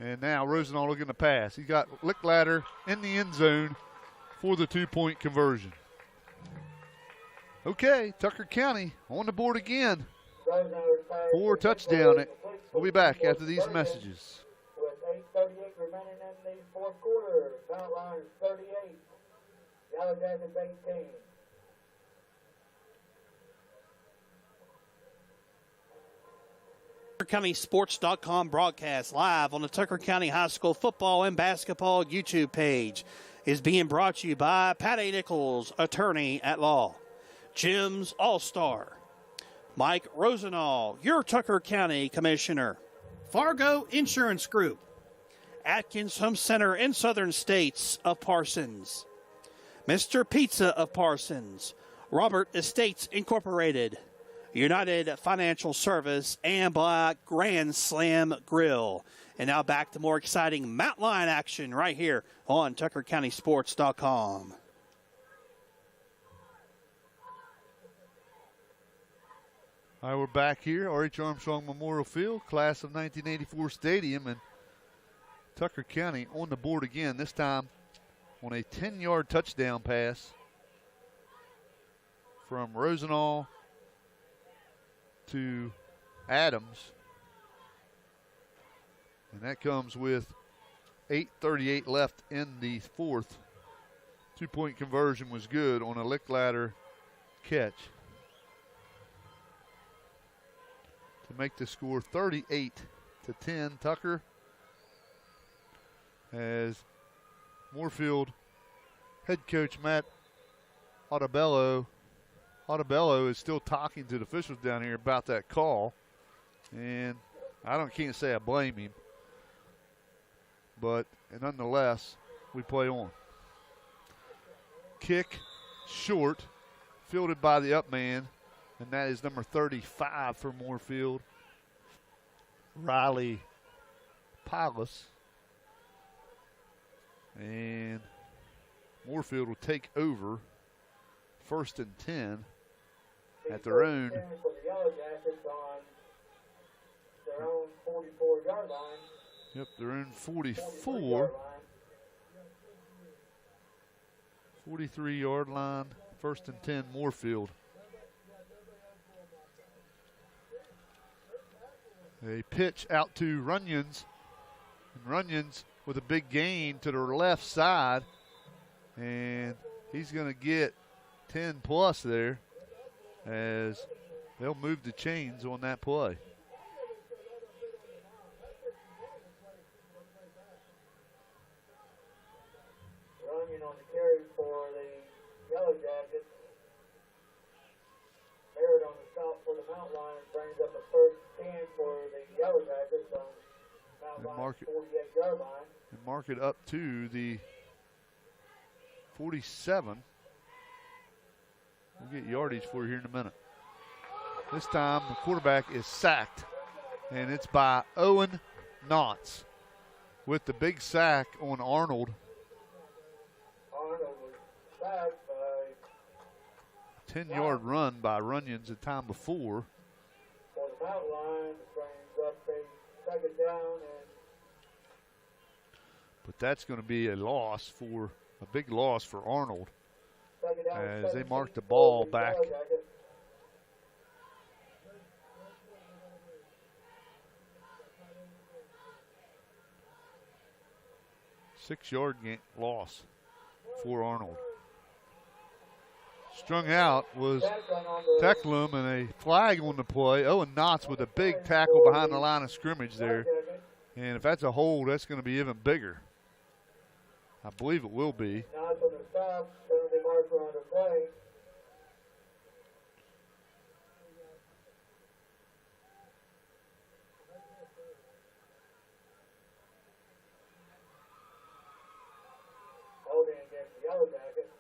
B: And now Rosenall looking to pass. He's got Lickladder in the end zone for the 2-point conversion. Okay, Tucker County on the board again for a touchdown. We'll be back after these messages.
E: With 8:38 remaining in the fourth quarter, Mount Lions 38, Yellow Jackets 18.
A: TuckerCountySports.com broadcast live on the Tucker County High School football and basketball YouTube page is being brought to you by Pat A. Nichols, attorney at law, Jim's All-Star, Mike Rosenall, your Tucker County Commissioner, Fargo Insurance Group, Atkins Home Center in Southern States of Parsons, Mr. Pizza of Parsons, Robert Estates Incorporated, United Financial Service, and Black Grand Slam Grill. And now back to more exciting Mountain Lion action right here on TuckerCountySports.com.
B: All right, we're back here, R.H. Armstrong Memorial Field, class of 1984 stadium, and Tucker County on the board again, this time on a 10-yard touchdown pass from Rosenall to Adams. And that comes with 8:38 left in the fourth. 2-point conversion was good on a Lickladder catch to make the score 38-10 Tucker, as Moorefield head coach Matt Ottobello is still talking to the officials down here about that call. And can't say I blame him. But nonetheless, we play on. Kick short, fielded by the up man, and that is number 35 for Moorefield, Riley Pilas. And Moorefield will take over 1st and 10 at their own.
E: For the Yellow Jackets on their own 44-yard line.
B: Yep, their own 44. 43-yard line, 1st and 10, Moorefield. A pitch out to Runyons. And Runyons with a big gain to their left side. And he's going to get 10 plus there as they'll move the chains on that play.
E: Runyon on the carry for the Yellow Jackets. Barrett on the stop for the Mount Lions brings up a 1st and 10 for the Yellow Jackets on Mount Lions 48-yard line.
B: And mark it up to the 47. We'll get yardage for you here in a minute. This time the quarterback is sacked, and it's by Owen Knotts with the big sack on Arnold.
E: Arnold was sacked by
B: 10-yard run by Runyons the time before.
E: for the Mount Lions, brings up a 2nd down and
B: But that's going to be a big loss for Arnold
E: 2nd down.
B: as they mark the ball back.
E: Yellow Jackets.
B: 6-yard loss for Arnold. Strung out was Tecklum, and a flag on the play. Owen Knotts with a big tackle behind the line of scrimmage there. And if that's a hold, that's going to be even bigger. I believe it will be.
E: Knotts on the stop, penalty marker on the play. Holding against the Yellow Jackets.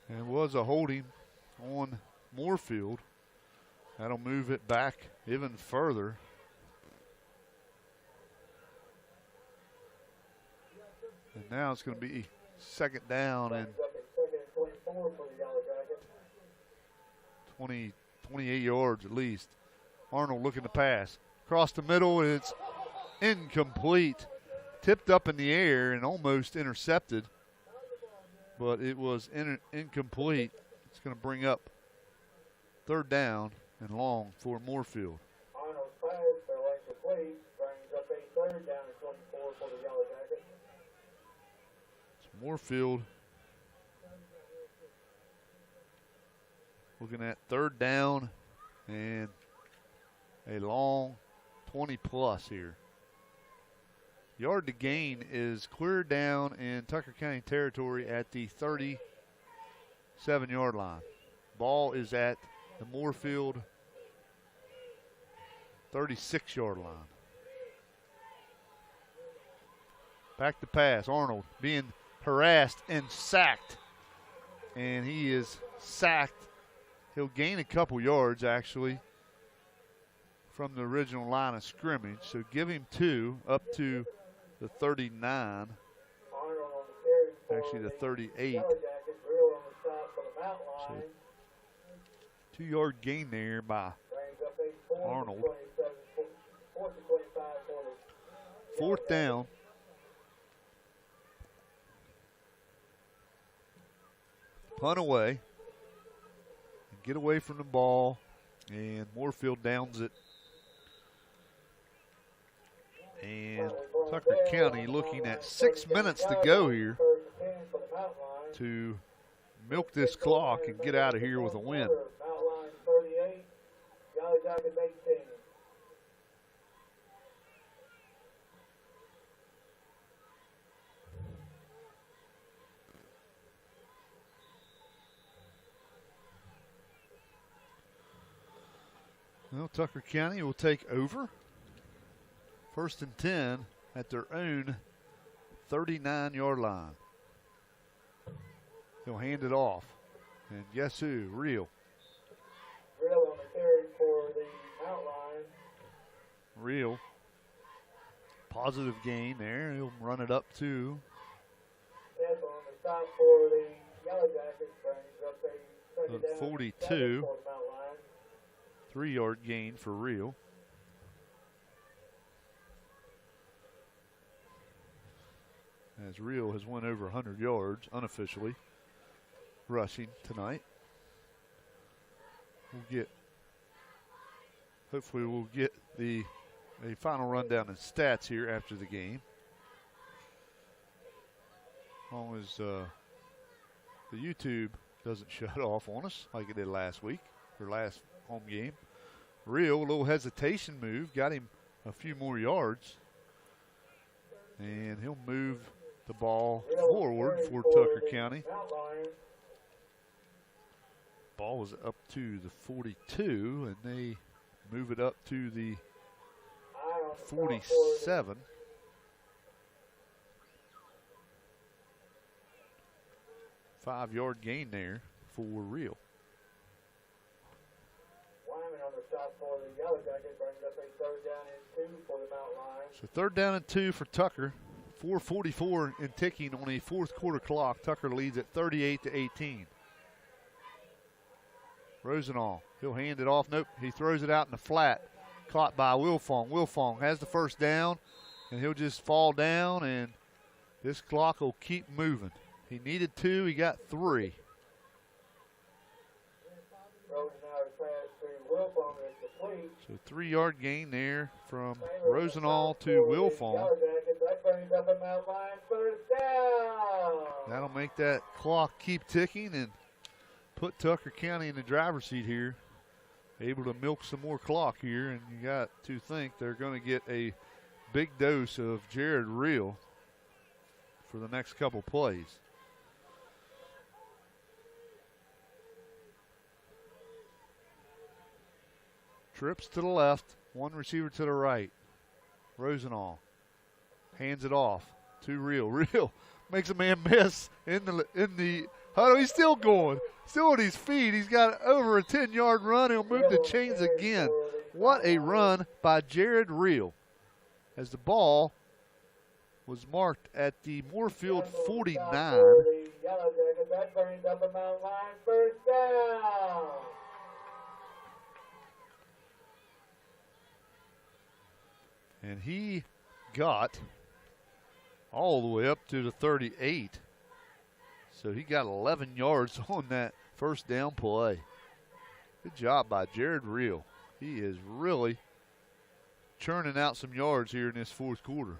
B: And was a holding on Moorefield. That'll move it back even further. And now it's going to be 2nd down and
E: 24 for the Yellow Jackets.
B: 28 yards at least. Arnold looking to pass. Across the middle, it's incomplete. Tipped up in the air and almost intercepted. But it was incomplete. It's going to bring up 3rd down and long for Moorefield.
E: Arnold's pass fell incomplete, brings up a 3rd down and 24 for the Yellow Jackets.
B: So Moorefield looking at 3rd down and a long 20 plus here. Yard to gain is clear down in Tucker County territory at the 37-yard line. Ball is at the Moorefield 36-yard line. Back to pass. Arnold being harassed and sacked. And he is sacked. He'll gain a couple yards, actually, from the original line of scrimmage. So give him 2 up to the 39.
E: Arnold on the carry for
B: Actually, the 38.
E: Yellow Jackets, real on the stop for the Mount
B: So
E: Lions.
B: 2-yard gain there by
E: Brings up a 4th
B: Arnold.
E: and 27, 4th and 25 for the
B: 4th down. Punt away. And get away from the ball. And Moorefield downs it. And Tucker County looking at 6 minutes to go here
E: 3rd and 10 for the Mount Lions.
B: to milk this clock and get out of here with a win.
E: Mount Lions 38, Yellow Jackets 18.
B: Well, Tucker County will take over. 1st and 10 at their own 39-yard line. He'll hand it off. And guess who? Real.
E: Real on the carry for the outline.
B: Real. Positive gain there. He'll run it up to.
E: Yes, on the stop for the Yellow Jackets brings up a second down
B: 42.
E: for the outline.
B: 3-yard gain for Real. As Real has won over 100 yards unofficially rushing tonight. Hopefully we'll get a final rundown in stats here after the game. As long as the YouTube doesn't shut off on us like it did last week, or last home game. Real, a little hesitation move, got him a few more yards. And he'll move the ball forward for Tucker County. Ball was up to the 42, and they move it up to the 47. Five-yard gain there for Real.
E: Wyman on the stop for the Yellow Jackets brings up a 3rd down and 2 for the Mountain Lions.
B: So 3rd down and 2 for Tucker. 4:44 in ticking on a 4th quarter clock. Tucker leads at 38-18. Rosenall, he'll hand it off. Nope, he throws it out in the flat. Caught by Wilfong. Wilfong has the 1st down, and he'll just fall down, and this clock will keep moving. He needed 2, he got 3. So 3-yard gain there from Rosenall to Wilfong. That'll make that clock keep ticking and put Tucker County in the driver's seat here. Able to milk some more clock here, and you got to think they're going to get a big dose of Jared Real for the next couple plays. Trips to the left, one receiver to the right. Rosenall hands it off to Real. Real makes a man miss in the huddle. He's still going, still on his feet. He's got over a 10-yard run. He'll move the chains again. What a run by Jared Real, as the ball was marked at the Moorefield 49.
E: That brings up a Mountain Lions 1st down.
B: And he got all the way up to the 38. So he got 11 yards on that 1st down play. Good job by Jared Real. He is really churning out some yards here in this 4th quarter.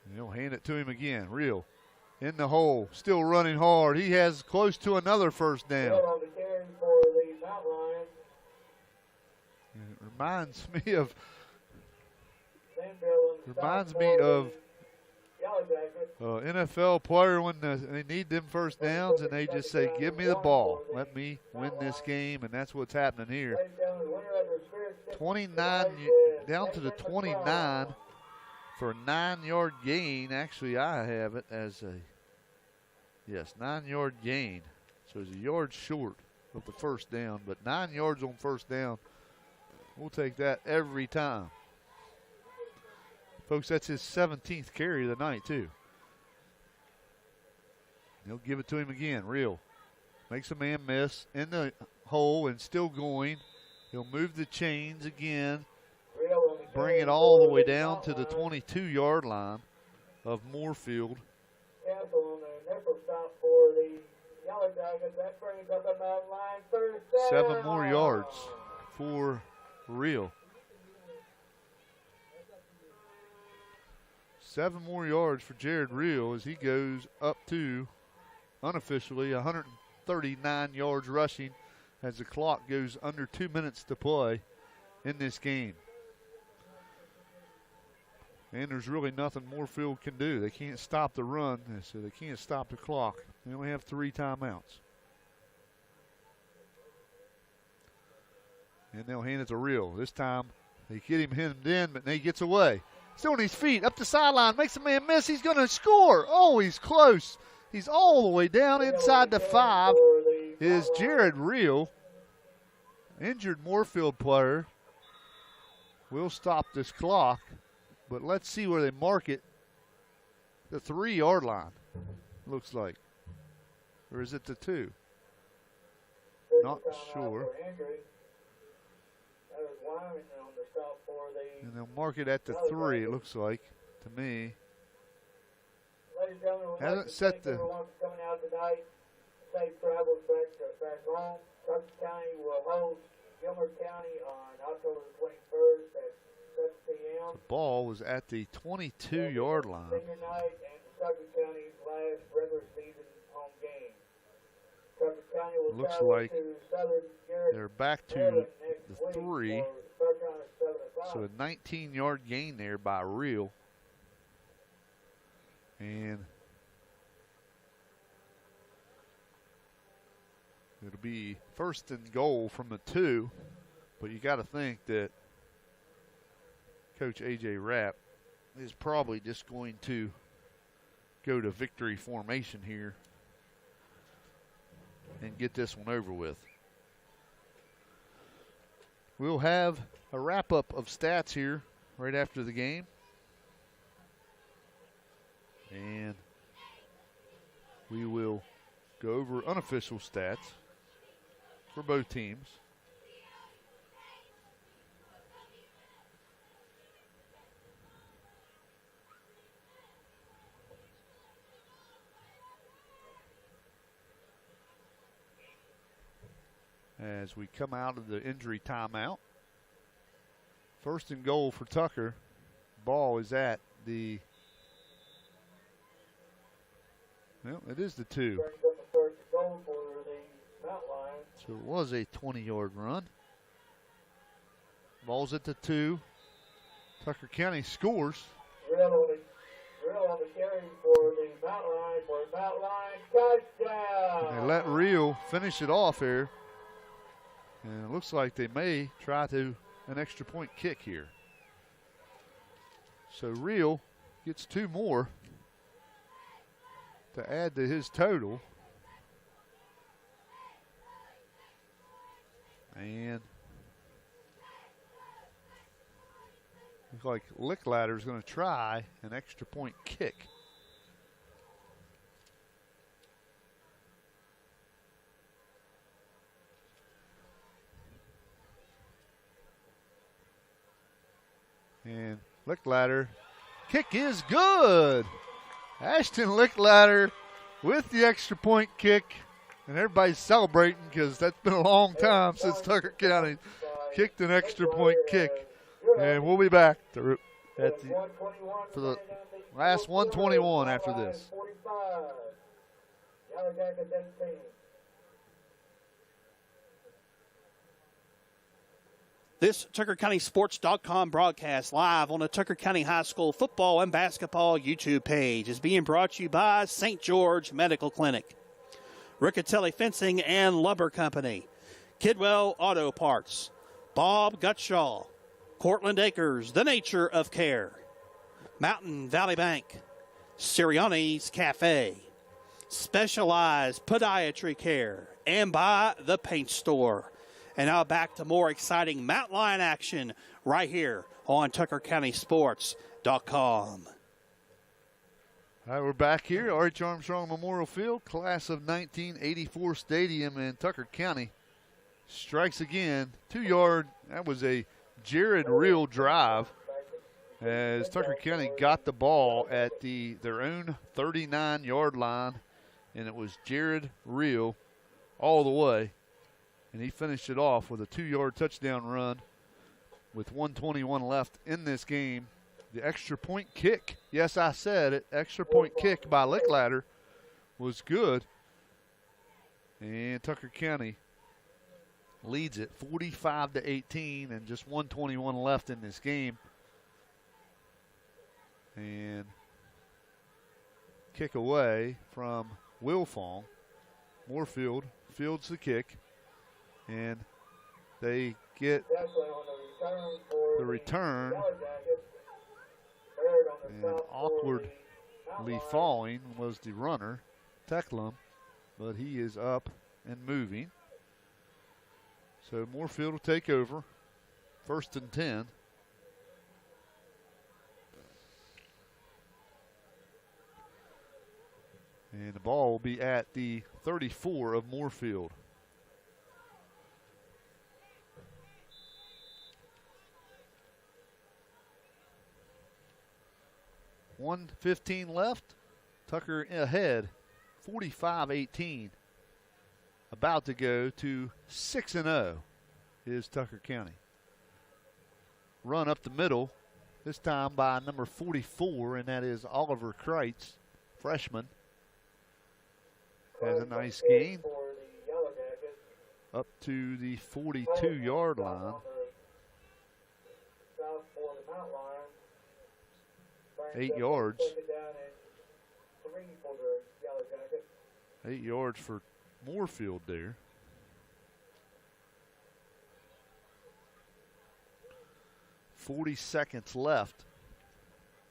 B: And he'll hand it to him again. Real in the hole, still running hard. He has close to another 1st down. It reminds me of NFL player when they need them 1st downs and they just say, give me the ball. Let me win this game, and that's what's happening here. 29, down to the 29 for a 9-yard gain. Actually, I have it as a, 9-yard gain. So it's a yard short of the 1st down, but 9 yards on 1st down. We'll take that every time. Folks, that's his 17th carry of the night, too. He'll give it to him again. Real makes a man miss in the hole and still going. He'll move the chains again. Bring it all the way down to the 22-yard line of Moorefield. 7 more yards for Real. 7 more yards for Jared Real as he goes up to, unofficially, 139 yards rushing as the clock goes under 2 minutes to play in this game. And there's really nothing Moorefield can do. They can't stop the run, so they can't stop the clock. They only have 3 timeouts. And they'll hand it to Real. This time they get him hemmed in, but then he gets away. Still on his feet, up the sideline, makes a man miss. He's going to score. Oh, he's close. He's all the way down inside the 5. Is Jared Real, injured Moorefield player, will stop this clock. But let's see where they mark it. The 3-yard line, looks like. Or is it the 2? Not sure. And they'll mark it at the 3, it looks like, to me. Hasn't set the...
E: coming out tonight. Safe travels back home. Tucker County will host Gilmer County on October the 21st at 7 p.m.
B: The ball was at the 22-yard line.
E: Senior night and Tucker County's last regular season home game. Tucker County will
B: Looks
E: travel
B: like
E: to Southern Garrett,
B: they're back to
E: Maryland
B: the
E: next
B: 3.
E: week for start time at 7 o'clock.
B: So a 19-yard gain there by Real. And it'll be 1st and goal from the 2. But you got to think that Coach AJ Rapp is probably just going to go to victory formation here and get this one over with. We'll have a wrap-up of stats here right after the game. And we will go over unofficial stats for both teams. As we come out of the injury timeout. 1st and goal for Tucker. Ball is at the... Well, it is the 2. So it was a 20-yard run. Ball's at the 2. Tucker County scores.
E: Real on the carry for the Mountain Line touchdown.
B: And they let Real finish it off here. And it looks like they may try to an extra point kick here. So Real gets 2 more to add to his total. And looks like Lickladder is going to try an extra point kick. And Lickladder, kick is good. Ashton Lickladder with the extra point kick. And everybody's celebrating because that's been a long time since Tucker County kicked an extra point kick. And we'll be back for the last 121 after this.
A: This TuckerCountySports.com broadcast live on the Tucker County High School football and basketball YouTube page is being brought to you by St. George Medical Clinic, Riccatelli Fencing and Lumber Company, Kidwell Auto Parts, Bob Gutshaw, Cortland Acres, The Nature of Care, Mountain Valley Bank, Sirianni's Cafe, Specialized Podiatry Care, and by The Paint Store. And now back to more exciting Mountain Lion action right here on TuckerCountySports.com.
B: All right, we're back here, R.H. Armstrong Memorial Field, class of 1984 stadium in Tucker County. Strikes again, 2-yard. That was a Jared Real drive as Tucker County got the ball at their own 39-yard line, and it was Jared Real all the way. And he finished it off with a 2-yard touchdown run with 1:21 left in this game. The extra point kick, yes, I said it, extra point kick by Lickladder was good. And Tucker County leads it 45-18 and just 1:21 left in this game. And kick away from Wilfong. Moorefield fields the kick, and they get the return. And awkwardly falling was the runner, Tecklum, but he is up and moving. So Moorefield will take over. 1st and 10. And the ball will be at the 34 of Moorefield. $1:15 left. Tucker ahead, 45-18. About to go to 6-0 is Tucker County. Run up the middle, this time by number 44, and that is Oliver Kreitz, freshman. Has a nice gain up to the 42-yard line. 8 yards. 8 yards for Moorefield there. .40 seconds left.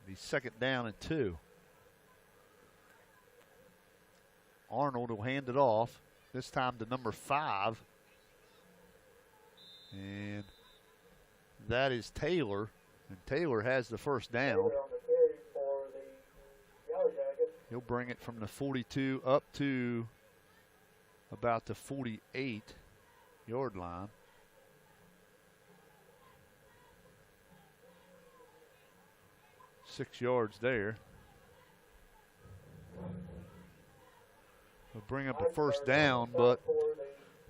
B: The 2nd down and 2. Arnold will hand it off, this time to number 5. And that is Taylor. And Taylor has the 1st down. He'll bring it from the 42 up to about the 48-yard line. Six yards there. We'll bring up a 1st down, but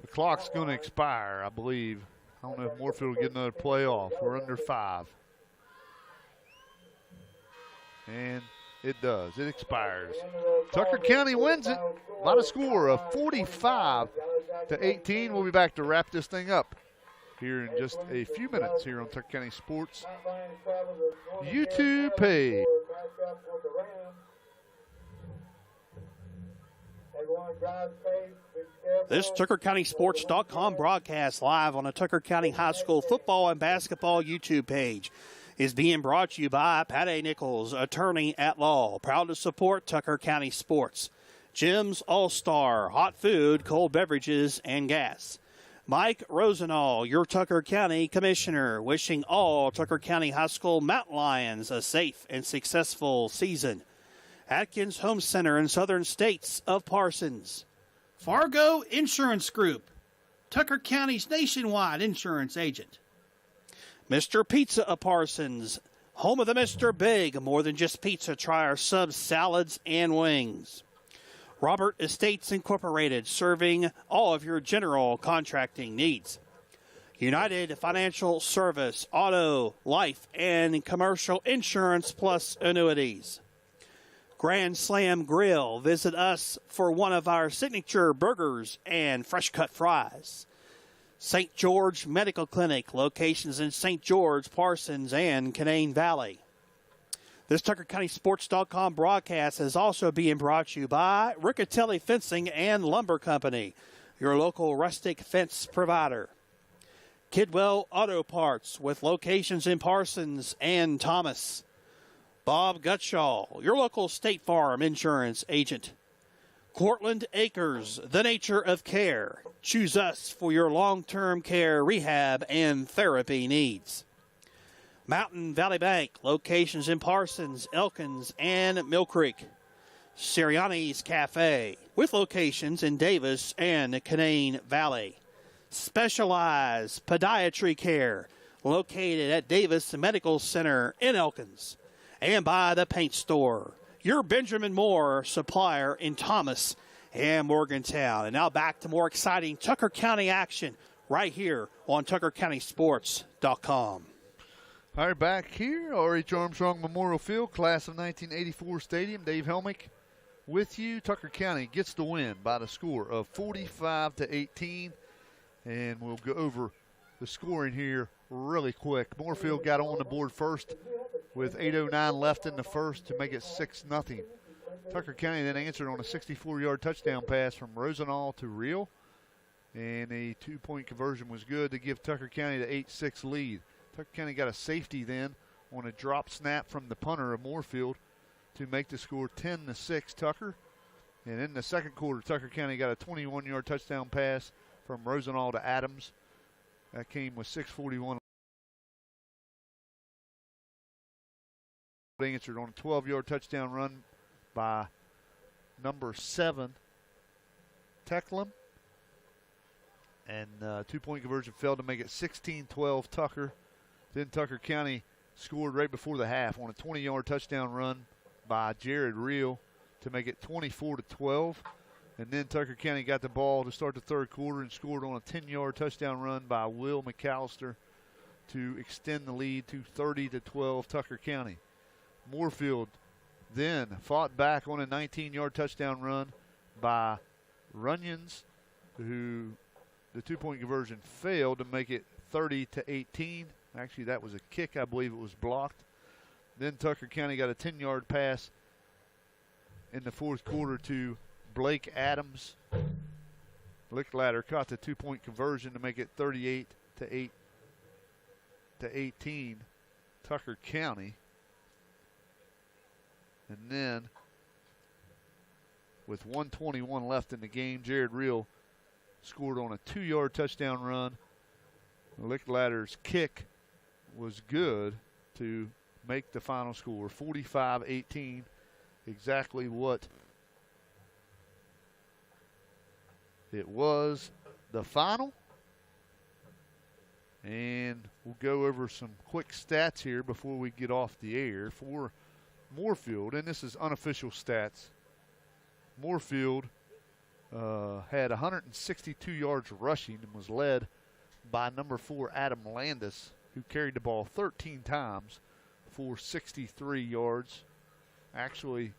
B: the clock's going to expire, I believe. I don't know if Moorefield will get another play off. We're under 5. And it does. It expires. Tucker County wins it by the score of 45-18. We'll be back to wrap this thing up here in just a few minutes here on Tucker County Sports YouTube page.
A: This TuckerCountySports.com broadcast live on the Tucker County High School football and basketball YouTube page is being brought to you by Pat A. Nichols, attorney at law, proud to support Tucker County sports. Jim's All-Star, hot food, cold beverages, and gas. Mike Rosenall, your Tucker County commissioner, wishing all Tucker County High School Mountain Lions a safe and successful season. Atkins Home Center in Southern States of Parsons. Fargo Insurance Group, Tucker County's nationwide insurance agent. Mr. Pizza of Parsons, home of the Mr. Big, more than just pizza, try our subs, salads, and wings. Robert Estates Incorporated, serving all of your general contracting needs. United Financial Service, auto, life, and commercial insurance plus annuities. Grand Slam Grill, visit us for one of our signature burgers and fresh cut fries. St. George Medical Clinic, locations in St. George, Parsons, and Canaan Valley. This TuckerCountySports.com broadcast is also being brought to you by Riccatelli Fencing and Lumber Company, your local rustic fence provider. Kidwell Auto Parts, with locations in Parsons and Thomas. Bob Gutschall, your local State Farm insurance agent. Cortland Acres, the nature of care. Choose us for your long-term care, rehab, and therapy needs. Mountain Valley Bank, locations in Parsons, Elkins, and Mill Creek. Sirianni's Cafe, with locations in Davis and Canaan Valley. Specialized Podiatry Care, located at Davis Medical Center in Elkins. And by the Paint Store, your Benjamin Moore supplier in Thomas and Morgantown. And now back to more exciting Tucker County action right here on TuckerCountySports.com.
B: All right, back here, R.H. Armstrong Memorial Field, class of 1984 stadium. Dave Helmick with you. Tucker County gets the win by the score of 45-18. And we'll go over the scoring here really quick. Moorefield got on the board first with 8:09 left in the first to make it 6-0. Tucker County then answered on a 64-yard touchdown pass from Rosenall to Real, and a 2-point conversion was good to give Tucker County the 8-6 lead. Tucker County got a safety then on a drop snap from the punter of Moorefield to make the score 10-6 Tucker. And in the second quarter, Tucker County got a 21-yard touchdown pass from Rosenall to Adams. That came with 6:41. Answered on a 12-yard touchdown run by number 7, Tecklum. And 2-point conversion failed to make it 16-12 Tucker. Then Tucker County scored right before the half on a 20-yard touchdown run by Jared Reel to make it 24-12. And then Tucker County got the ball to start the third quarter and scored on a 10-yard touchdown run by Will McAllister to extend the lead to 30-12 Tucker County. Moorefield then fought back on a 19-yard touchdown run by Runyons, who the 2-point conversion failed to make it 30-18. Actually, that was a kick. I believe it was blocked. Then Tucker County got a 10-yard pass in the fourth quarter to Blake Adams. Lickladder caught the 2-point conversion to make it 38-18 Tucker County. And then with 1:21 left in the game, Jared Reel scored on a 2-yard touchdown run. Lickladder's kick was good to make the final score 45-18, exactly what it was the final. And we'll go over some quick stats here before we get off the air for Moorefield, and this is unofficial stats. Moorefield had 162 yards rushing and was led by number 4 Adam Landis, who carried the ball 13 times for 63 yards. Actually,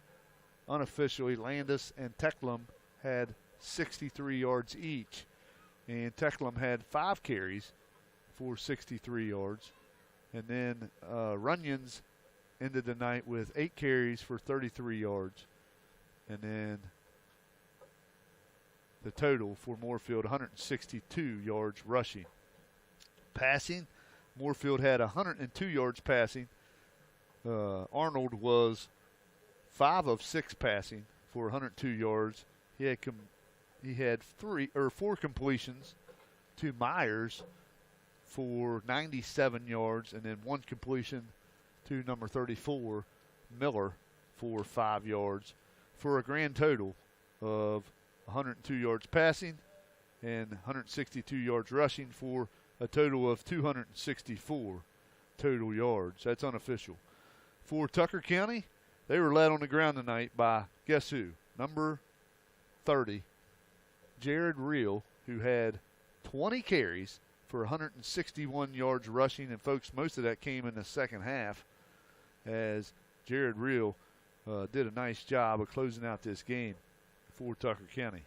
B: unofficially, Landis and Tecklum had 63 yards each, and Tecklum had 5 carries for 63 yards. And then Runyons ended the night with 8 carries for 33 yards. And then the total for Moorefield, 162 yards rushing. Passing, Moorefield had 102 yards passing. Arnold was 5 of 6 passing for 102 yards. He had 4 completions to Myers for 97 yards, and then 1 completion to number 34, Miller, for 5 yards, for a grand total of 102 yards passing and 162 yards rushing for a total of 264 total yards. That's unofficial. For Tucker County, they were led on the ground tonight by, guess who? Number 30, Jared Reel, who had 20 carries for 161 yards rushing. And, folks, most of that came in the second half, as Jared Reel did a nice job of closing out this game for Tucker County.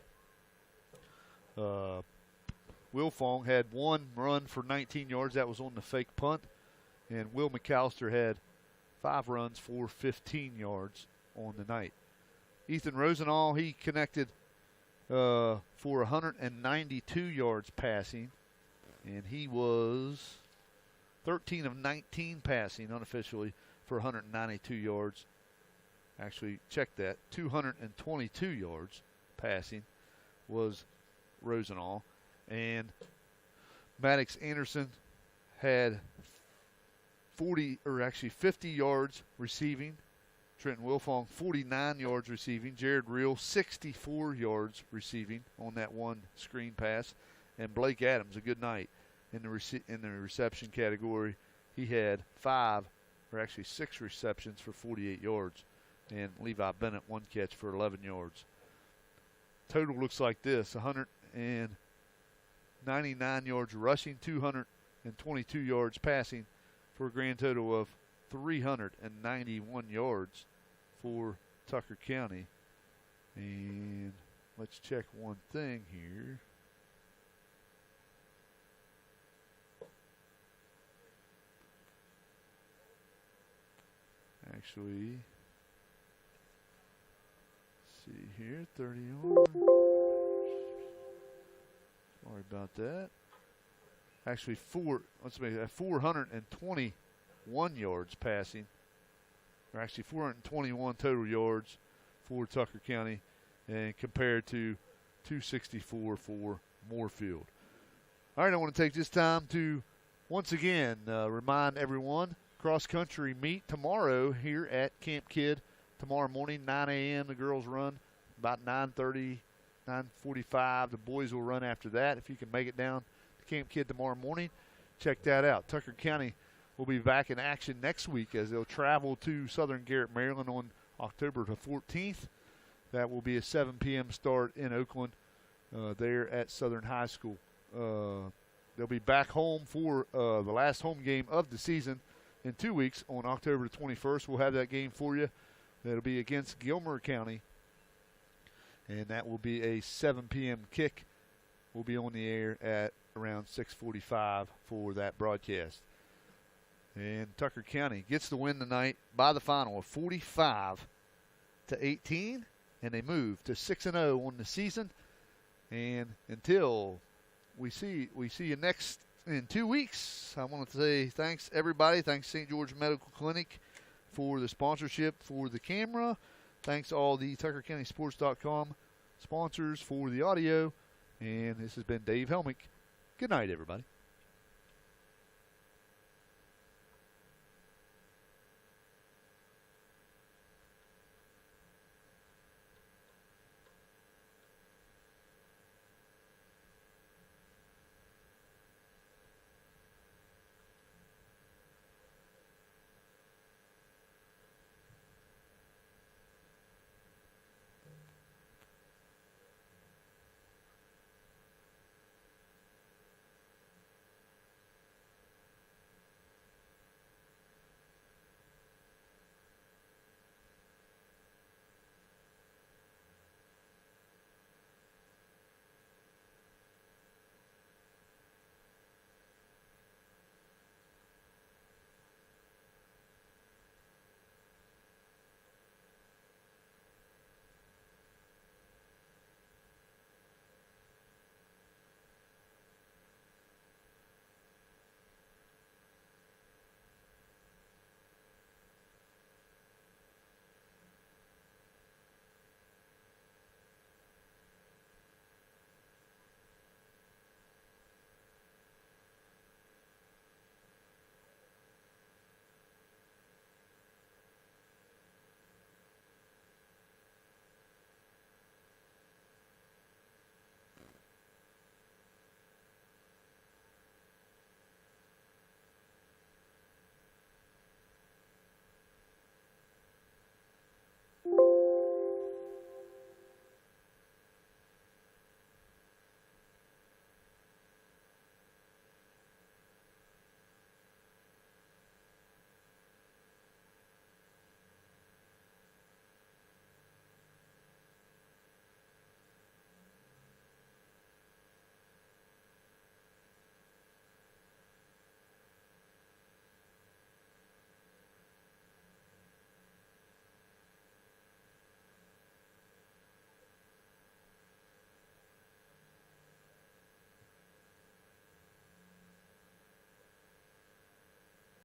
B: Wilfong had 1 run for 19 yards. That was on the fake punt. And Will McAllister had 5 runs for 15 yards on the night. Ethan Rosenall, he connected for 192 yards passing. And he was 13 of 19 passing unofficially for 192 yards. Actually, check that. 222 yards passing was Rosenall. And Maddox Anderson had 50 yards receiving. Trenton Wilfong, 49 yards receiving. Jared Reel, 64 yards receiving on that 1 screen pass. And Blake Adams, a good night in the reception category. He had 6 receptions for 48 yards. And Levi Bennett, 1 catch for 11 yards. Total looks like this: 199 yards rushing, 222 yards passing, for a grand total of 391 yards for Tucker County. And let's check one thing here. actually, let's see here, 30 yards. Sorry about that. Actually, 421 yards passing. Or actually 421 total yards for Tucker County, and compared to 264 for Moorefield. All right, I want to take this time to once again remind everyone, cross-country meet tomorrow here at Camp Kidd. Tomorrow morning, 9 a.m. The girls run about 9:30, 9:45. The boys will run after that. If you can make it down to Camp Kidd tomorrow morning, check that out. Tucker County will be back in action next week as they'll travel to Southern Garrett, Maryland on October the 14th. That will be a 7 p.m. start in Oakland there at Southern High School. They'll be back home for the last home game of the season in 2 weeks on October the 21st. We'll have that game for you. That'll be against Gilmer County, and that will be a 7 p.m. kick. We'll be on the air at around 6:45 for that broadcast. And Tucker County gets the win tonight by the final of 45-18, and they move to 6-0 on the season. And until we see you next in 2 weeks, I want to say thanks everybody. Thanks St. George Medical Clinic for the sponsorship for the camera. Thanks all the TuckerCountySports.com sponsors for the audio. And this has been Dave Helmick. Good night, everybody.